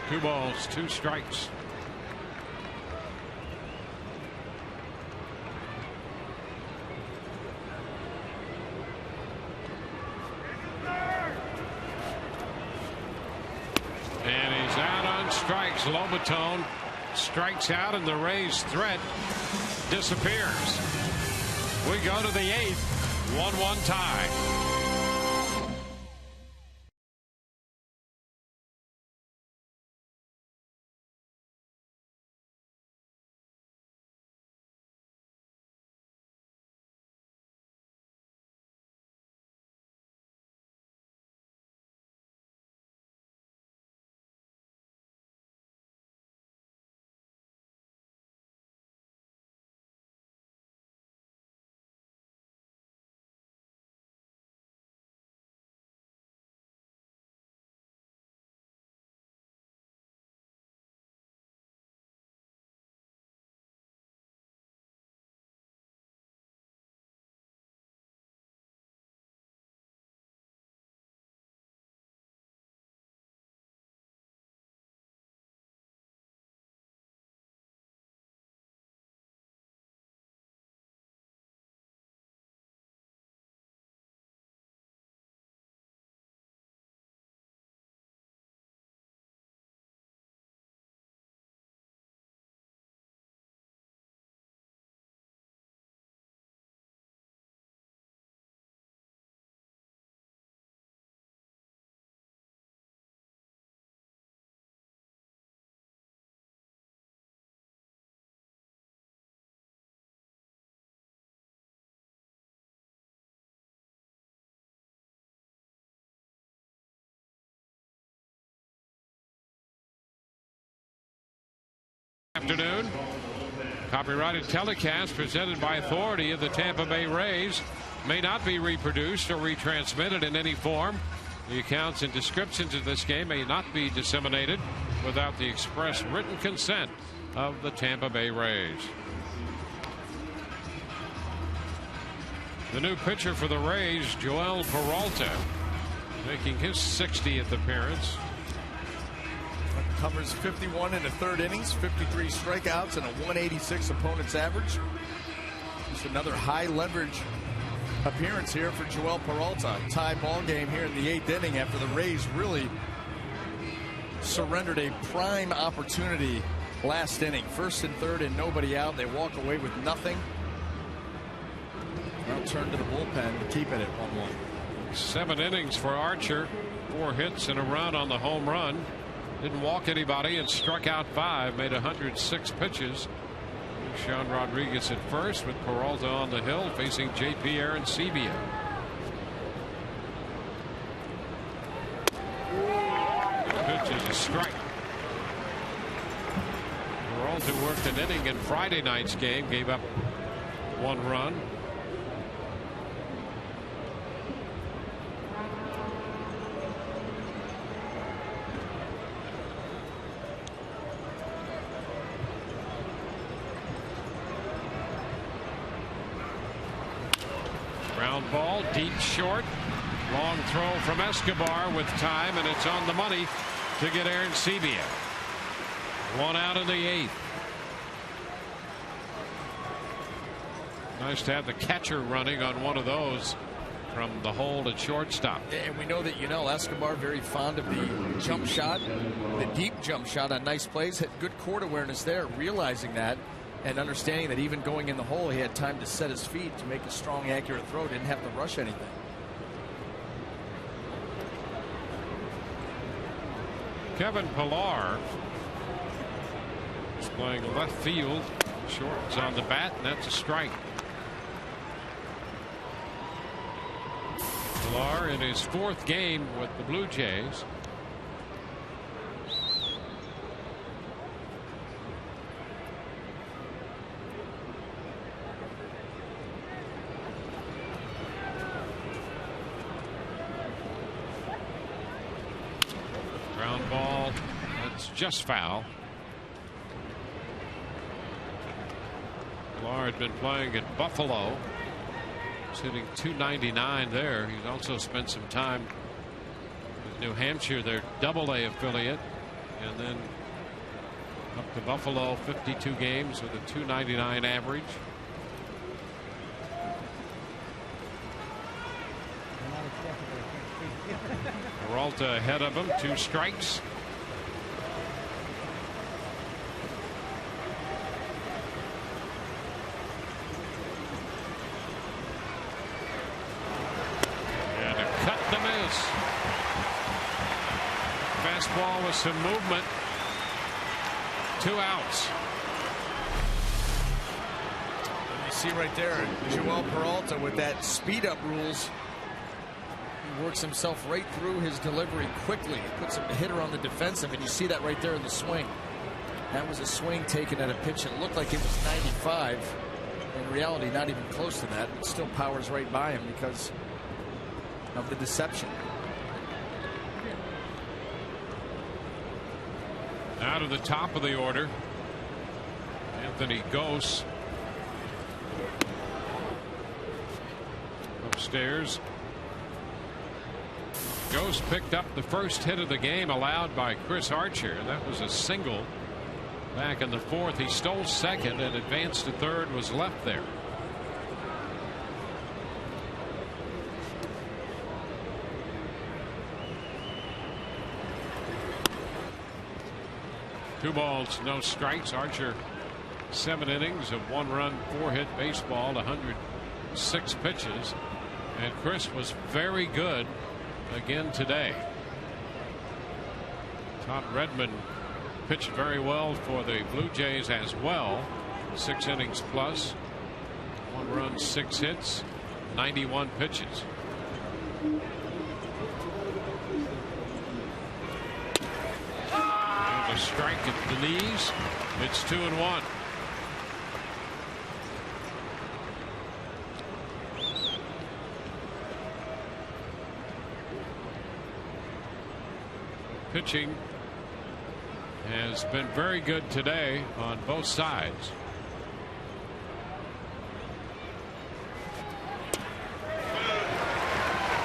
2 balls, 2 strikes. And he's out on strikes. Lobaton strikes out, and the Rays' threat disappears. We go to the 8th, 1-1 tie. Afternoon. Copyrighted telecast presented by authority of the Tampa Bay Rays may not be reproduced or retransmitted in any form. The accounts and descriptions of this game may not be disseminated without the express written consent of the Tampa Bay Rays. The new pitcher for the Rays, Joel Peralta, making his 60th appearance. covers 51 in the third innings, 53 strikeouts, and a 186 opponent's average. Just another high leverage appearance here for Joel Peralta. Tie ball game here in the 8th inning after the Rays really surrendered a prime opportunity last inning. First and third and nobody out. They walk away with nothing. Now turn to the bullpen to keep it at 1-1. 7 innings for Archer. 4 hits and a run on the home run. Didn't walk anybody and struck out 5. Made 106 pitches. Sean Rodriguez at first with Peralta on the hill facing JP Arancibia. Pitch is a strike. Peralta worked an inning in Friday night's game, gave up 1 run. Ground ball, deep short. Long throw from Escobar with time, and it's on the money to get Arancibia. 1 out in the 8th. Nice to have the catcher running on one of those from the hold at shortstop. And we know that Escobar very fond of the jump shot, the deep jump shot on nice plays. Had good court awareness there, realizing that and understanding that even going in the hole, he had time to set his feet to make a strong, accurate throw. Didn't have to rush anything. Kevin Pillar is playing left field. Short's on the bat, and that's a strike. Pillar in his 4th game with the Blue Jays. Ground ball, that's just foul. Pillar had been playing at Buffalo. He's hitting .299 there. He's also spent some time with New Hampshire, their AA affiliate, and then up to Buffalo, 52 games with a .299 average. Peralta ahead of him, 2 strikes. And a cut to miss. Fastball with some movement. 2 outs. You see right there, Joel Peralta with that speed up rules. He works himself right through his delivery quickly. Puts a hitter on the defensive, and you see that right there in the swing. That was a swing taken at a pitch that looked like it was 95. In reality, not even close to that. It still powers right by him because of the deception. Out of the top of the order, Anthony Gose. Upstairs. Gose picked up the first hit of the game allowed by Chris Archer. That was a single back in the 4th. He stole second and advanced to third, was left there. Two balls, no strikes. Archer, 7 innings of 1 run, 4 hit baseball, 106 pitches. And Chris was very good again today. Todd Redmond pitched very well for the Blue Jays as well. 6 innings plus, 1 run, 6 hits, 91 pitches. And a strike at the knees. It's 2-1. Pitching has been very good today on both sides.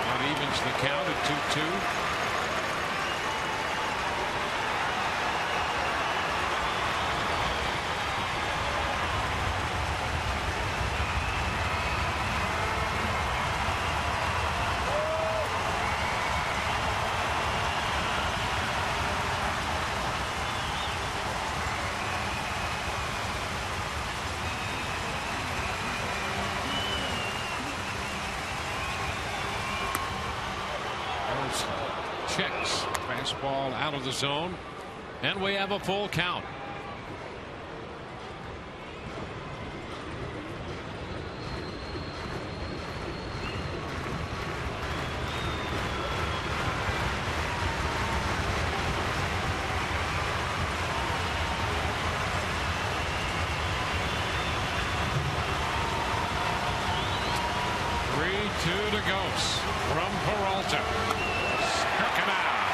That evens the count at 2-2. checks. Fastball out of the zone. And we have a full count. To Ghost from Peralta. Struck him out.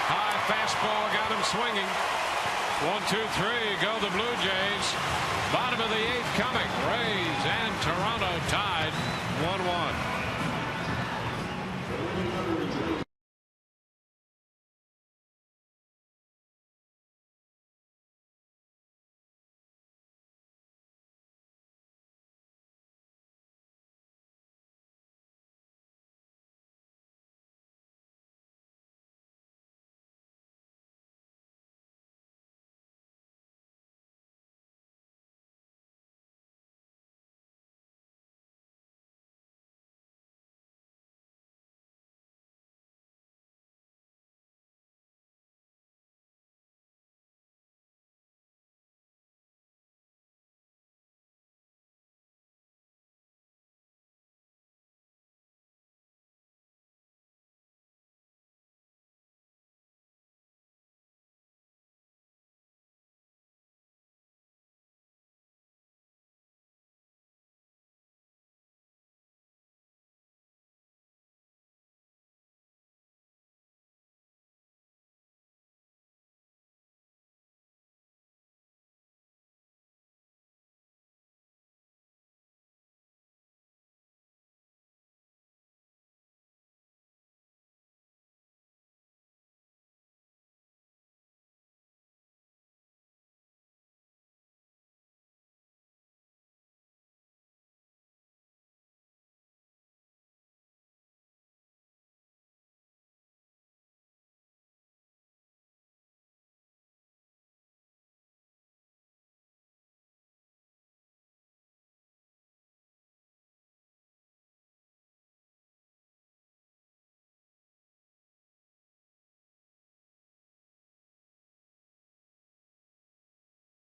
High fastball got him swinging. 1, 2, 3 go the Blue Jays. Bottom of the 8th coming. Rays and Toronto tied 1-1.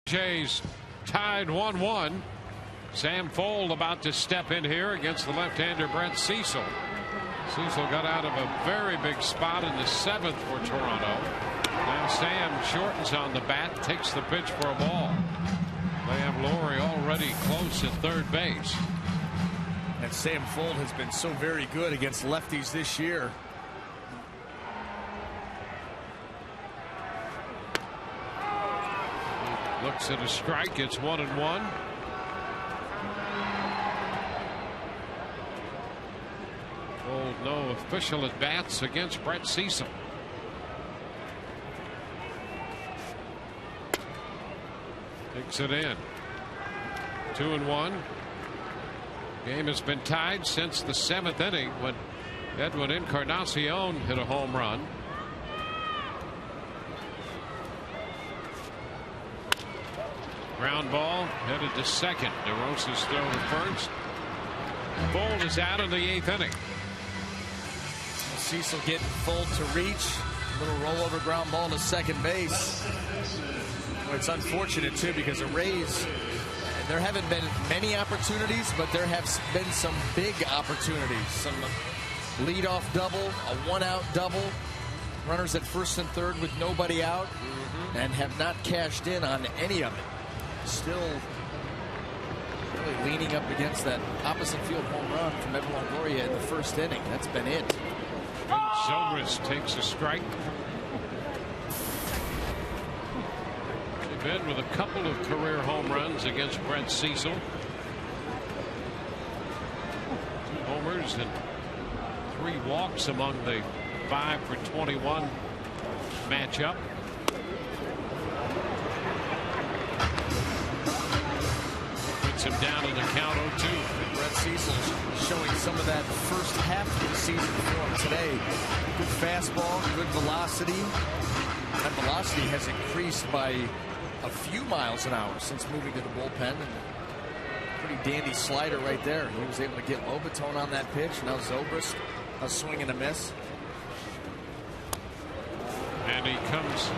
Jays tied 1-1. Sam Fold about to step in here against the left-hander Brett Cecil. Cecil got out of a very big spot in the 7th for Toronto. Now Sam shortens on the bat, takes the pitch for a ball. They have Laurie already close at third base. And Sam Fold has been so very good against lefties this year. Looks at a strike. It's 1-1. Fold no official at bats against Brett Cecil. Takes it in. 2-1. Game has been tied since the 7th inning when Edwin Encarnacion hit a home run. Ground ball headed to second. DeRosa's throw to first. Fold is out in the 8th inning. Cecil getting Fold to reach. Little rollover ground ball to second base. Well, it's unfortunate too because the Rays, there haven't been many opportunities, but there have been some big opportunities. Some leadoff double, a 1-out double, runners at first and third with nobody out, and have not cashed in on any of it. Still really leaning up against that opposite field home run from Evan Longoria in the 1st inning. That's been it. Zobrist takes a strike. They've been with a couple of career home runs against Brett Cecil. 2 homers and 3 walks among the 5 for 21 matchup. Him down in the count 0-2. Brett Cecil showing some of that first half of the season form today. Good fastball, good velocity. That velocity has increased by a few miles an hour since moving to the bullpen. And pretty dandy slider right there. He was able to get Lobaton on that pitch. Now Zobrist a swing and a miss. And he comes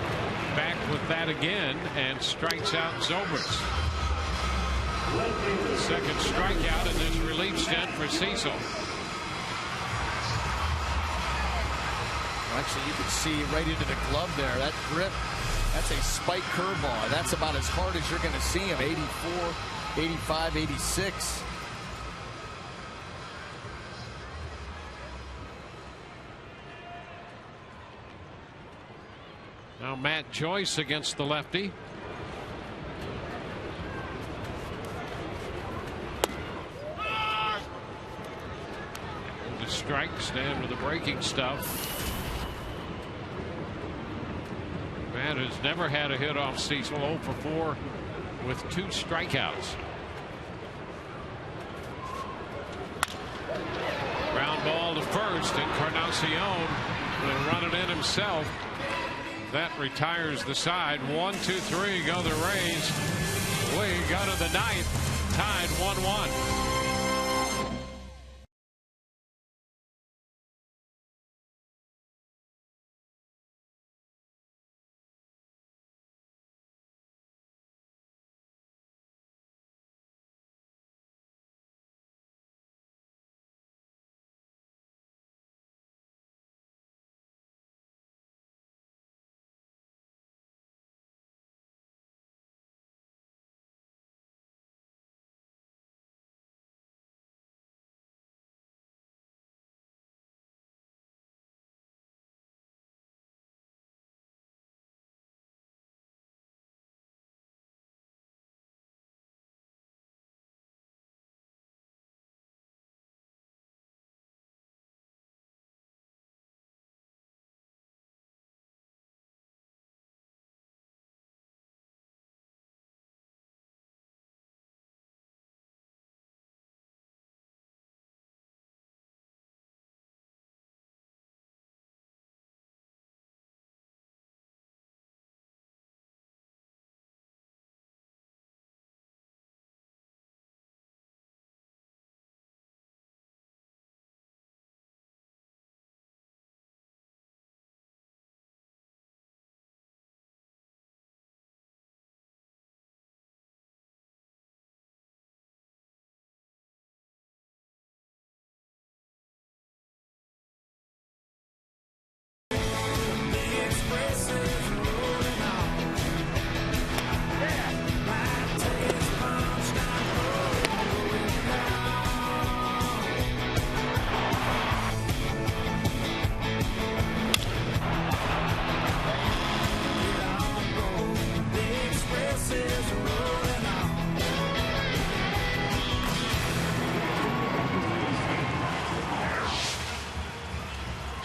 back with that again and strikes out Zobrist. Second strikeout in this relief stint for Cecil. Actually, you can see right into the glove there. That grip, that's a spike curveball. That's about as hard as you're going to see him. 84, 85, 86. Now Matt Joyce against the lefty. The strike, stand with the breaking stuff. Matt has never had a hit off Cecil. 0 for 4 with 2 strikeouts. Ground ball to first, Encarnacion will run it in himself. That retires the side. 1, 2, 3 go the Rays. We go to the 9th, tied 1-1.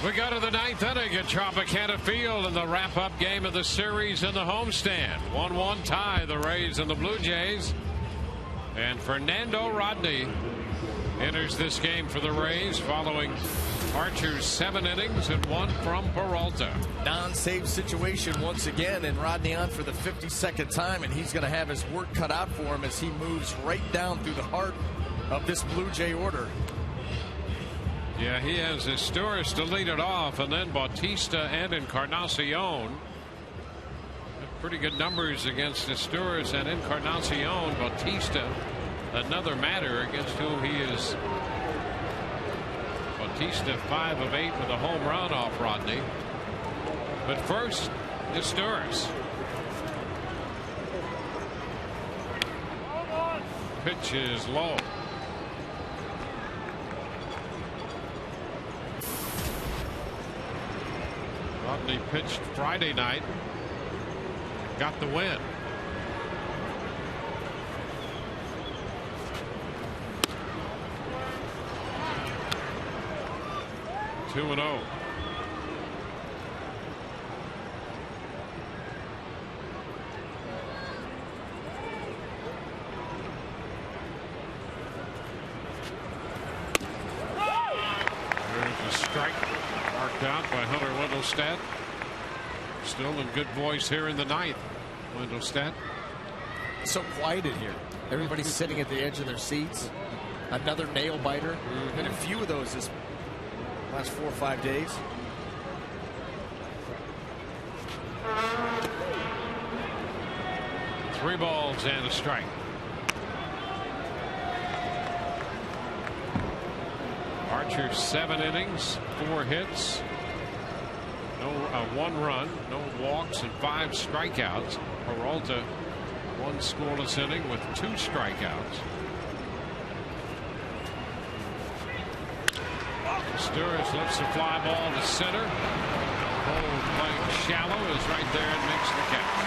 We go to the 9th inning at Tropicana Field in the wrap-up game of the series in the homestand. 1-1 tie, the Rays and the Blue Jays. And Fernando Rodney enters this game for the Rays following Archer's 7 innings and 1 from Peralta. Non-save situation once again, and Rodney on for the 52nd time, and he's going to have his work cut out for him as he moves right down through the heart of this Blue Jay order. Yeah, he has Historis to lead it off, and then Bautista and Encarnacion. Pretty good numbers against Historis and Encarnacion. Bautista, another matter against whom he is. Bautista 5 of 8 with a home run off Rodney. But first, Historis. Pitch is low. Rodney pitched Friday night, got the win. Two and 0. There's a strike marked out by Hunter Wendelstedt. Still in good voice here in the 9th. Wendelstedt. So quiet in here. Everybody's sitting at the edge of their seats. Another nail biter. Been a few of those this last 4 or 5 days. 3 balls and a strike. Archer 7 innings, 4 hits, 1 run, no walks, and 5 strikeouts. Peralta 1 scoreless inning with 2 strikeouts. Sturris lifts the fly ball to center. Cole playing shallow is right there and makes the catch.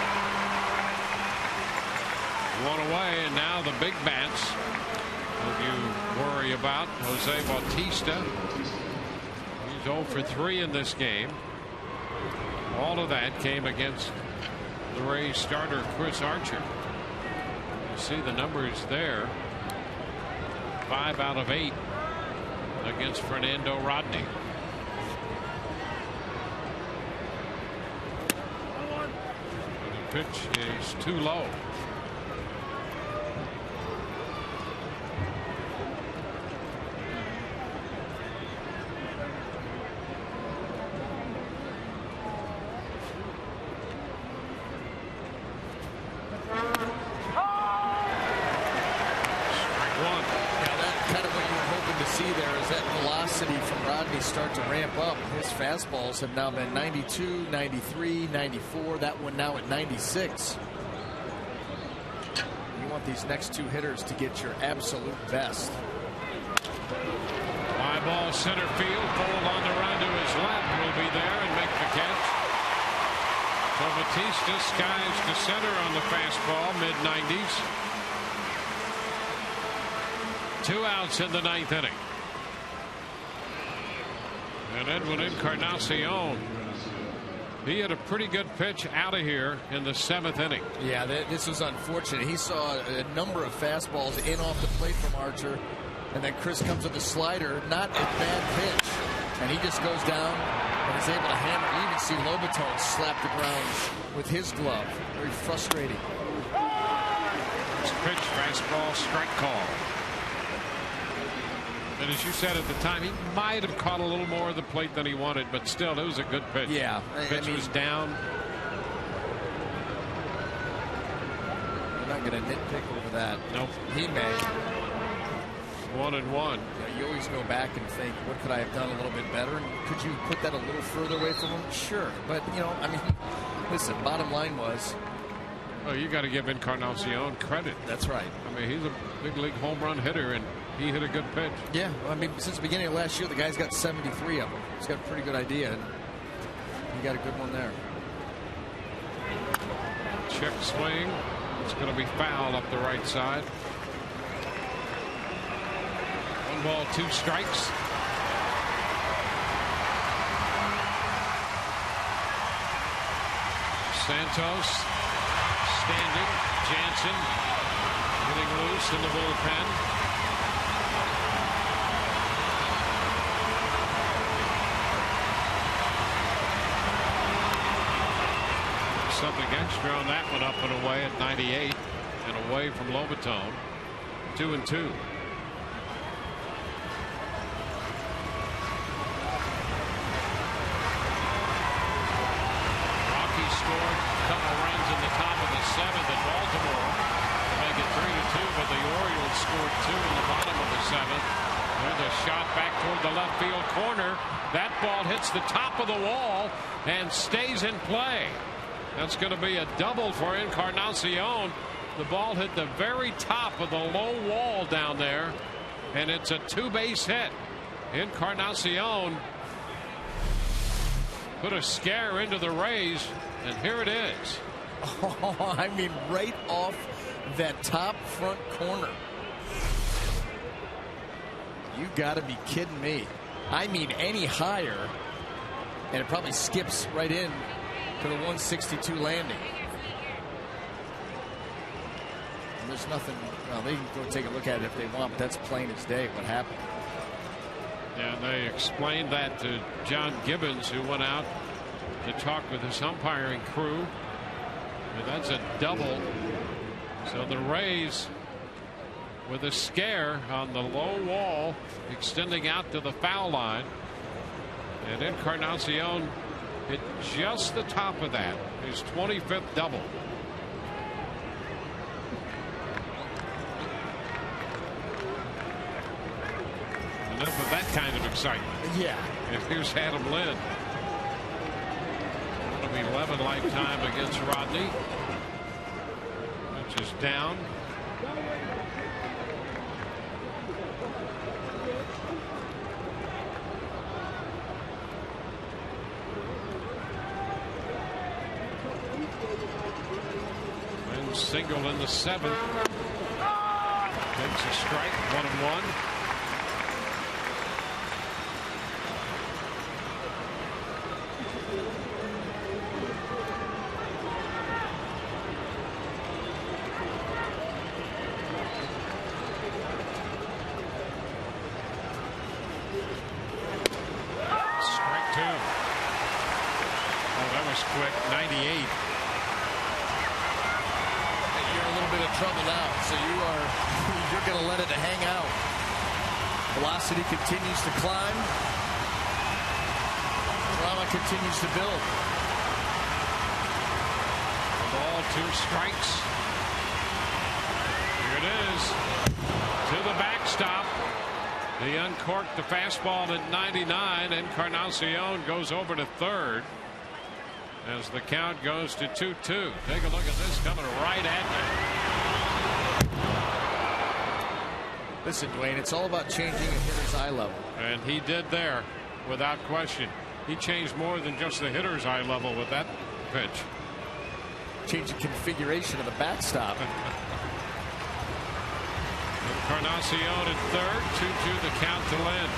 1 away, and now the big bats that you worry about. Jose Bautista. He's 0 for 3 in this game. All of that came against the Rays starter Chris Archer. You see the numbers there. 5 out of 8 against Fernando Rodney. The pitch is too low. Start to ramp up. His fastballs have now been 92, 93, 94. That one now at 96. You want these next 2 hitters to get your absolute best. Fly ball center field. Fold on the run to his left. Will be there and make the catch. So Bautista skies to center on the fastball, mid-90s. 2 outs in the 9th inning. And Edwin Encarnacion, he had a pretty good pitch out of here in the 7th inning. Yeah, this was unfortunate. He saw a number of fastballs in off the plate from Archer, and then Chris comes with a slider, not a bad pitch, and he just goes down and is able to hammer. You even see Lobaton slap the ground with his glove. Very frustrating. This pitch, fastball, strike call. And as you said at the time, he might have caught a little more of the plate than he wanted, but still, it was a good pitch. Yeah. The pitch was down. You're not going to nitpick over that. Nope. He may. 1-1. Yeah, you always go back and think, what could I have done a little bit better? And could you put that a little further away from him? Sure. But, you know, I mean, listen, bottom line was. Well, you got to give Encarnacion credit. That's right. I mean, he's a big league home run hitter, and he hit a good pitch. Yeah, I mean, since the beginning of last year, the guy's got 73 of them. He's got a pretty good idea, and he got a good one there. Check swing. It's going to be foul up the right side. 1 ball, 2 strikes. Santos standing. Jansen getting loose in the bullpen. Something extra on that one, up and away at 98 and away from Lobaton. 2-2. Rocky scored a couple runs in the top of the 7th at Baltimore to make it 3-2, but the Orioles scored 2 in the bottom of the 7th. There's a shot back toward the left field corner. That ball hits the top of the wall and stays in play. That's going to be a double for Encarnacion. The ball hit the very top of the low wall down there, and it's a 2-base hit. Encarnacion put a scare into the Rays, and here it is. Oh, I mean, right off that top front corner. You got to be kidding me. I mean, any higher, and it probably skips right in to the 162 landing. And there's nothing. Well, they can go take a look at it if they want, but that's plain as day what happened. Yeah, they explained that to John Gibbons, who went out to talk with his umpiring crew. And that's a double. So the Rays, with a scare on the low wall, extending out to the foul line. And Encarnacion hit just the top of that. His 25th double. for that kind of excitement. Yeah. And here's Adam Lynn. 11 lifetime against Rodney, which is down. And single in the 7th. Takes a strike, 1-1. Quick, 98. You're in a little bit of trouble now, so you're going to let it hang out. Velocity continues to climb. Drama continues to build. The ball, 2 strikes. Here it is. To the backstop. He uncorked the fastball at 99. Encarnacion goes over to third. As the count goes to 2-2. Take a look at this coming right at you. Listen, Dwayne, it's all about changing a hitter's eye level. And he did there, without question. He changed more than just the hitter's eye level with that pitch. Change the configuration of the backstop. Encarnacion at third, 2-2 the count to Lynn.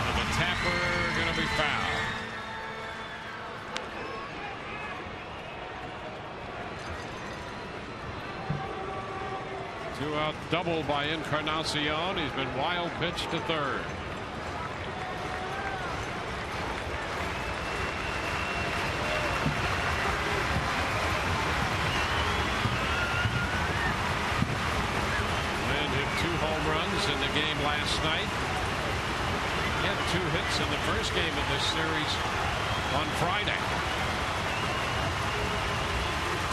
And the tapper going to be fouled. 2-out double by Encarnacion. He's been wild pitched to third. Lynn hit 2 home runs in the game last night. He had 2 hits in the first game of this series on Friday.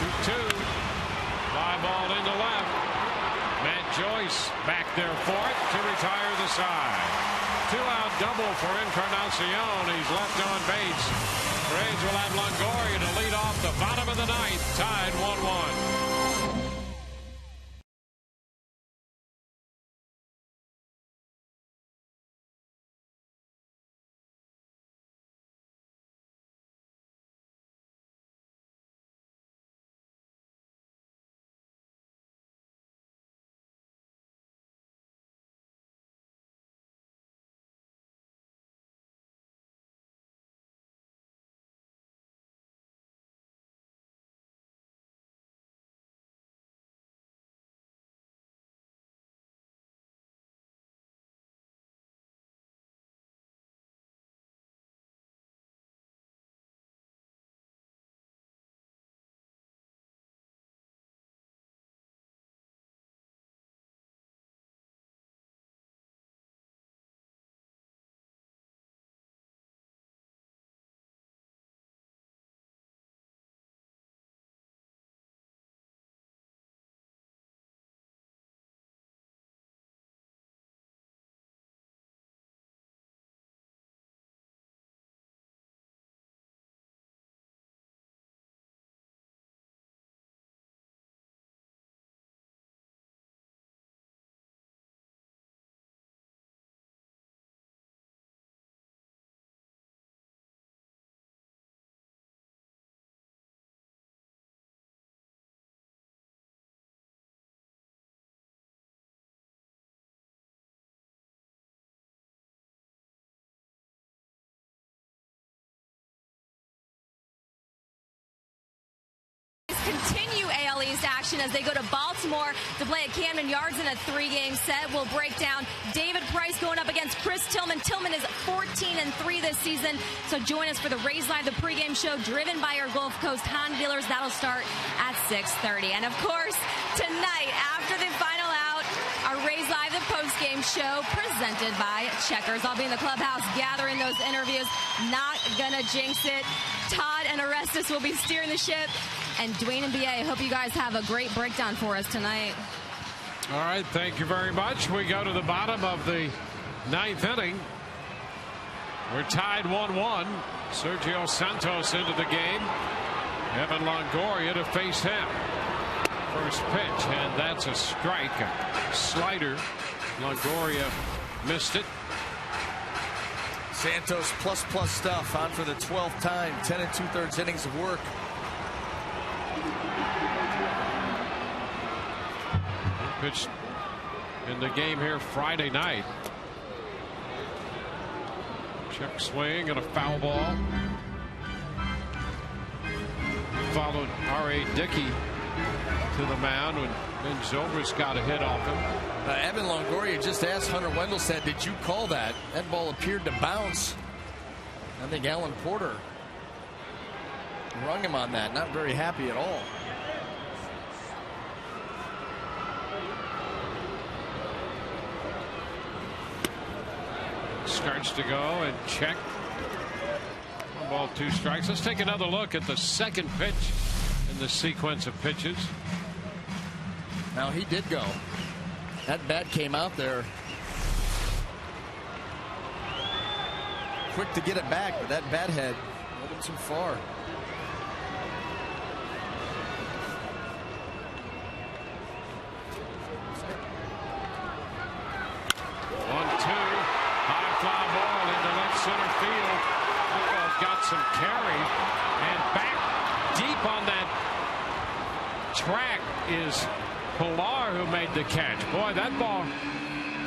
2-2. Fly ball into left. Matt Joyce back there for it to retire the side. 2-out double for Encarnacion. He's left on base. Braves will have Longoria to lead off the bottom of the 9th, tied 1-1. Continue AL East action as they go to Baltimore to play at Camden Yards in a 3-game set. We'll break down David Price going up against Chris Tillman. Tillman is 14-3 this season. So join us for the Rays Live, the pregame show driven by our Gulf Coast Honda dealers. That'll start at 6:30. And of course, tonight after the final out, our Rays Live, the postgame show presented by Checkers. I'll be in the clubhouse gathering those interviews. Not gonna jinx it. Todd and Orestes will be steering the ship. And Dwayne and BA, I hope you guys have a great breakdown for us tonight. All right, thank you very much. We go to the bottom of the 9th inning. We're tied 1-1. Sergio Santos into the game. Evan Longoria to face him. First pitch, and that's a strike. A slider. Longoria missed it. Santos plus stuff on for the 12th time. 10 2/3 innings of work. Pitched in the game here Friday night. Check swing and a foul ball. Followed R.A. Dickey to the mound when Ben Zobrist got a hit off him. Evan Longoria just asked Hunter Wendelstedt, did you call that? That ball appeared to bounce. I think Alan Porter rung him on that. Not very happy at all. Starts to go and check. 1 ball, 2 strikes. Let's take another look at the second pitch in the sequence of pitches. Now he did go. That bat came out there quick to get it back, but that bat head a little too far. Center field. Football's got some carry, and back deep on that track is Pilar, who made the catch. Boy, that ball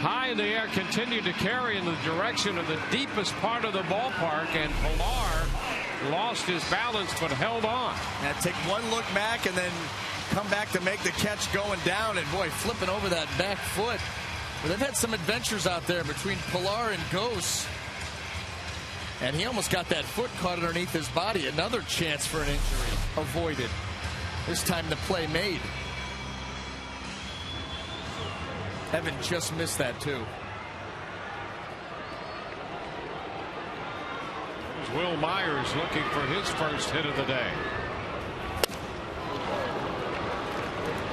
high in the air continued to carry in the direction of the deepest part of the ballpark, and Pilar lost his balance but held on. Now take one look back and then come back to make the catch going down, and boy, flipping over that back foot. But they've had some adventures out there between Pilar and Ghost. And he almost got that foot caught underneath his body. Another chance for an injury avoided. This time the play made. Evan just missed that too. There's Will Myers looking for his first hit of the day.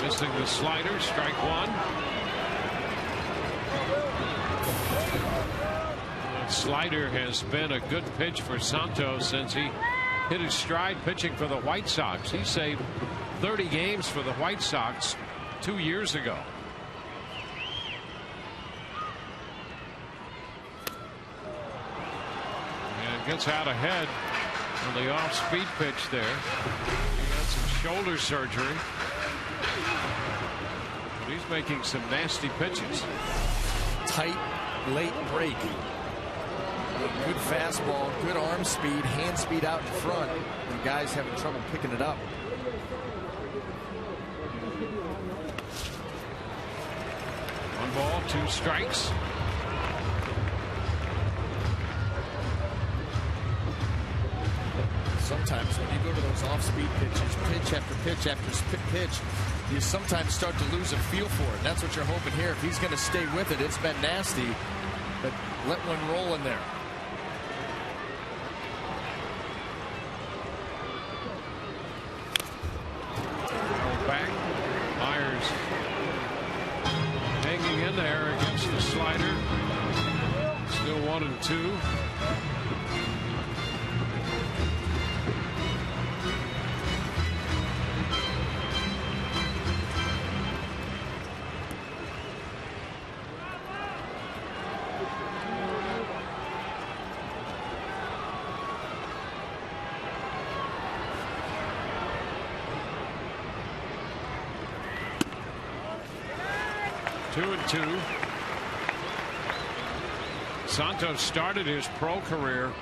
Missing the slider, strike 1. Slider has been a good pitch for Santos since he hit his stride pitching for the White Sox. He saved 30 games for the White Sox 2 years ago. And gets out ahead on the off-speed pitch there. He got some shoulder surgery. But he's making some nasty pitches. Tight, late break. Good fastball, good arm speed, hand speed out in front. The guy's having trouble picking it up. One ball, 2 strikes. Sometimes when you go to those off-speed pitches, pitch after pitch after pitch, you sometimes start to lose a feel for it. That's what you're hoping here. If he's going to stay with it, it's been nasty, but let one roll in there. Back. Myers hanging in there against the slider. Still 1-2. Santos started his pro career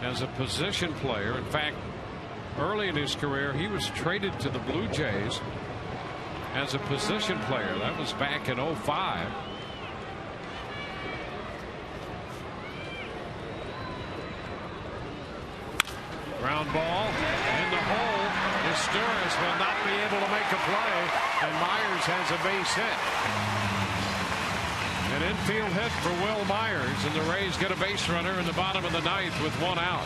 as a position player. In fact, early in his career, he was traded to the Blue Jays as a position player. That was back in 05. Ground ball in the hole. Historis will not be able to make a play, and Myers has a base hit. An infield hit for Will Myers, and the Rays get a base runner in the bottom of the 9th with 1 out.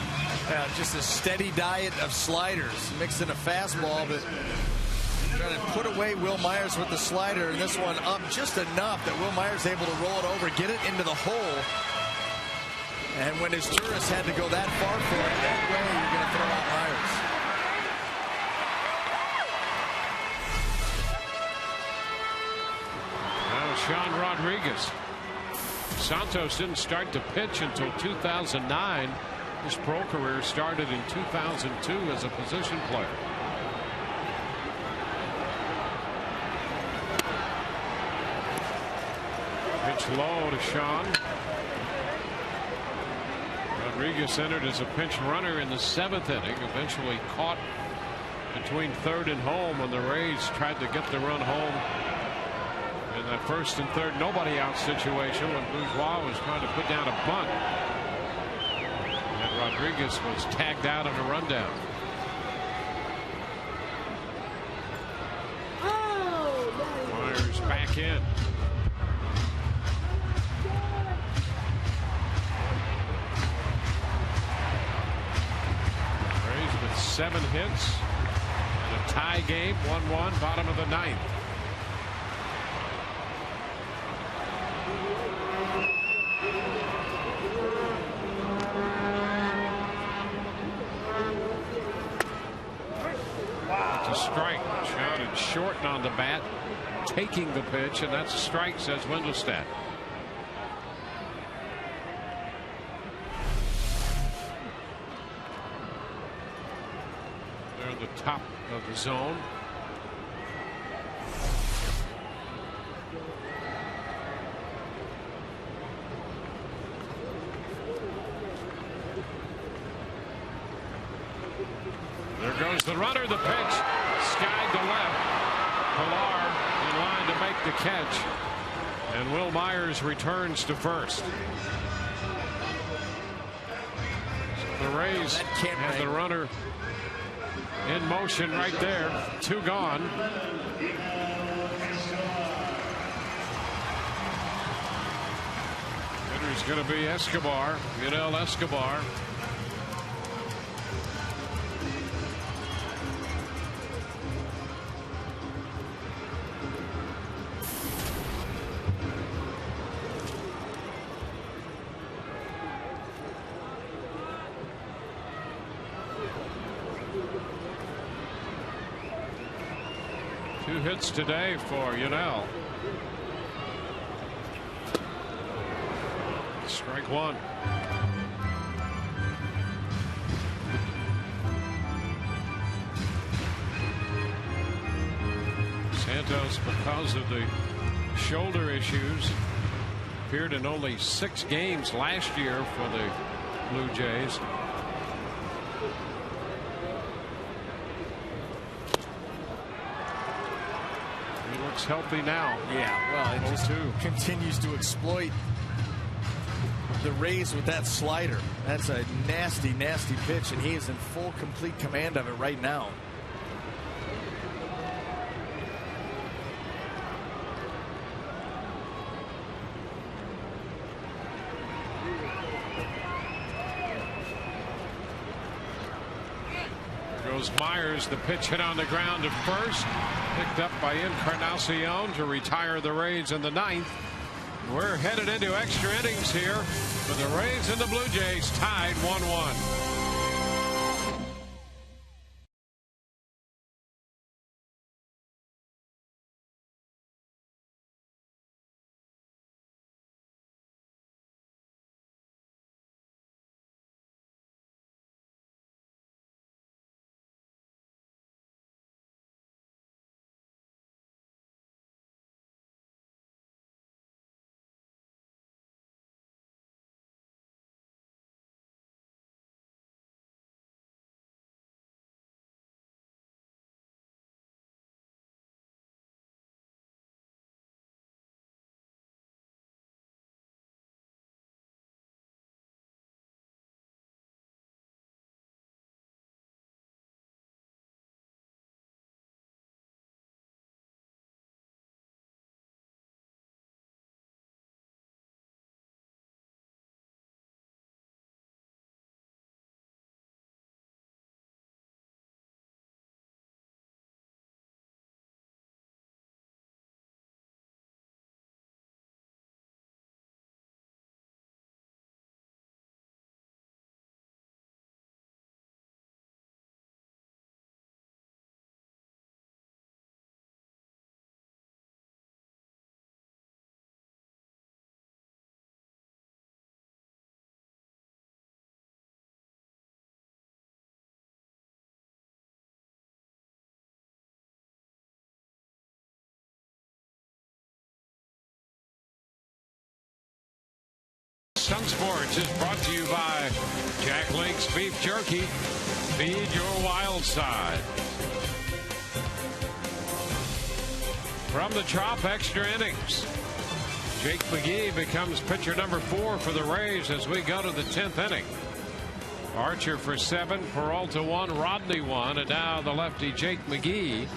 Yeah, just a steady diet of sliders, mixed in a fastball, but Trying to put away Will Myers with the slider, and this one up just enough that Will Myers able to roll it over, get it into the hole. And when his tourist had to go that far for it, that way you're going to throw out Now Myers. Sean Rodriguez. Santos didn't start to pitch until 2009. His pro career started in 2002 as a position player. Pitch low to Sean. Rodriguez entered as a pinch runner in the 7th inning, eventually caught between third and home when the Rays tried to get the run home in that 1st and 3rd nobody out situation when Bourgeois was trying to put down a bunt. And Rodriguez was tagged out on a rundown. Myers back in. Rays with 7 hits and a tie game, 1-1, bottom of the 9th. Strike. Shot shorten on the bat, taking the pitch, and that's a strike, says Wendelstedt. They're at the top of the zone. There goes the runner, the pitch. Skied to left. Pilar in line to make the catch. And Will Myers returns to first. So the Rays have the runner in motion right there. 2 gone. Hitter's going to be Escobar. Yunel Escobar. Hits today for Yunel. Strike 1. Santos, because of the shoulder issues, appeared in only 6 games last year for the Blue Jays. Healthy now. Yeah, well, it just continues to exploit the Rays with that slider. That's a nasty, nasty pitch, and he is in full, complete command of it right now. Goes Myers, the pitch hit on the ground to first, picked up by Encarnacion to retire the Rays in the 9th. We're headed into extra innings here, with the Rays and the Blue Jays tied 1-1. Sports is brought to you by Jack Link's Beef Jerky. Feed your wild side. From the Trop extra innings, Jake McGee becomes pitcher number 4 for the Rays as we go to the 10th inning. Archer for 7, Peralta 1, Rodney 1, and now the lefty Jake McGee.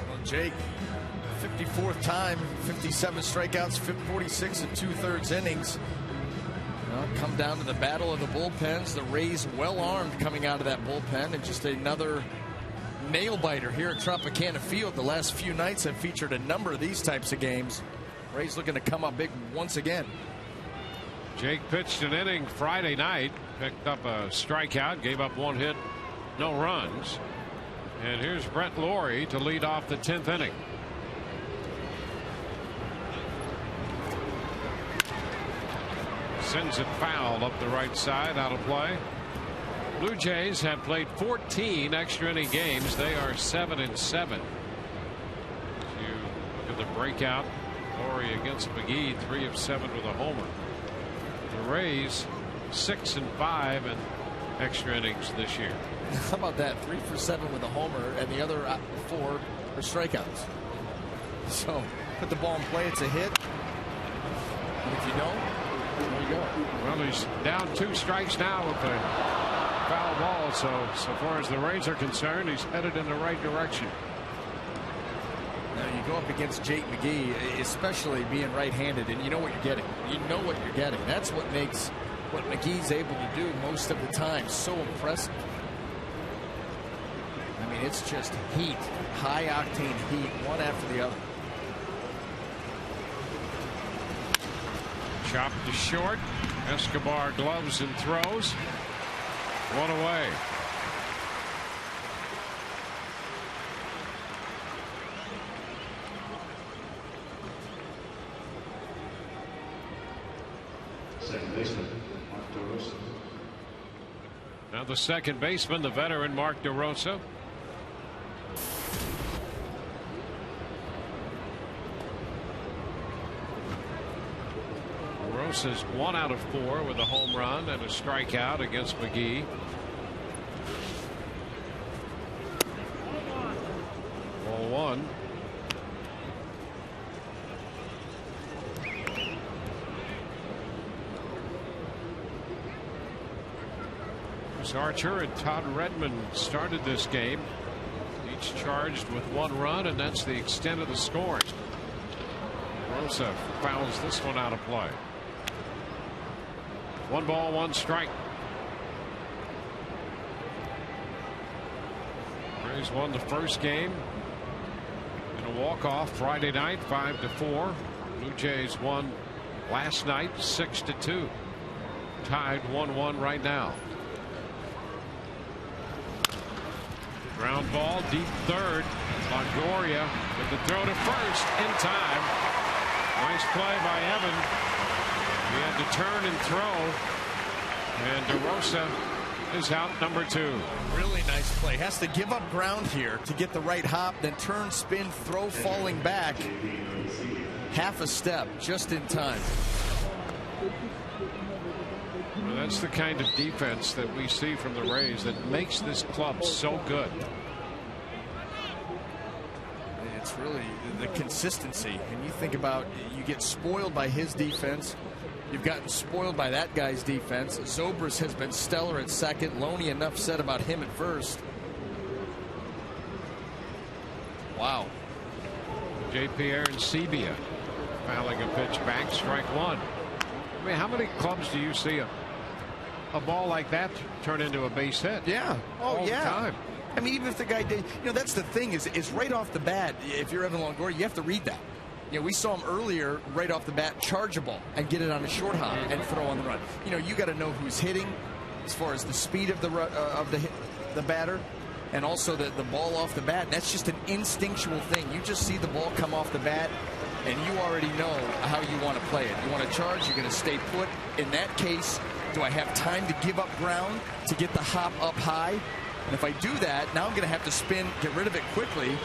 Well, Jake, 54th time, 57 strikeouts, 46 and 2/3 innings. Come down to the battle of the bullpens. The Rays well armed coming out of that bullpen, and just another nail biter here at Tropicana Field. The last few nights have featured a number of these types of games. Rays looking to come up big once again. Jake pitched an inning Friday night, picked up a strikeout, gave up 1 hit, no runs. And here's Brett Laurie to lead off the 10th inning. Sends it foul up the right side, out of play. Blue Jays have played 14 extra inning games. They are 7-7. You look at the breakout. Laurie against McGee, 3 of 7 with a homer. The Rays 6-5 in extra innings this year. How about that? 3 for 7 with a homer, and the other 4 are strikeouts. So put the ball in play, it's a hit. And if you don't, there you go. Well, he's down 2 strikes now with the foul ball. So far as the Rays are concerned, he's headed in the right direction. Now you go up against Jake McGee, especially being right-handed, and you know what you're getting. You know what you're getting. That's what makes what McGee's able to do most of the time so impressive. I mean, it's just heat, high-octane heat, one after the other. Chopped to short. Escobar gloves and throws. 1 away. Now the second baseman, the veteran Mark DeRosa. DeRosa's 1 out of 4 with a home run and a strikeout against McGee. Ball 1. Archer and Todd Redmond started this game, each charged with 1 run, and that's the extent of the scoring. Rosa fouls this one out of play. 1 ball, 1 strike. Rays won the first game in a walk-off Friday night, 5-4. Blue Jays won last night, 6-2. Tied 1-1 right now. Ground ball, deep third. Longoria with the throw to first in time. Nice play by Evan. He had to turn and throw. And DeRosa is out, number 2. Really nice play. Has to give up ground here to get the right hop, then turn, spin, throw, falling back. Half a step, just in time. Well, that's the kind of defense that we see from the Rays that makes this club so good. It's really the consistency. And you think about, you get spoiled by his defense. You've gotten spoiled by that guy's defense. Zobrist has been stellar at second. Loney, enough said about him at first. Wow. J. Pierre and Sebia fouling a pitch back, strike 1. I mean, how many clubs do you see a ball like that turn into a base hit? Yeah. Oh, all yeah. the time. I mean, even if the guy did, that's the thing is right off the bat, if you're Evan Longoria, you have to read that. We saw him earlier right off the bat charge a ball and get it on a short hop and throw on the run. You got to know who's hitting as far as the speed of the batter and also the ball off the bat. And that's just an instinctual thing. You just see the ball come off the bat and you already know how you want to play it. You want to charge, you're going to stay put. In that case, do I have time to give up ground to get the hop up high? And if I do that, now I'm going to have to spin, get rid of it quickly.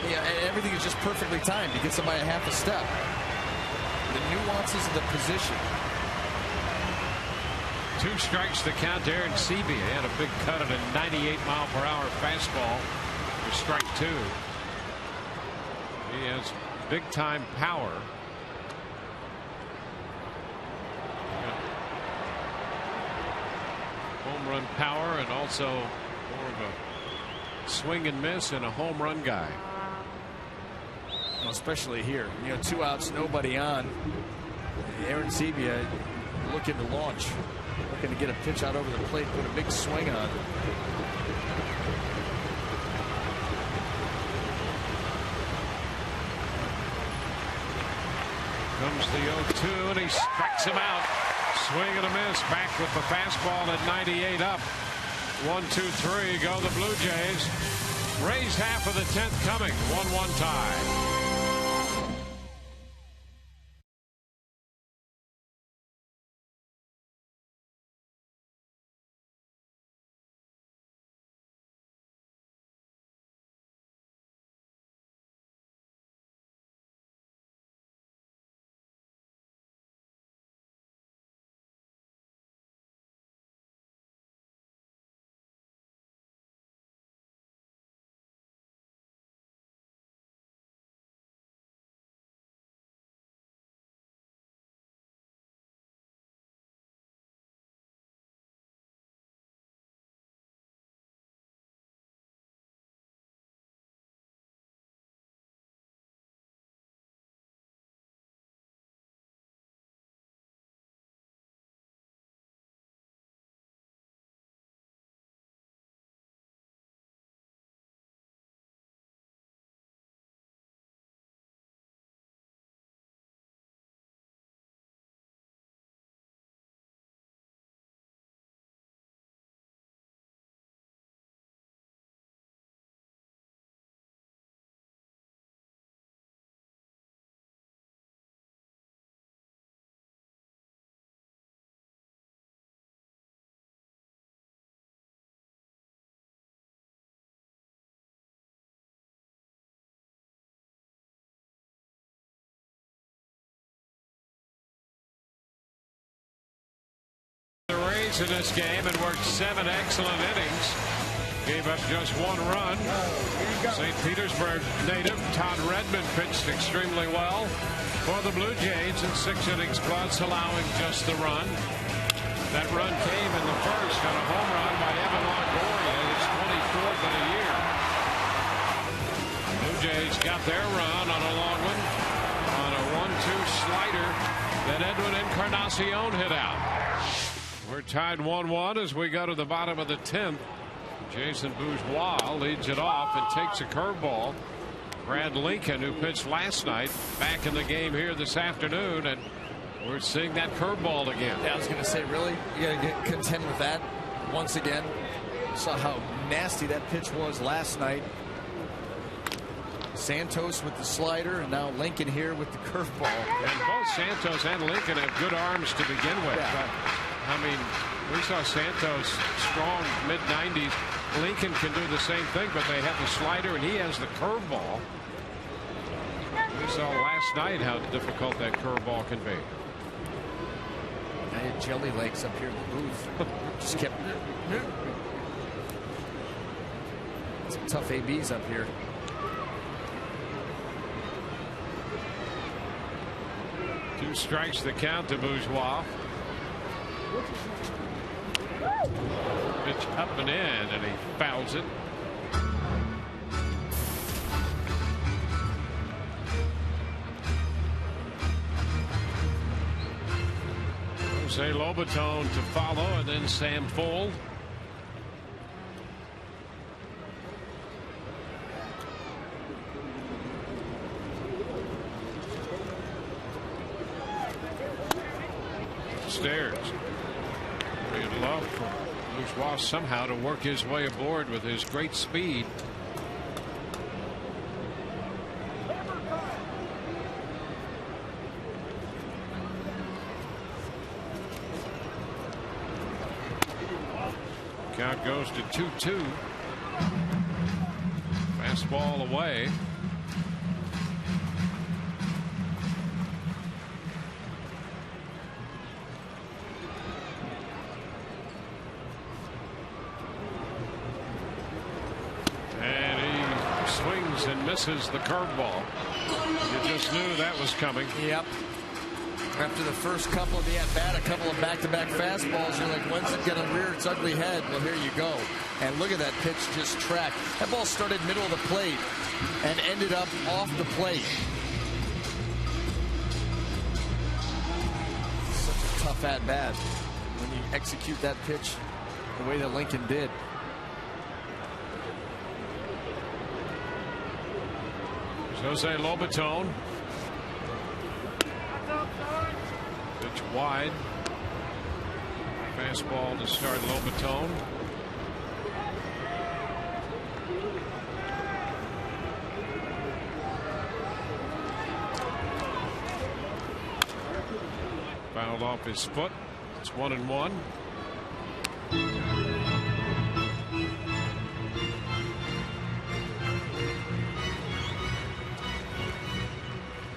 Yeah, and everything is just perfectly timed. You get somebody a half a step. The nuances of the position. 2 strikes to count. Aaron Seavey had a big cut at a 98-mile-per-hour fastball for strike 2. He has big-time power. Home run power and also more of a swing and miss and a home run guy. Well, especially here, 2 outs, nobody on. Aaron Seavey looking to launch, looking to get a pitch out over the plate, put a big swing on. Comes the 0-2 and he strikes him out. Swing and a miss. Back with the fastball at 98 up. 1-2-3 go the Blue Jays. Rays half of the 10th coming. 1-1 tie. In this game and worked 7 excellent innings. Gave up just 1 run. St. Petersburg native Todd Redmond pitched extremely well for the Blue Jays in 6 innings plus, allowing just the run. That run came in the first on a home run by Evan Longoria, his 24th of the year. Blue Jays got their run on a long one on a 1-2 slider that Edwin Encarnacion hit out. We're tied 1-1 as we go to the bottom of the 10th. Jason Bourgeois leads it off and takes a curveball. Brad Lincoln, who pitched last night, back in the game here this afternoon, and we're seeing that curveball again. Yeah, I was going to say, really? You got to get content with that once again. Saw how nasty that pitch was last night. Santos with the slider, and now Lincoln here with the curveball. And both Santos and Lincoln have good arms to begin with. Yeah. I mean, we saw Santos strong mid-90s. Lincoln can do the same thing, but they have the slider and he has the curveball. We saw last night how difficult that curveball can be. I had jelly legs up here in the booth. Just kept some tough ABs up here. Two strikes the count to Bourgeois. Pitch up and in, and he fouls it. Jose Lobaton to follow, and then Sam Fuld. Stairs. We'd love for Bourgeois somehow to work his way aboard with his great speed. Count goes to 2-2. Fastball away. swings and misses the curveball. You just knew that was coming. Yep. After the first couple of the at-bat, a couple of back-to-back fastballs, you're like, when's it going to rear its ugly head? Well, here you go. And look at that pitch just tracked. That ball started middle of the plate and ended up off the plate. Such a tough at-bat when you execute that pitch the way that Lincoln did. Jose Lobaton. Pitch wide. Fastball to start Lobaton. Fouled off his foot. It's 1-1.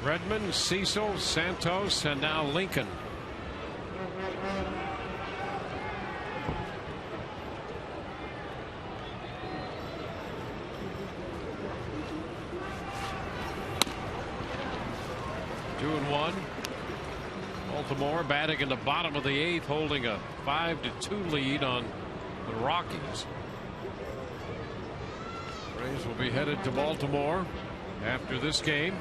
Redmond, Cecil, Santos, and now Lincoln. Two and one. Baltimore batting in the bottom of the 8th, holding a 5-2 lead on the Rockies. Rays will be headed to Baltimore after this game.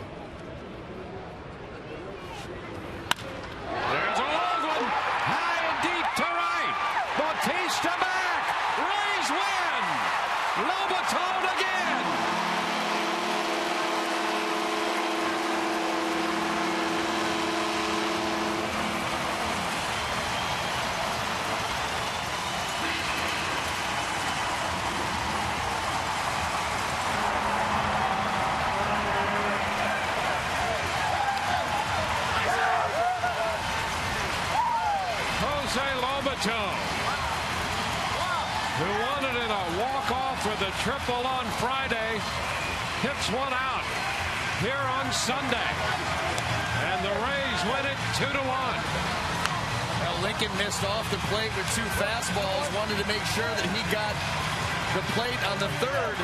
There's a long one, high and deep to right. Bautista back. Rays win. Lobaton again. Lobaton, who won it in a walk-off with a triple on Friday, hits one out here on Sunday, and the Rays win it 2-1. Well, Lincoln missed off the plate with 2 fastballs, wanted to make sure that he got the plate on the 3rd,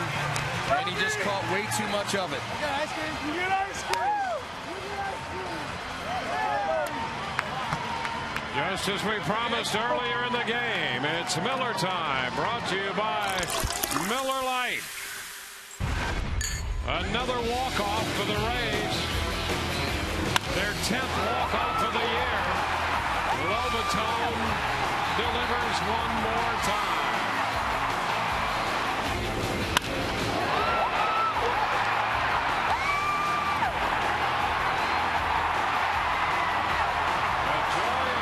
and he just caught way too much of it. You got ice cream? You get ice cream? Just as we promised earlier in the game, it's Miller time, brought to you by Miller Lite. Another walk-off for the Rays. Their 10th walk-off of the year. Lobaton delivers one more time.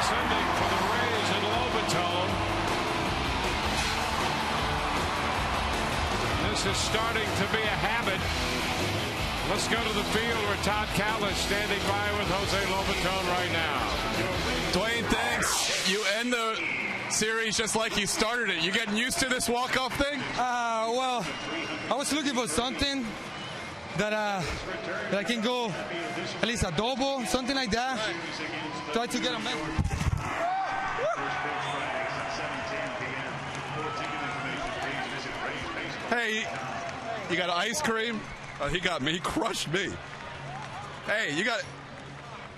Ending for the Rays and Lobaton. This is starting to be a habit. Let's go to the field where Todd is standing by with Jose Lobaton right now. Dwayne, thanks. You end the series just like you started it. You getting used to this walk-off thing? Well, I was looking for something that I can go at least a double, something like that. Try to get a man. Hey, you got ice cream? He got me. He crushed me. Hey, you got.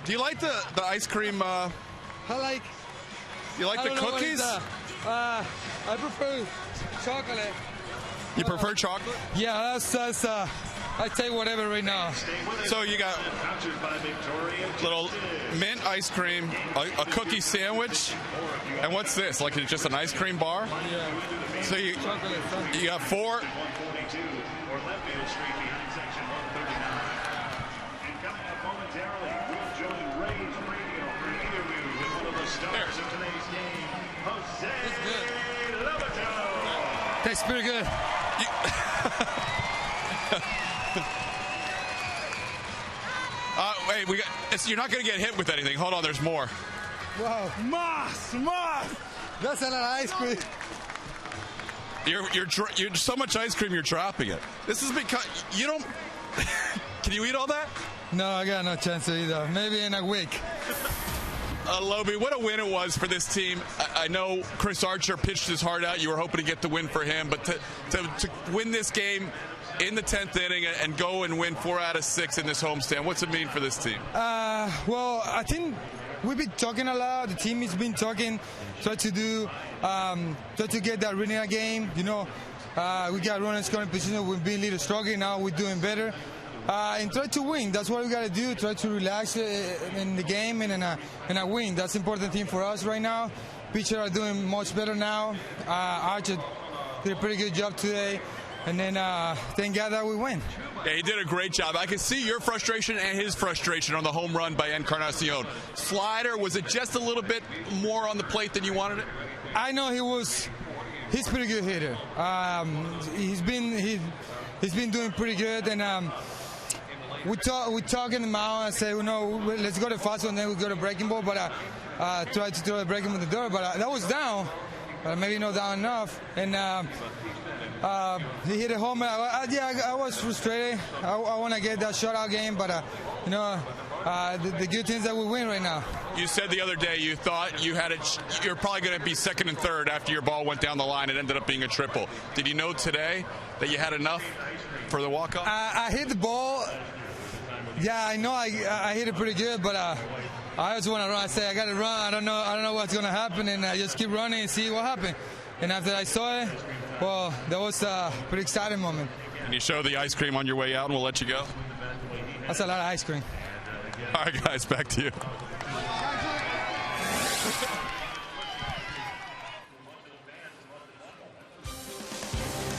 Do you like the ice cream? I like. You like the cookies? I prefer chocolate. You prefer chocolate? Yeah, that's I take whatever right now. So you got little mint ice cream, a cookie sandwich, and what's this? Like it's just an ice cream bar? Yeah. So you got 4. Tastes pretty good. Wait, you're not going to get hit with anything. Hold on, there's more. Wow, moss. That's a lot of ice cream. You're so much ice cream, you're dropping it. This is because you don't. Can you eat all that? No, I got no chance to eat that. Maybe in a week. Loby, what a win it was for this team. I know Chris Archer pitched his heart out. You were hoping to get the win for him, but to win this game, in the 10th inning and go and win 4 out of 6 in this homestand. What's it mean for this team? Well, I think we've been talking a lot. The team has been talking, try to get that rhythm of game. You know, we got runners scoring position. We've been a little struggling. Now we're doing better. And try to win. That's what we got to do. Try to relax in the game and a win. That's the important thing for us right now. Pitchers are doing much better now. Archer did a pretty good job today. And then thank God that we win. Yeah, he did a great job. I can see your frustration and his frustration on the home run by Encarnacion. Slider, was it just a little bit more on the plate than you wanted it? I know he's a pretty good hitter. He's been doing pretty good, and we talking him out and say, let's go to fast one, then we go to breaking ball. But try to throw a breaking ball in the door, but that was down, but maybe not down enough, and. He hit a home run. I was frustrated. I want to get that shutout game, but the good thing is that we win right now. You said the other day you thought you're probably going to be second and third after your ball went down the line. It ended up being a triple. Did you know today that you had enough for the walk-off? I hit the ball. Yeah, I know I hit it pretty good, but I just want to run. I say I got to run. I don't know what's going to happen, and I just keep running and see what happened. And after I saw it, well, that was a pretty exciting moment. Can you show the ice cream on your way out, and we'll let you go? That's a lot of ice cream. All right, guys, back to you.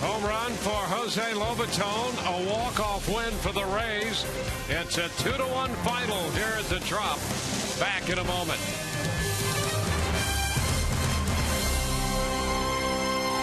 Home run for Jose Lobaton, a walk-off win for the Rays. It's a 2-1 final here at the Trop. Back in a moment.